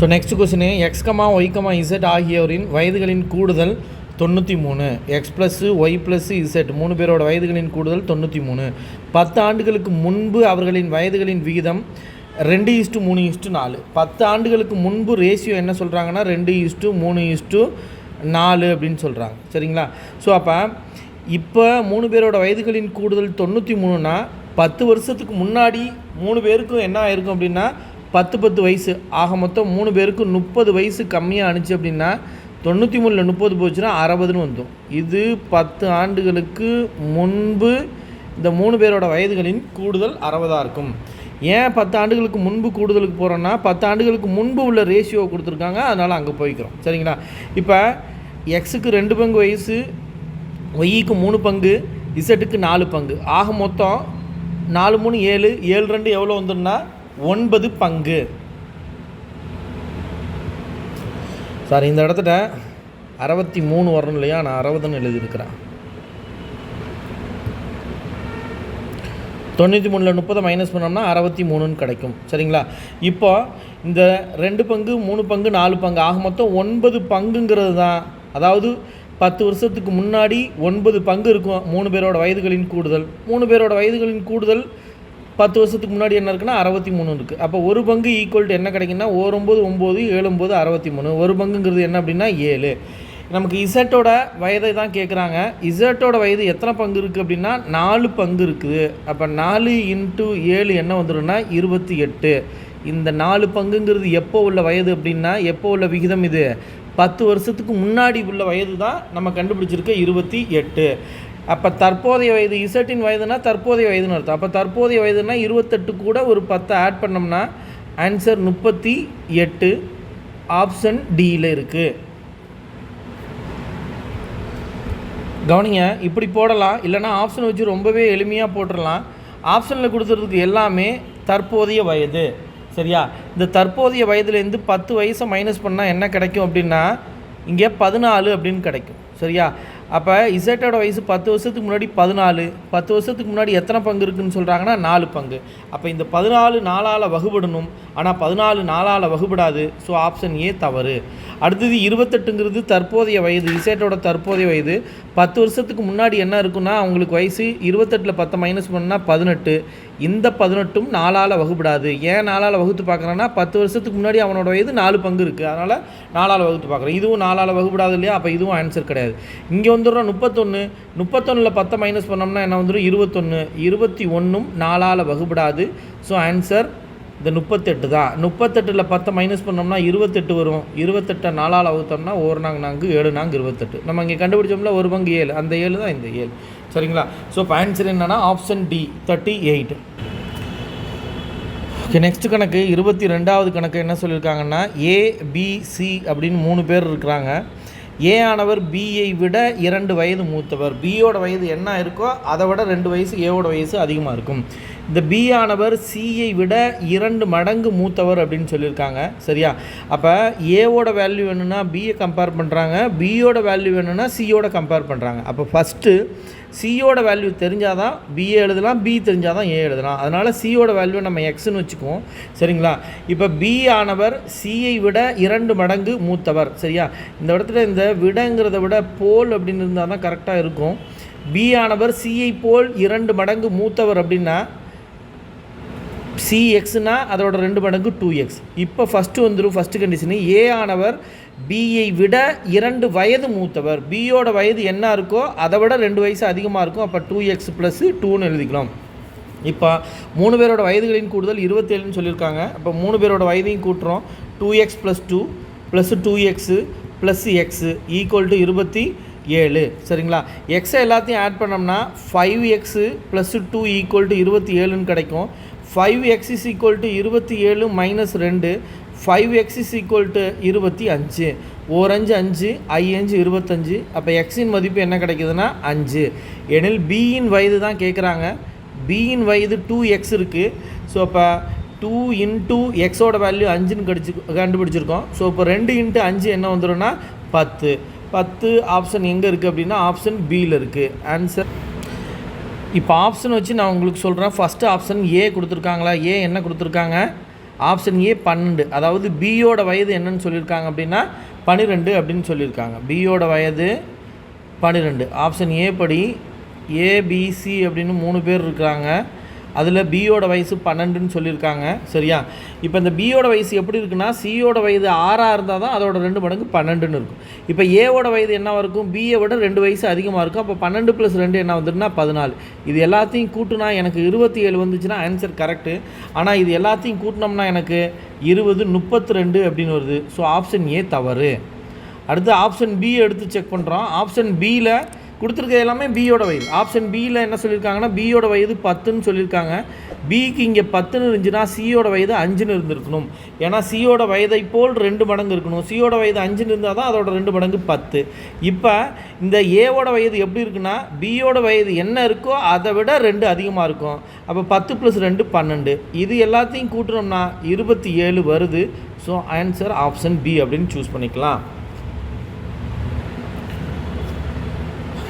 So next question, X, Y, Z ஆகியோரின் வயதுகளின் கூடுதல் 93. X plus Y plus Z 3 பேரோட வயதுகளின் கூடுதல் 93. 10 ஆண்டுகளுக்கு முன்பு அவர்களின் வயதுகளின் விகிதம் 2:3:4. 10 ஆண்டுகளுக்கு முன்பு ரேஷியோ என்ன சொல்கிறாங்கன்னா 2:3:4 அப்படின்னு சொல்கிறாங்க. சரிங்களா? ஸோ அப்போ இப்போ 3 பேரோட வயதுகளின் கூடுதல் 93னா 10 வருஷத்துக்கு முன்னாடி 3 பேருக்கும் என்ன ஆயிருக்கும் அப்படின்னா 10 வயசு. ஆக மொத்தம் 3 பேருக்கும் 30 வயசு கம்மியாக அனுச்சு அப்படின்னா 93ல் 30 போச்சுன்னா 60ன்னு வந்துடும். இது 10 ஆண்டுகளுக்கு முன்பு இந்த 3 பேரோட வயதுகளின் கூடுதல் 60ஆக இருக்கும். ஏன் 10 ஆண்டுகளுக்கு முன்பு கூடுதலுக்கு போகிறோன்னா 10 ஆண்டுகளுக்கு முன்பு உள்ள ரேஷியோ கொடுத்துருக்காங்க, அதனால் அங்கே போய்க்கிறோம். சரிங்களா? இப்போ எக்ஸுக்கு 2 பங்கு வயசு, ஒய்க்கு 3 பங்கு, இசட்டுக்கு 4 பங்கு. ஆக மொத்தம் 4 3 7, 7 2 எவ்வளோ வந்துடும்னா 9 பங்கு. சார் இந்த இடத்துல 63 வரணும் இல்லையா, நான் 60ன்னு எழுதியிருக்கிறேன். 93ல் 30 மைனஸ் பண்ணோம்னா 63ன்னு கிடைக்கும். சரிங்களா? இப்போ இந்த 2 பங்கு 3 பங்கு 4 பங்கு ஆக மொத்தம் 9 பங்குங்கிறது தான். அதாவது 10 வருஷத்துக்கு முன்னாடி 9 பங்கு இருக்கும் 3 பேரோட வயதுகளின் கூடுதல். 3 பேரோட வயதுகளின் கூடுதல் 10 வருஷத்துக்கு முன்னாடி என்ன இருக்குன்னா 63 இருக்குது. அப்போ ஒரு பங்கு ஈக்குவல் டு என்ன கிடைக்குன்னா 9 9 7 9 63. ஒரு பங்குங்கிறது என்ன அப்படின்னா 7. நமக்கு இசட்டோட வயதை தான் கேட்குறாங்க. இசட்டோட வயது எத்தனை பங்கு இருக்குது அப்படின்னா 4 பங்கு இருக்குது. அப்போ 4 × 7 என்ன வந்துடும்னா 28. இந்த 4 பங்குங்கிறது எப்போ உள்ள வயது அப்படின்னா எப்போ உள்ள விகிதம்? இது 10 வருஷத்துக்கு முன்னாடி உள்ள வயது தான் நம்ம கண்டுபிடிச்சிருக்க 28. அப்போ தற்போதைய வயது, இசட்டின் வயதுனா தற்போதைய வயதுன்னு அர்த்தம். அப்போ தற்போதைய வயதுனா 28 கூட ஒரு 10 ஆட் பண்ணோம்னா ஆன்சர் 38. ஆப்ஷன் டியில் இருக்குது. கவனிங்க, இப்படி போடலாம், இல்லைனா ஆப்ஷன் வச்சு ரொம்பவே எளிமையாக போட்டுடலாம். ஆப்ஷனில் கொடுத்துறதுக்கு எல்லாமே தற்போதைய வயது. சரியா? இந்த தற்போதைய வயதுலேருந்து 10 வயசை மைனஸ் பண்ணால் என்ன கிடைக்கும் அப்படின்னா இங்கே 14 அப்படின்னு கிடைக்கும். சரியா? அப்போ இசட்டோட வயசு 10 வருஷத்துக்கு முன்னாடி 14. 10 வருஷத்துக்கு முன்னாடி எத்தனை பங்கு இருக்குதுன்னு சொல்கிறாங்கன்னா 4 பங்கு. அப்போ இந்த 14 4ஆல் வகுபடணும். ஆனால் 14 4ஆல் வகுபடாது. ஸோ ஆப்ஷன் ஏ தவறு. அடுத்தது 28ங்கிறது தற்போதைய வயது. இசட்டோட தற்போதைய வயது 10 வருஷத்துக்கு முன்னாடி என்ன இருக்குன்னா அவங்களுக்கு வயசு 28ல் 10 மைனஸ் பண்ணால் 18. இந்த 18ம் 4ஆல் வகுபடாது. ஏன் 4ஆல் வகுத்து பார்க்குறேன்னா 10 வருஷத்துக்கு முன்னாடி அவனோட வயது 4 பங்கு இருக்குது, அதனால் 4ஆல் வகுத்து பார்க்குறேன். இதுவும் 4ஆல் வகுபடாது இல்லையா? அப்போ இதுவும் ஆன்சர் கிடையாது. இங்கே வந்துடுறோம் 31. 31ல் 10 மைனஸ் பண்ணோம்னா என்ன வந்துடும்? 21. 21ம் 4ஆல் வகுபடாது. ஸோ ஆன்சர் இந்த 38 தான். 38ல் 10 மைனஸ் பண்ணோம்னா 28 வரும். 28 4ஆல் வகுத்தோம்னா 1 4 4 7 4 28. நம்ம இங்கே கண்டுபிடிச்சோம்ல ஒரு பங்கு 7, அந்த 7 தான் இந்த 7. சரிங்களா? ஸோ இப்போ ஆன்சர் என்னென்னா ஆப்ஷன் டி 38. ஓகே, நெக்ஸ்ட் கணக்கு 22வது கணக்கு என்ன சொல்லியிருக்காங்கன்னா ஏபிசி அப்படின்னு 3 பேர் இருக்கிறாங்க. ஏ ஆனவர் பியை விட 2 வயது மூத்தவர். பியோட வயது என்ன இருக்கோ அதை விட 2 வயசு ஏவோட வயசு அதிகமாக இருக்கும். இந்த பி ஆனவர் சியை விட 2 மடங்கு மூத்தவர் அப்படின்னு சொல்லியிருக்காங்க. சரியா? அப்போ ஏவோட வேல்யூ வேணும்னா பியை கம்பேர் பண்ணுறாங்க, பியோட வேல்யூ வேணும்னா சியோட கம்பேர் பண்ணுறாங்க. அப்போ ஃபஸ்ட்டு சியோட வேல்யூ தெரிஞ்சால் தான் பிஏ எழுதலாம், பி தெரிஞ்சால் தான் ஏ எழுதலாம். அதனால் சியோட வேல்யூ நம்ம எக்ஸ்ன்னு வச்சுக்குவோம். சரிங்களா? இப்போ பி ஆனவர் சியை விட 2 மடங்கு மூத்தவர். சரியா? இந்த இடத்துல இந்த விடங்கிறத விட போல் அப்படின்னு இருந்தால் தான் கரெக்டாக இருக்கும். பி ஆனவர் சியை போல் 2 மடங்கு மூத்தவர் அப்படின்னா சி எக்ஸ்னா அதோட 2 மடங்கு 2x. இப்போ ஃபஸ்ட்டு வந்துடும் ஃபஸ்ட்டு கண்டிஷனு. ஏ ஆனவர் பியை விட 2 வயது மூத்தவர். பியோட வயது என்ன இருக்கோ அதை விட 2 வயசு அதிகமாக இருக்கும். அப்போ 2x + 2ன்னு எழுதிக்கலாம். இப்போ 3 பேரோட வயதுகளின் கூடுதல் 27ன்னு சொல்லியிருக்காங்க. அப்போ 3 பேரோட வயதையும் கூட்டுறோம். 2x + 2 + 2x + x = 27. சரிங்களா? எக்ஸை எல்லாத்தையும் ஆட் பண்ணோம்னா 5x + 2 = 27ன்னு கிடைக்கும். 5x = 27 - 2 5x = 25. 4 5 5 25. அப்போ எக்ஸின் மதிப்பு என்ன கிடைக்குதுன்னா 5. எனில் பியின் வயது தான் கேட்குறாங்க. பியின் வயது 2x இருக்குது. ஸோ அப்போ 2 × எக்ஸோட வேல்யூ 5ன்னு கண்டுபிடிச்சிருக்கோம். ஸோ இப்போ 2 × 5 என்ன வந்துடும்னா 10. 10 ஆப்ஷன் எங்கே இருக்குது அப்படின்னா ஆப்ஷன் பியில் இருக்குது ஆன்சர். இப்போ ஆப்ஷன் வச்சு நான் உங்களுக்கு சொல்கிறேன். ஃபஸ்ட்டு ஆப்ஷன் ஏ கொடுத்துருக்காங்களா? ஏ என்ன கொடுத்துருக்காங்க? Option A 12. அதாவது பியோட வயது என்னன்னு சொல்லியிருக்காங்க அப்படின்னா 12 அப்படின்னு சொல்லியிருக்காங்க. பியோட வயது 12. ஆப்ஷன் ஏ படி ஏபிசி அப்படின்னு 3 பேர் இருக்கிறாங்க. அதில் பியோட வயசு 12ன்னு சொல்லியிருக்காங்க. சரியா? இப்போ இந்த பியோட வயசு எப்படி இருக்குன்னா சியோட வயது 6ஆக இருந்தால் தான் அதோட 2 மடங்கு 12ன்னு இருக்கும். இப்போ ஏவோட வயது என்னவாக இருக்கும்? பியை விட 2 வயசு அதிகமாக இருக்கும். அப்போ 12 + 2 என்ன வந்துடுன்னா 14. இது எல்லாத்தையும் கூட்டினா எனக்கு 27 வந்துச்சுன்னா ஆன்சர் கரெக்டு. ஆனால் இது எல்லாத்தையும் கூட்டினோம்னா எனக்கு 20 32 அப்படின்னு வருது. ஸோ ஆப்ஷன் ஏ தவறு. அடுத்து ஆப்ஷன் பி எடுத்து செக் பண்ணுறோம். ஆப்ஷன் பியில் கொடுத்துருக்கிறது எல்லாமே பியோட வயது. ஆப்ஷன் பியில் என்ன சொல்லியிருக்காங்கன்னா பியோட வயது 10ன்னு சொல்லியிருக்காங்க. பிக்கு இங்கே 10ன்னு இருந்துச்சுன்னா சியோட வயது 5ன்னு இருந்திருக்கணும். ஏன்னா சியோட வயதை போல் 2 மடங்கு இருக்கணும். சியோட வயது 5ன்னு இருந்தால் தான் அதோட 2 மடங்கு 10. இப்போ இந்த ஏவோட வயது எப்படி இருக்குன்னா பியோட வயது என்ன இருக்கோ அதை விட 2 அதிகமாக இருக்கும். அப்போ 10 + 2 12. இது எல்லாத்தையும் கூட்டினோம்னா 27 வருது. ஸோ ஆன்சர் ஆப்ஷன் பி அப்படின்னு சூஸ் பண்ணிக்கலாம்.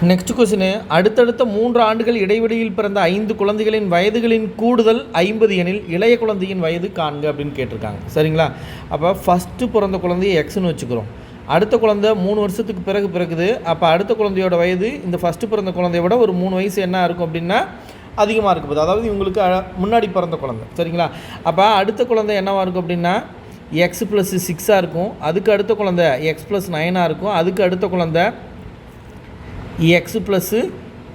நெக்ஸ்ட் கொஸ்டின், அடுத்தடுத்த 3 ஆண்டுகள் இடைவெளியில் பிறந்த 5 குழந்தைகளின் வயதுகளின் கூடுதல் 50 எனில் இளைய குழந்தையின் வயது காண்க அப்படின்னு கேட்டிருக்காங்க. சரிங்களா? அப்போ ஃபஸ்ட்டு பிறந்த குழந்தைய எக்ஸ்ன்னு வச்சுக்கிறோம். அடுத்த குழந்தை 3 வருஷத்துக்கு பிறகு பிறகுது. அப்போ அடுத்த குழந்தையோட வயது இந்த ஃபஸ்ட்டு பிறந்த குழந்தைய விட ஒரு 3 வயசு என்ன இருக்கும் அப்படின்னா அதிகமாக இருக்கும் போது, அதாவது இவங்களுக்கு முன்னாடி பிறந்த குழந்தை. சரிங்களா? அப்போ அடுத்த குழந்தை என்னவாக இருக்கும் அப்படின்னா x + 6ஆக இருக்கும். அதுக்கு அடுத்த குழந்தை x + 9ஆக இருக்கும். அதுக்கு அடுத்த குழந்தை x +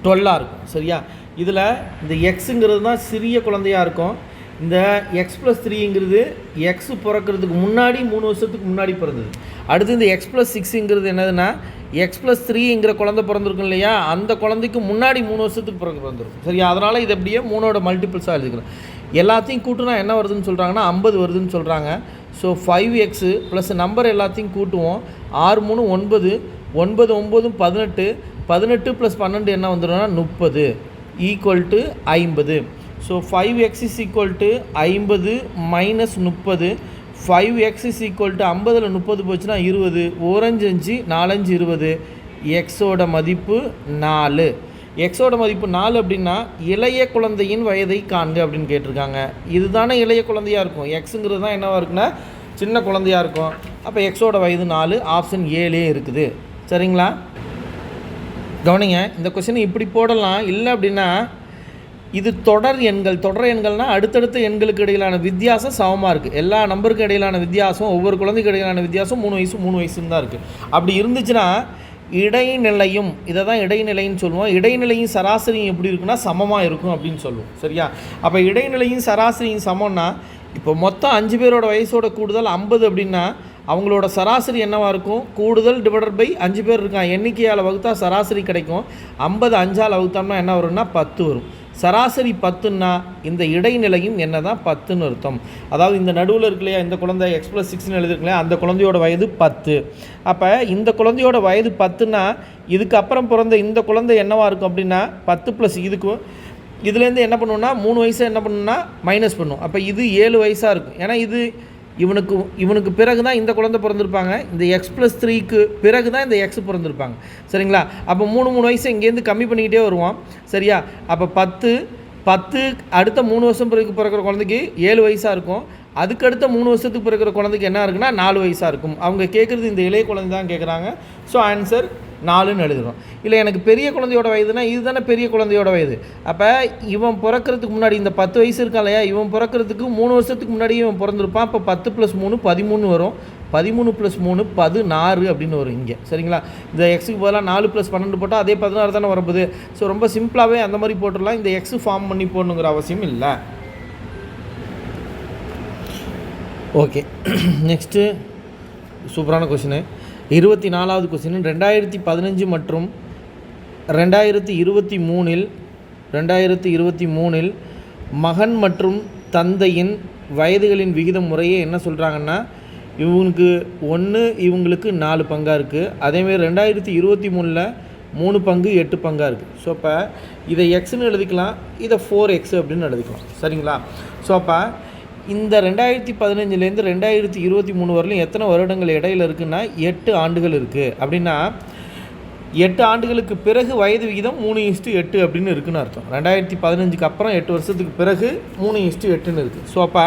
12ஆக இருக்கும். சரியா? இதில் இந்த எக்ஸுங்கிறது தான் சிறிய குழந்தையாக இருக்கும். இந்த x + 3ங்கிறது எக்ஸ் பிறக்கிறதுக்கு முன்னாடி 3 வருஷத்துக்கு முன்னாடி பிறந்தது. அடுத்து இந்த x + 6ங்கிறது என்னதுன்னா x + 3ங்கிற குழந்தை பிறந்திருக்கும் இல்லையா, அந்த குழந்தைக்கு முன்னாடி 3 வருஷத்துக்கு பிறந்திருக்கும். சரியா? அதனால் இது அப்படியே 3ஓட மல்டிபிள்ஸாக எழுதிக்கிறோம். எல்லாத்தையும் கூட்டினா என்ன வருதுன்னு சொல்கிறாங்கன்னா 50 வருதுன்னு சொல்கிறாங்க. ஸோ 5x ப்ளஸ் நம்பர் எல்லாத்தையும் கூட்டுவோம். 6 3 9, 9 9 18, 18 + 12 என்ன வந்துடும்னா 30 = 50. So 5x = 50 - 30. 5x = 50ல் 30 போச்சுன்னா 20. 1 5 5 4 5 20. எக்ஸோட மதிப்பு 4. எக்ஸோட மதிப்பு 4 அப்படின்னா இளைய குழந்தையின் வயதை காண்க அப்படின்னு கேட்டிருக்காங்க. இதுதானே இளைய குழந்தையாக இருக்கும். எக்ஸுங்கிறது தான் என்னவாக இருக்குன்னா சின்ன குழந்தையாக இருக்கும். அப்போ எக்ஸோட வயது 4. ஆப்ஷன் ஏலே இருக்குது. சரிங்களா? கவனிங்க, இந்த கொஸ்டின் இப்படி போடலாம். இல்லை அப்படின்னா இது தொடர் எண்கள். தொடர் எண்கள்னால் அடுத்தடுத்த எண்களுக்கு இடையிலான வித்தியாசம் சமமாக இருக்குது. எல்லா நம்பருக்கு இடையிலான வித்தியாசம், ஒவ்வொரு குழந்தைக்கு இடையிலான வித்தியாசம் 3 வயசு 3 வயசுன்னு தான் இருக்குது. அப்படி இருந்துச்சுன்னா இடைநிலையும், இதை தான் இடைநிலைன்னு சொல்லுவோம். இடைநிலையும் சராசரியும் எப்படி இருக்குன்னா சமமாக இருக்கும் அப்படின்னு சொல்லுவோம். சரியா? அப்போ இடைநிலையும் சராசரியும் சமம்னா இப்போ மொத்தம் 5 பேரோட வயசோட கூடுதல் 50 அப்படின்னா அவங்களோட சராசரி என்னவாக இருக்கும்? கூடுதல் டிவைடட் பை 5 பேர் இருக்கான் எண்ணிக்கையால் வகுத்தா சராசரி கிடைக்கும். 50 5ஆல் வகுத்தோம்னா என்ன வரும்னா 10 வரும். சராசரி 10ன்னா இந்த இடைநிலையும் என்ன தான் 10ன்னு அர்த்தம். அதாவது இந்த நடுவில் இருக்கு இல்லையா, இந்த குழந்தை x + 6ன்னு எழுதிருக்கு இல்லையா, அந்த குழந்தையோட வயது 10. அப்போ இந்த குழந்தையோட வயது 10ன்னா இதுக்கப்புறம் பிறந்த இந்த குழந்தை என்னவாக இருக்கும் அப்படின்னா 10 + இதுக்கும் இதுலேருந்து என்ன பண்ணுவோம்னா 3 வயசை என்ன பண்ணுன்னா மைனஸ் பண்ணும். அப்போ இது 7 வயசாக இருக்கும். ஏன்னா இது இவனுக்கு பிறகு தான் இந்த குழந்தை பிறந்திருப்பாங்க. இந்த x + 3க்கு பிறகு தான் இந்த x பிறந்திருப்பாங்க. சரிங்களா? அப்போ 3 வயசு இங்கேருந்து கம்மி பண்ணிக்கிட்டே வருவோம். சரியா? அப்போ 10 அடுத்த 3 வருஷம் பிறக்கிற குழந்தைக்கு 7 வயசாக இருக்கும். அதுக்கடுத்த 3 வருஷத்துக்கு பிறக்கிற குழந்தைக்கு என்ன இருக்குன்னா 4 வயசாக இருக்கும். அவங்க கேட்குறது இந்த இளைய குழந்தை தான் கேட்குறாங்க. ஸோ ஆன்சர் 4ன்னு எழுதுகிறோம். இல்லை எனக்கு பெரிய குழந்தையோட வயதுனா இது தானே பெரிய குழந்தையோட வயது. அப்போ இவன் பிறக்கிறதுக்கு முன்னாடி இந்த 10 வயசு இருக்கா இல்லையா, இவன் பிறக்கிறதுக்கு 3 வருஷத்துக்கு முன்னாடி இவன் பிறந்திருப்பான். அப்போ 10 + 3 13 வரும். 13 + 3 16 அப்படின்னு வரும் இங்கே. சரிங்களா? இந்த எக்ஸுக்கு பதிலாக 4 + 12 போட்டால் அதே 16 தானே வரப்போகுது. ஸோ ரொம்ப சிம்பிளாகவே அந்த மாதிரி போட்டுடலாம். இந்த எக்ஸு ஃபார்ம் பண்ணி போடணுங்கிற அவசியம் இல்லை. ஓகே, நெக்ஸ்ட்டு சூப்பரான கொஷினு 24வது கொஷின். 2015 மற்றும் 2023இல் மகன் மற்றும் தந்தையின் வயதுகளின் விகிதம் முறையே என்ன சொல்கிறாங்கன்னா, இவங்களுக்கு 1 இவங்களுக்கு 4 பங்காக இருக்குது. அதேமாரி 2023 3 பங்கு 8 பங்காக இருக்குது. ஸோ அப்போ இதை எக்ஸ்ன்னு எழுதிக்கலாம், இதை 4x அப்படின்னு எழுதிக்கலாம். சரிங்களா? ஸோ அப்போ இந்த 2015லேருந்து 2023 வரலையும் எத்தனை வருடங்கள் இடையில் இருக்குன்னா 8 ஆண்டுகள் இருக்குது. அப்படின்னா 8 ஆண்டுகளுக்கு பிறகு வயது விகிதம் 3:8 அப்படின்னு இருக்குன்னு அர்த்தம். 2015க்கு அப்புறம் 8 வருஷத்துக்கு பிறகு 3:8ன்னு இருக்குது. ஸோ அப்போ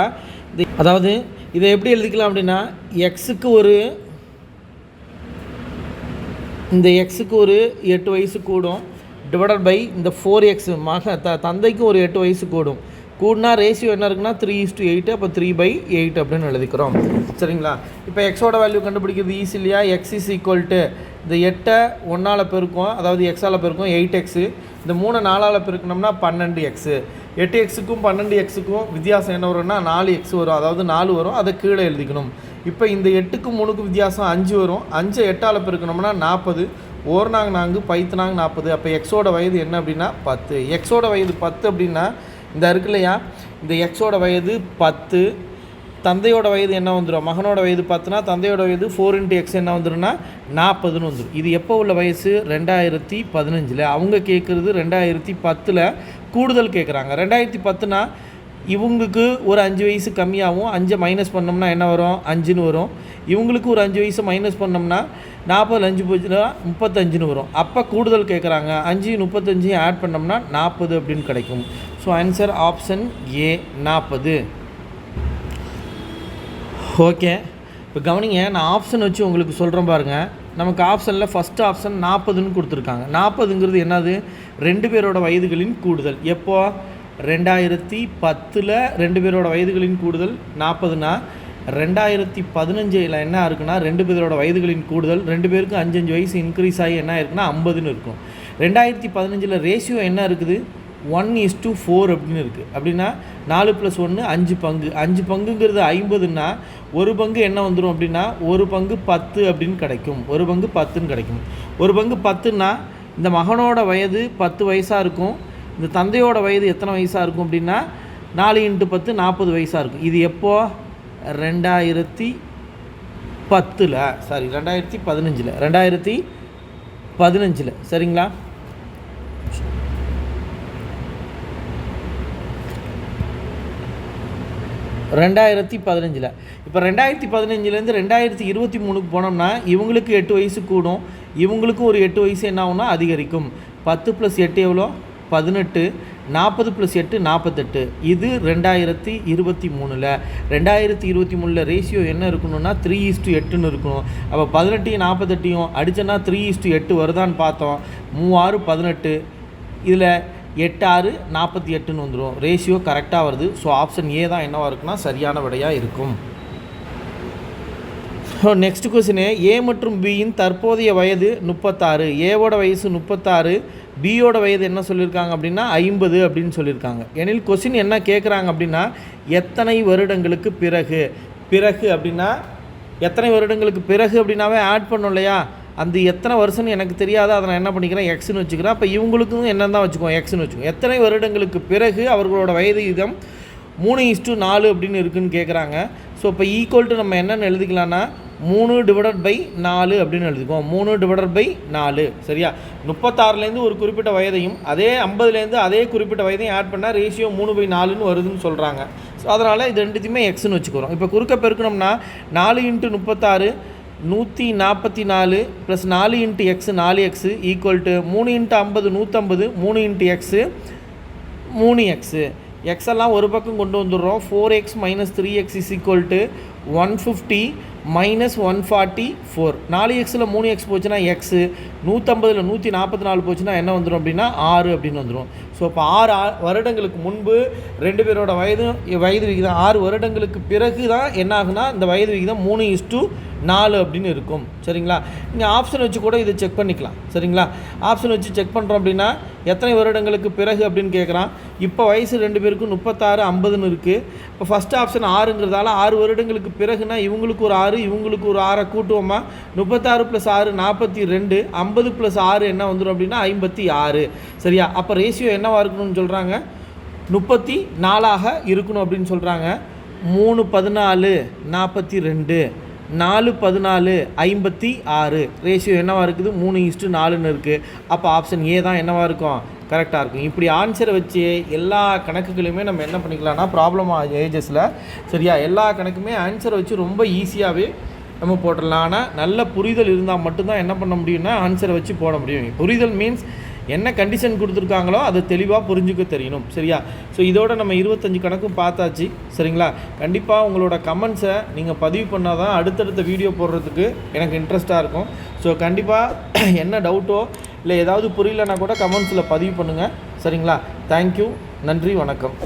அதாவது இதை எப்படி எழுதிக்கலாம் அப்படின்னா, இந்த எக்ஸுக்கு ஒரு 8 வயசு கூடும், டிவைடட் பை இந்த 4x தந்தைக்கு ஒரு 8 வயசு கூடுனா ரேஷியோ என்ன இருக்குன்னா 3:8. அப்போ 3/8 அப்படின்னு எழுதிக்கிறோம். சரிங்களா? இப்போ எக்ஸோட வேல்யூ கண்டுபிடிக்கிறது ஈஸி இல்லையா? எக்ஸ் இஸ் ஈக்குவல் டு இந்த 8 1ஆல் பெருக்கும், அதாவது எக்ஸால் பெருக்கும் 8x. இந்த 3 4ஆல் பெருக்கணும்னா 12x. 8xக்கும் 12xக்கும் வித்தியாசம் என்ன வரும்னா 4x வரும், அதாவது 4 வரும். அதை கீழே எழுதிக்கணும். இப்போ இந்த 8க்கும் 3க்கும் வித்தியாசம் 5 வரும். 5 8ஆல் பெருக்கணும்னா 40. 1 4 4 5 4 40. அப்போ எக்ஸோட வயது என்ன அப்படின்னா 10. எக்ஸோட வயது 10 அப்படின்னா இந்த இருக்கு இல்லையா, இந்த எக்ஸோட வயது 10. தந்தையோட வயது என்ன வந்துடும், மகனோட வயது 10னா தந்தையோட வயது 4 × x என்ன வந்துடும்னா 40ன்னு வந்துடும். இது எப்போ உள்ள வயசு? 2015. அவங்க கேட்குறது 2010 கூடுதல் கேட்குறாங்க. 2010னா இவங்களுக்கு ஒரு 5 வயசு கம்மியாகவும் 5 மைனஸ் பண்ணோம்னா என்ன வரும்? 5ன்னு வரும். இவங்களுக்கு ஒரு 5 வயசு மைனஸ் பண்ணோம்னா 40 5 போச்சுன்னா 35ன்னு வரும். அப்போ கூடுதல் கேட்குறாங்க. 5 35 ஆட் பண்ணோம்னா 40 அப்படின்னு கிடைக்கும். So answer option A 40. Okay, இப்போ கவனிங்க, நான் ஆப்ஷன் வச்சு உங்களுக்கு சொல்கிறேன் பாருங்கள். நமக்கு ஆப்ஷனில் ஃபஸ்ட்டு ஆப்ஷன் 40ன்னு கொடுத்துருக்காங்க. 40ங்கிறது என்னது? 2 பேரோட வயதுகளின் கூடுதல். எப்போ? 2010 2 பேரோட வயதுகளின் கூடுதல் 40னா 2015 என்ன இருக்குன்னா 2 பேரோட வயதுகளின் கூடுதல் 2 பேருக்கு 5 வயசு இன்க்ரீஸ் ஆகி என்ன இருக்குன்னா 50ன்னு இருக்கும். 2015 ரேஷியோ என்ன இருக்குது? 1:4 அப்படின்னு இருக்குது. அப்படின்னா 4 + 1 5 பங்கு. 5 பங்குங்கிறது 50ன்னா 1 பங்கு என்ன வந்துடும் அப்படின்னா 1 பங்கு 10 அப்படின்னு கிடைக்கும். 1 பங்கு 10ன்னு கிடைக்கும். 1 பங்கு 10ன்னா இந்த மகனோட வயது 10 வயசாக இருக்கும். இந்த தந்தையோட வயது எத்தனை வயசாக இருக்கும் அப்படின்னா 4 × 10 40 வயசாக இருக்கும். இது எப்போ? 2015. சரிங்களா? 2015. இப்போ 2015லேருந்து 2023க்கு போனோம்னா இவங்களுக்கு 8 வயசு கூடும், இவங்களுக்கும் ஒரு 8 வயசு என்ன ஆகும்னா அதிகரிக்கும். 10 + 8 எவ்வளோ? 18. 40 + 8 48. இது 2023. 2023 ரேஷியோ என்ன இருக்கணும்னா 3:8ன்னு இருக்கணும். அப்போ 18 48 அடிச்சோன்னா 3:8 வருதான்னு பார்த்தோம். 3 6 18. இதில் 8 6 48ன்னு வந்துடும். ரேஷியோ கரெக்டாக வருது. ஸோ ஆப்ஷன் ஏ தான் என்னவாக இருக்குன்னா சரியான விடையாக இருக்கும். ஸோ நெக்ஸ்ட் கொஸ்டின், ஏ மற்றும் பியின் தற்போதைய வயது 36. ஏவோட வயசு 36, பியோட வயது என்ன சொல்லியிருக்காங்க அப்படின்னா 50 அப்படின்னு சொல்லியிருக்காங்க. எனில் கொஸ்டின் என்ன கேட்குறாங்க அப்படின்னா எத்தனை வருடங்களுக்கு பிறகு அப்படின்னா எத்தனை வருடங்களுக்கு பிறகு அப்படின்னாவே ஆட் பண்ணோம் இல்லையா, அந்த எத்தனை வருஷம்னு எனக்கு தெரியாது, அதை நான் என்ன பண்ணிக்கிறேன் எக்ஸ்ன்னு வச்சுக்கிறேன். அப்போ இவங்களுக்கும் என்ன தான் வச்சுக்கோம் எக்ஸ்ன்னு வச்சுக்கோம். எத்தனை வருடங்களுக்கு பிறகு அவர்களோட வயது விகிதம் 3:4 அப்படின்னு இருக்குதுன்னு கேட்குறாங்க. ஸோ இப்போ ஈக்குவல் டு நம்ம என்னென்னு எழுதிக்கலாம்னா 3/4 அப்படின்னு எழுதிக்குவோம். 3/4. சரியா? 36லேருந்து ஒரு குறிப்பிட்ட வயதையும் அதே 50லேருந்து அதே குறிப்பிட்ட வயதையும் ஆட் பண்ணால் ரேஷியோ 3/4ன்னு வருதுன்னு சொல்கிறாங்க. ஸோ அதனால் இது ரெண்டுத்தையுமே எக்ஸ்ன்னு வச்சுக்கிறோம். இப்போ குறுக்க பெருக்கணும்னா 4 × 36 144 + 4 × x 4x equal to 3 × 50 150 3 × x 3x. எக்ஸெல்லாம் ஒரு பக்கம் கொண்டு வந்துடுறோம். 4x minus 3x is equal to 150 minus 144. 4xல் 3x போச்சுன்னா எக்ஸு, 150ல் 144 போச்சுன்னா என்ன வந்துடும் அப்படின்னா 6 அப்படின்னு வந்துடும். ஸோ இப்போ 6 வருடங்களுக்கு முன்பு 2 பேரோட வயது விகிதம் 6 வருடங்களுக்கு பிறகு தான் என்ன ஆகுனா இந்த வயது விகிதம் 3:4 அப்படின்னு இருக்கும். சரிங்களா? நீங்கள் ஆப்ஷன் வச்சு கூட இதை செக் பண்ணிக்கலாம். சரிங்களா? ஆப்ஷன் வச்சு செக் பண்ணுறோம் அப்படின்னா எத்தனை வருடங்களுக்கு பிறகு அப்படின்னு கேட்குறான். இப்போ வயசு 2 பேருக்கும் 36, 50ன்னு இருக்குது. இப்போ ஃபஸ்ட் ஆப்ஷன் 6ங்கிறதால 6 வருடங்களுக்கு பிறகுனா இவங்களுக்கு ஒரு 6, இவங்களுக்கு ஒரு 6 கூட்டுவோமா, 36 + 6 42, 50 + 6 என்ன வந்துடும் அப்படின்னா 56. சரியா? அப்போ ரேஷியோ என்னவாக இருக்கணும்னு சொல்கிறாங்க, 34 இருக்கணும் அப்படின்னு சொல்கிறாங்க. 3 14 42, 4 14 56, ரேஷியோ என்னவாக இருக்குது 3:4ன்னு இருக்குது. அப்போ ஆப்ஷன் ஏ தான் என்னவாக இருக்கும், கரெக்டாக இருக்கும். இப்படி ஆன்சரை வச்சு எல்லா கணக்குகளையுமே நம்ம என்ன பண்ணிக்கலாம்னா ப்ராப்ளம் ஏஜஸில் சரியா எல்லா கணக்குமே ஆன்சரை வச்சு ரொம்ப ஈஸியாகவே நம்ம போட்டுடலாம். ஆனால் நல்ல புரிதல் இருந்தால் மட்டும்தான் என்ன பண்ண முடியும்னா ஆன்சரை வச்சு போட முடியும். புரிதல் மீன்ஸ் என்ன கண்டிஷன் கொடுத்துருக்காங்களோ அதை தெளிவாக புரிஞ்சுக்க தெரியணும். சரியா? ஸோ இதோட நம்ம 25 கணக்கும் பார்த்தாச்சு. சரிங்களா? கண்டிப்பாக உங்களோட கமெண்ட்ஸை நீங்கள் பதிவு பண்ணால் தான் அடுத்தடுத்த வீடியோ போடுறதுக்கு எனக்கு இன்ட்ரெஸ்ட்டாக இருக்கும். ஸோ கண்டிப்பாக என்ன டவுட்டோ இல்லை ஏதாவது புரியலன்னா கூட கமெண்ட்ஸில் பதிவு பண்ணுங்கள். சரிங்களா? தேங்க்யூ. நன்றி, வணக்கம்.